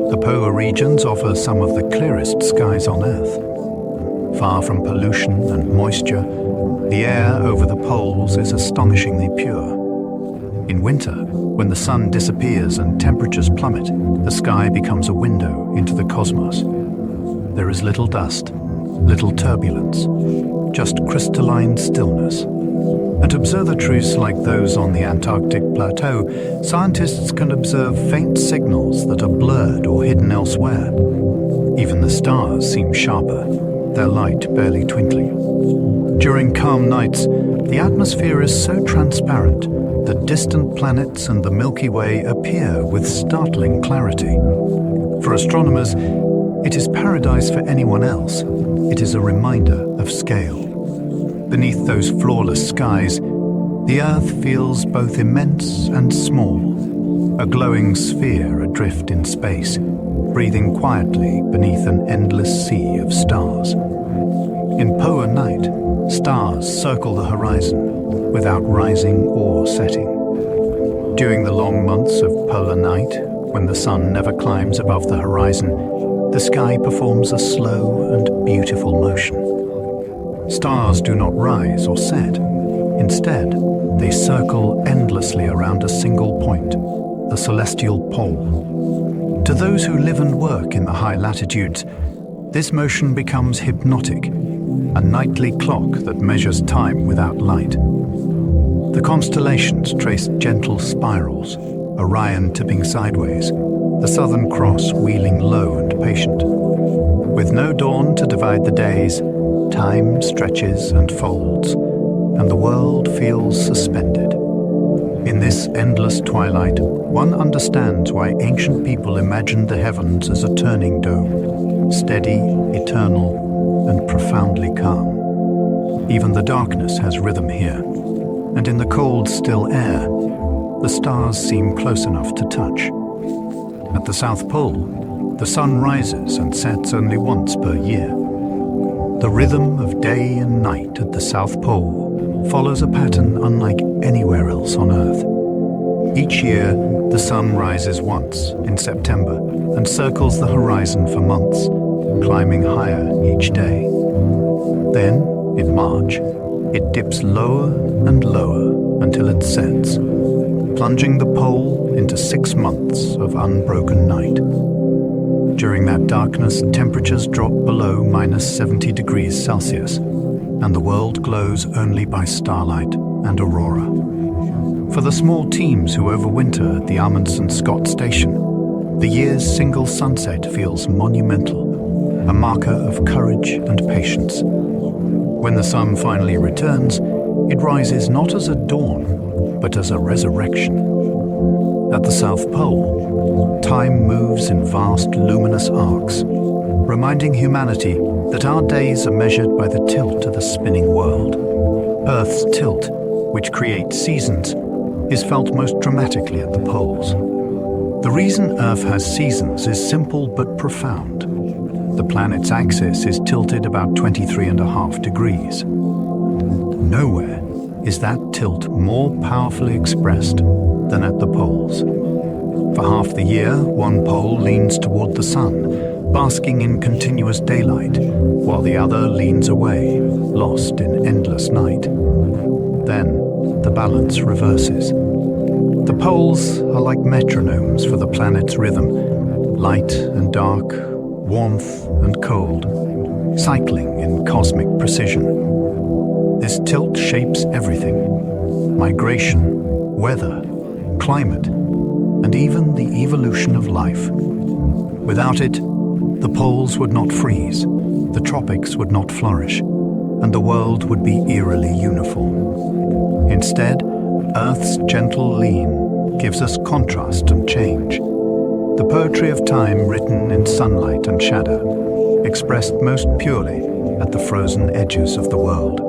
The polar regions offer some of the clearest skies on Earth. Far from pollution and moisture, the air over the poles is astonishingly pure. In winter, when the sun disappears and temperatures plummet, the sky becomes a window into the cosmos. There is little dust, little turbulence, just crystalline stillness. At observatories like those on the Antarctic plateau, scientists can observe faint signals that are blurred or hidden elsewhere. Even the stars seem sharper, their light barely twinkling. During calm nights, the atmosphere is so transparent that distant planets and the Milky Way appear with startling clarity. For astronomers, it is paradise for anyone else. It is a reminder of scale. Beneath those flawless skies, the Earth feels both immense and small, a glowing sphere adrift in space, breathing quietly beneath an endless sea of stars. In polar night, stars circle the horizon without rising or setting. During the long months of polar night, when the sun never climbs above the horizon, the sky performs a slow and beautiful motion. Stars do not rise or set. Instead, they circle endlessly around a single point, the celestial pole. To those who live and work in the high latitudes, this motion becomes hypnotic, a nightly clock that measures time without light. The constellations trace gentle spirals, Orion tipping sideways, the Southern Cross wheeling low and patient. With no dawn to divide the days, time stretches and folds, and the world feels suspended. In this endless twilight, one understands why ancient people imagined the heavens as a turning dome, steady, eternal, and profoundly calm. Even the darkness has rhythm here, and in the cold, still air, the stars seem close enough to touch. At the South Pole, the sun rises and sets only once per year. The rhythm of day and night at the South Pole follows a pattern unlike anywhere else on Earth. Each year, the sun rises once, in September, and circles the horizon for months, climbing higher each day. Then, in March, it dips lower and lower until it sets, plunging the pole into 6 months of unbroken night. During that darkness, temperatures drop below -70 degrees Celsius, and the world glows only by starlight and aurora. For the small teams who overwinter at the Amundsen Scott Station, the year's single sunset feels monumental, a marker of courage and patience. When the sun finally returns, it rises not as a dawn, but as a resurrection. At the South Pole, time moves in vast luminous arcs, reminding humanity that our days are measured by the tilt of the spinning world. Earth's tilt, which creates seasons, is felt most dramatically at the poles. The reason Earth has seasons is simple but profound. The planet's axis is tilted about 23.5 degrees. Nowhere is that tilt more powerfully expressed than at the poles. For half the year, one pole leans toward the sun, basking in continuous daylight, while the other leans away, lost in endless night. Then, the balance reverses. The poles are like metronomes for the planet's rhythm, light and dark, warmth and cold, cycling in cosmic precision. This tilt shapes everything: migration, weather, climate, and even the evolution of life. Without it, the poles would not freeze, the tropics would not flourish, and the world would be eerily uniform. Instead, Earth's gentle lean gives us contrast and change. The poetry of time written in sunlight and shadow, expressed most purely at the frozen edges of the world.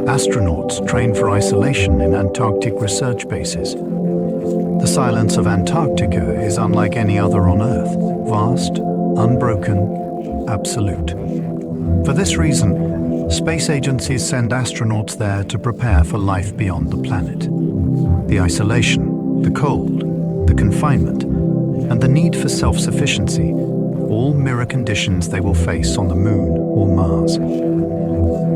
Astronauts train for isolation in Antarctic research bases. The silence of Antarctica is unlike any other on Earth, vast, unbroken, absolute. For this reason, space agencies send astronauts there to prepare for life beyond the planet. The isolation, the cold, the confinement, and the need for self-sufficiency all mirror conditions they will face on the Moon or Mars.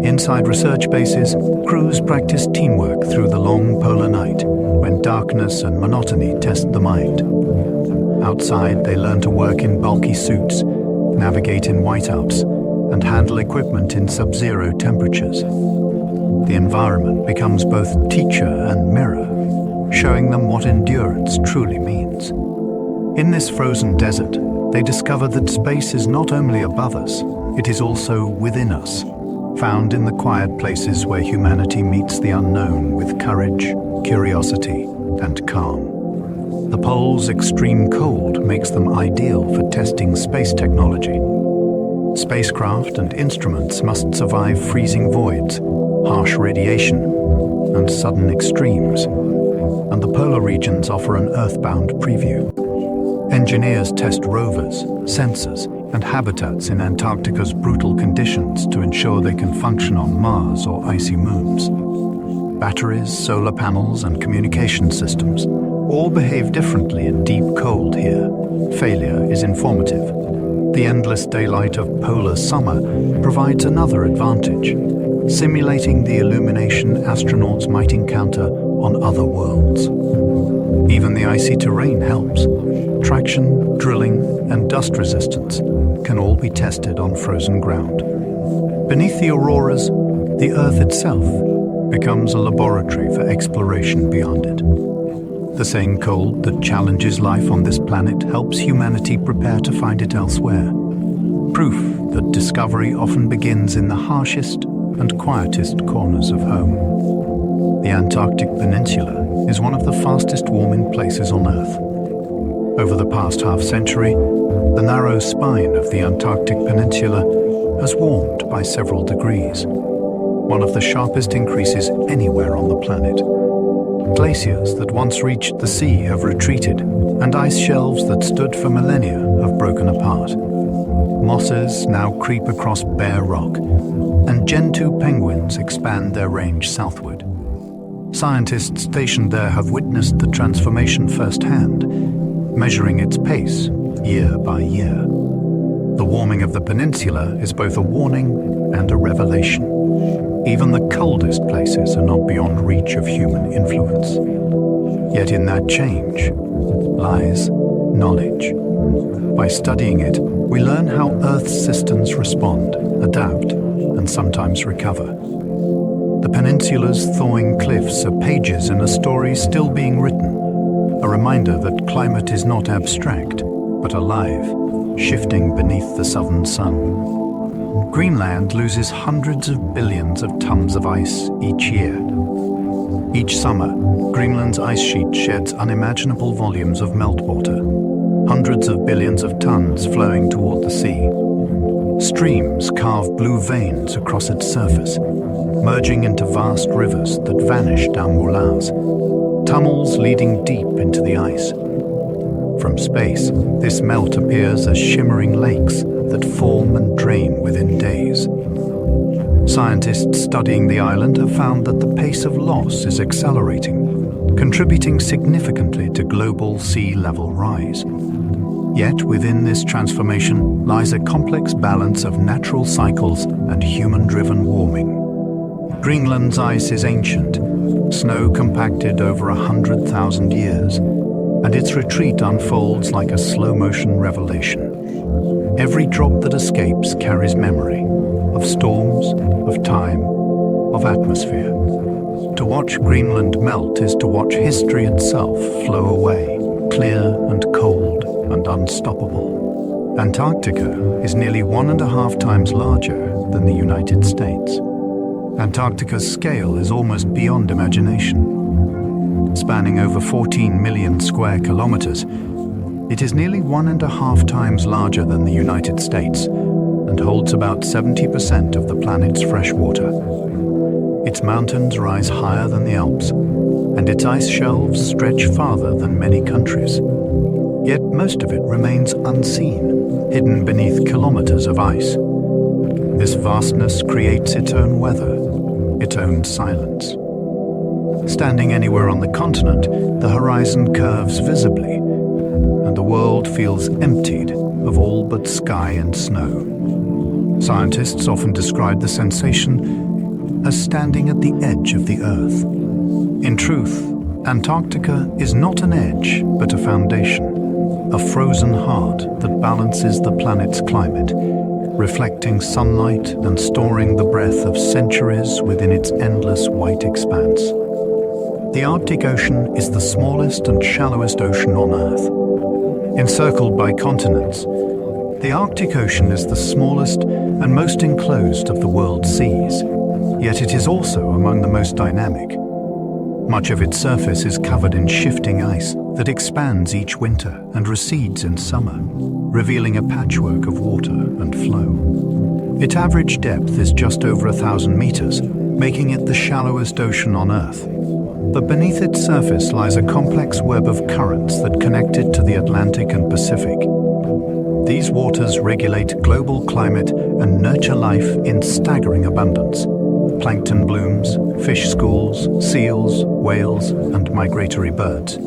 Inside research bases, crews practice teamwork through the long polar night, when darkness and monotony test the mind. Outside, they learn to work in bulky suits, navigate in whiteouts, and handle equipment in sub-zero temperatures. The environment becomes both teacher and mirror, showing them what endurance truly means. In this frozen desert, they discover that space is not only above us, it is also within us, found in the quiet places where humanity meets the unknown with courage, curiosity, and calm. The pole's extreme cold makes them ideal for testing space technology. Spacecraft and instruments must survive freezing voids, harsh radiation, and sudden extremes, and the polar regions offer an earthbound preview. Engineers test rovers, sensors, and habitats in Antarctica's brutal conditions to ensure they can function on Mars or icy moons. Batteries, solar panels, and communication systems, All behave differently in deep cold here. Failure is informative. The endless daylight of polar summer provides another advantage, simulating the illumination astronauts might encounter on other worlds. Even the icy terrain helps. Traction, drilling, and dust resistance can all be tested on frozen ground. Beneath the auroras, the Earth itself becomes a laboratory for exploration beyond it. The same cold that challenges life on this planet helps humanity prepare to find it elsewhere. Proof that discovery often begins in the harshest and quietest corners of home. The Antarctic Peninsula is one of the fastest warming places on Earth. Over the past half-century, the narrow spine of the Antarctic Peninsula has warmed by several degrees, one of the sharpest increases anywhere on the planet. Glaciers that once reached the sea have retreated, and ice shelves that stood for millennia have broken apart. Mosses now creep across bare rock, and Gentoo penguins expand their range southward. Scientists stationed there have witnessed the transformation firsthand, measuring its pace year by year. The warming of the peninsula is both a warning and a revelation. Even the coldest places are not beyond reach of human influence. Yet in that change lies knowledge. By studying it, we learn how Earth's systems respond, adapt, and sometimes recover. The peninsula's thawing cliffs are pages in a story still being written, a reminder that climate is not abstract, but alive, shifting beneath the southern sun. Greenland loses hundreds of billions of tons of ice each year. Each summer, Greenland's ice sheet sheds unimaginable volumes of meltwater, hundreds of billions of tons flowing toward the sea. Streams carve blue veins across its surface, merging into vast rivers that vanish down moulins, tunnels leading deep into the ice. From space, this melt appears as shimmering lakes that form and drain within days. Scientists studying the island have found that the pace of loss is accelerating, contributing significantly to global sea level rise. Yet within this transformation lies a complex balance of natural cycles and human-driven warming. Greenland's ice is ancient, snow compacted over 100,000 years, and its retreat unfolds like a slow-motion revelation. Every drop that escapes carries memory of storms, of time, of atmosphere. To watch Greenland melt is to watch history itself flow away, clear and cold and unstoppable. Antarctica is nearly 1.5 times larger than the United States. Antarctica's scale is almost beyond imagination. Spanning over 14 million square kilometers, it is nearly 1.5 times larger than the United States and holds about 70% of the planet's fresh water. Its mountains rise higher than the Alps, and its ice shelves stretch farther than many countries. Yet most of it remains unseen, hidden beneath kilometers of ice. This vastness creates its own weather, its own silence. Standing anywhere on the continent, the horizon curves visibly, and the world feels emptied of all but sky and snow. Scientists often describe the sensation as standing at the edge of the Earth. In truth, Antarctica is not an edge, but a foundation, a frozen heart that balances the planet's climate, reflecting sunlight and storing the breath of centuries within its endless white expanse. The Arctic Ocean is the smallest and shallowest ocean on Earth. Encircled by continents, the Arctic Ocean is the smallest and most enclosed of the world's seas, yet it is also among the most dynamic. Much of its surface is covered in shifting ice that expands each winter and recedes in summer, revealing a patchwork of water and flow. Its average depth is just over 1,000 meters, making it the shallowest ocean on Earth. But beneath its surface lies a complex web of currents that connect it to the Atlantic and Pacific. These waters regulate global climate and nurture life in staggering abundance. plankton blooms, fish schools, seals, whales, and migratory birds.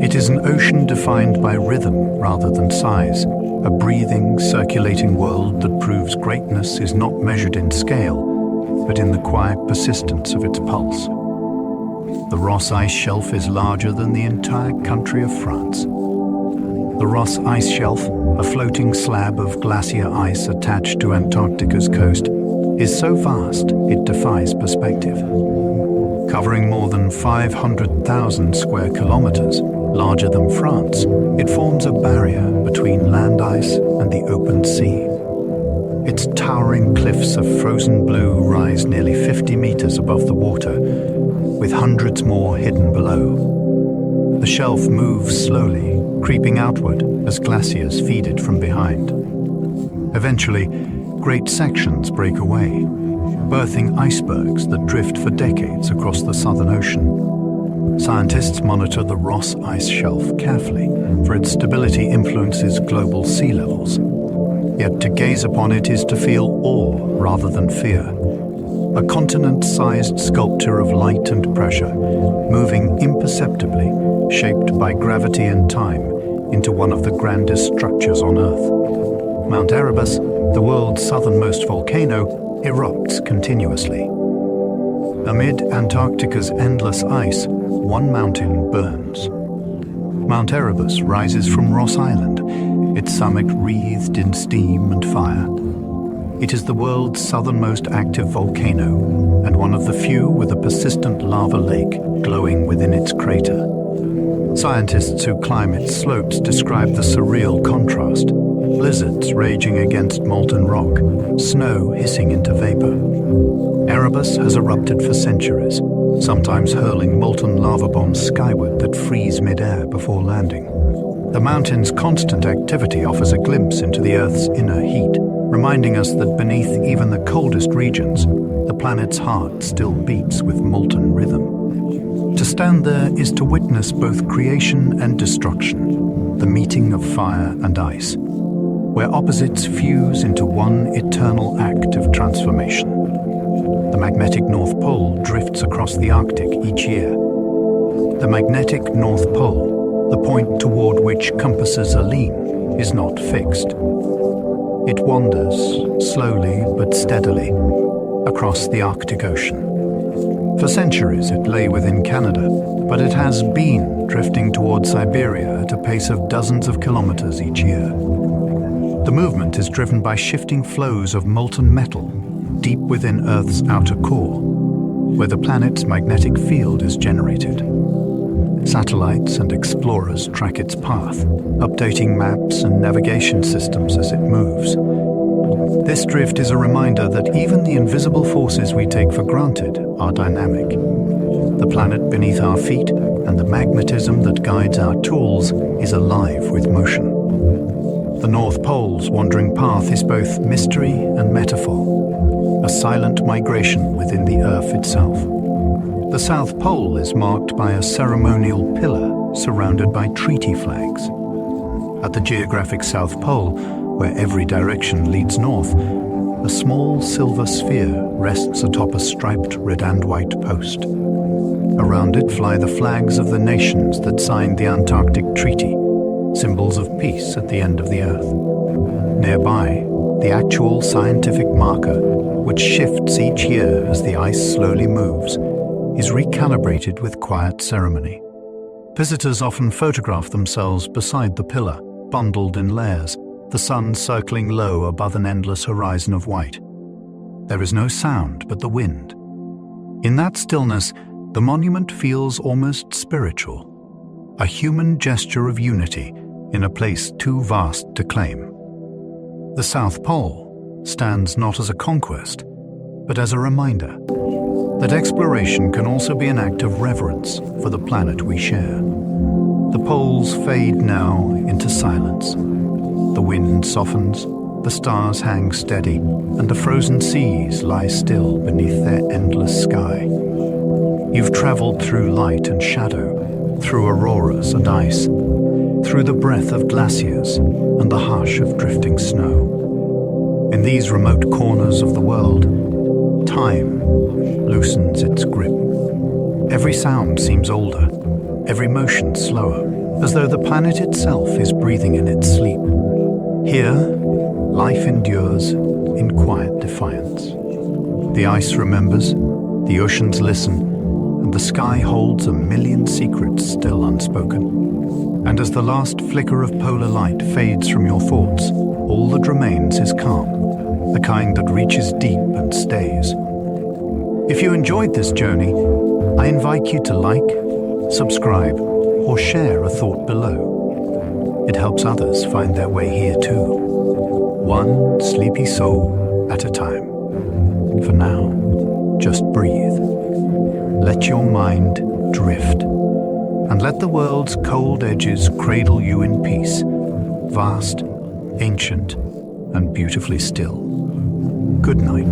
It is an ocean defined by rhythm rather than size, a breathing, circulating world that proves greatness is not measured in scale, but in the quiet persistence of its pulse. The Ross Ice Shelf is larger than the entire country of France. The Ross Ice Shelf, a floating slab of glacier ice attached to Antarctica's coast, is so vast it defies perspective. Covering more than 500,000 square kilometers, larger than France, it forms a barrier between land ice and the open sea. Its towering cliffs of frozen blue rise nearly 50 meters above the water, with hundreds more hidden below. The shelf moves slowly, creeping outward as glaciers feed it from behind. Eventually, great sections break away, birthing icebergs that drift for decades across the Southern Ocean. Scientists monitor the Ross Ice Shelf carefully, for its stability influences global sea levels. Yet to gaze upon it is to feel awe rather than fear. A continent-sized sculpture of light and pressure, moving imperceptibly, shaped by gravity and time, into one of the grandest structures on Earth. Mount Erebus, the world's southernmost volcano, erupts continuously. Amid Antarctica's endless ice, one mountain burns. Mount Erebus rises from Ross Island, its summit wreathed in steam and fire. It is the world's southernmost active volcano, and one of the few with a persistent lava lake glowing within its crater. Scientists who climb its slopes describe the surreal contrast: blizzards raging against molten rock, snow hissing into vapor. Erebus has erupted for centuries, sometimes hurling molten lava bombs skyward that freeze mid-air before landing. The mountain's constant activity offers a glimpse into the Earth's inner heat, reminding us that beneath even the coldest regions, the planet's heart still beats with molten rhythm. To stand there is to witness both creation and destruction, the meeting of fire and ice, where opposites fuse into one eternal act of transformation. The magnetic North Pole drifts across the Arctic each year. The magnetic North Pole, the point toward which compasses are lean, is not fixed. It wanders, slowly but steadily, across the Arctic Ocean. For centuries it lay within Canada, but it has been drifting toward Siberia at a pace of dozens of kilometers each year. The movement is driven by shifting flows of molten metal deep within Earth's outer core, where the planet's magnetic field is generated. Satellites and explorers track its path, updating maps and navigation systems as it moves. This drift is a reminder that even the invisible forces we take for granted are dynamic. The planet beneath our feet and the magnetism that guides our tools is alive with motion. The North Pole's wandering path is both mystery and metaphor, a silent migration within the Earth itself. The South Pole is marked by a ceremonial pillar surrounded by treaty flags. At the geographic South Pole, where every direction leads north, a small silver sphere rests atop a striped red and white post. Around it fly the flags of the nations that signed the Antarctic Treaty, symbols of peace at the end of the Earth. Nearby, the actual scientific marker, which shifts each year as the ice slowly moves, is recalibrated with quiet ceremony. Visitors often photograph themselves beside the pillar, bundled in layers, the sun circling low above an endless horizon of white. There is no sound but the wind. In that stillness, the monument feels almost spiritual, a human gesture of unity in a place too vast to claim. The South Pole stands not as a conquest, but as a reminder that exploration can also be an act of reverence for the planet we share. The poles fade now into silence. The wind softens, the stars hang steady, and the frozen seas lie still beneath their endless sky. You've traveled through light and shadow, through auroras and ice, through the breath of glaciers and the hush of drifting snow. In these remote corners of the world, Time loosens its grip. Every sound seems older, every motion slower, as though the planet itself is breathing in its sleep. Here, life endures in quiet defiance. The ice remembers, the oceans listen, and the sky holds a million secrets still unspoken. And as the last flicker of polar light fades from your thoughts, all that remains is calm, the kind that reaches deep and stays. If you enjoyed this journey, I invite you to like, subscribe, or share a thought below. It helps others find their way here too, one sleepy soul at a time. For now, just breathe. Let your mind drift, and let the world's cold edges cradle you in peace, vast, ancient, and beautifully still. Good night.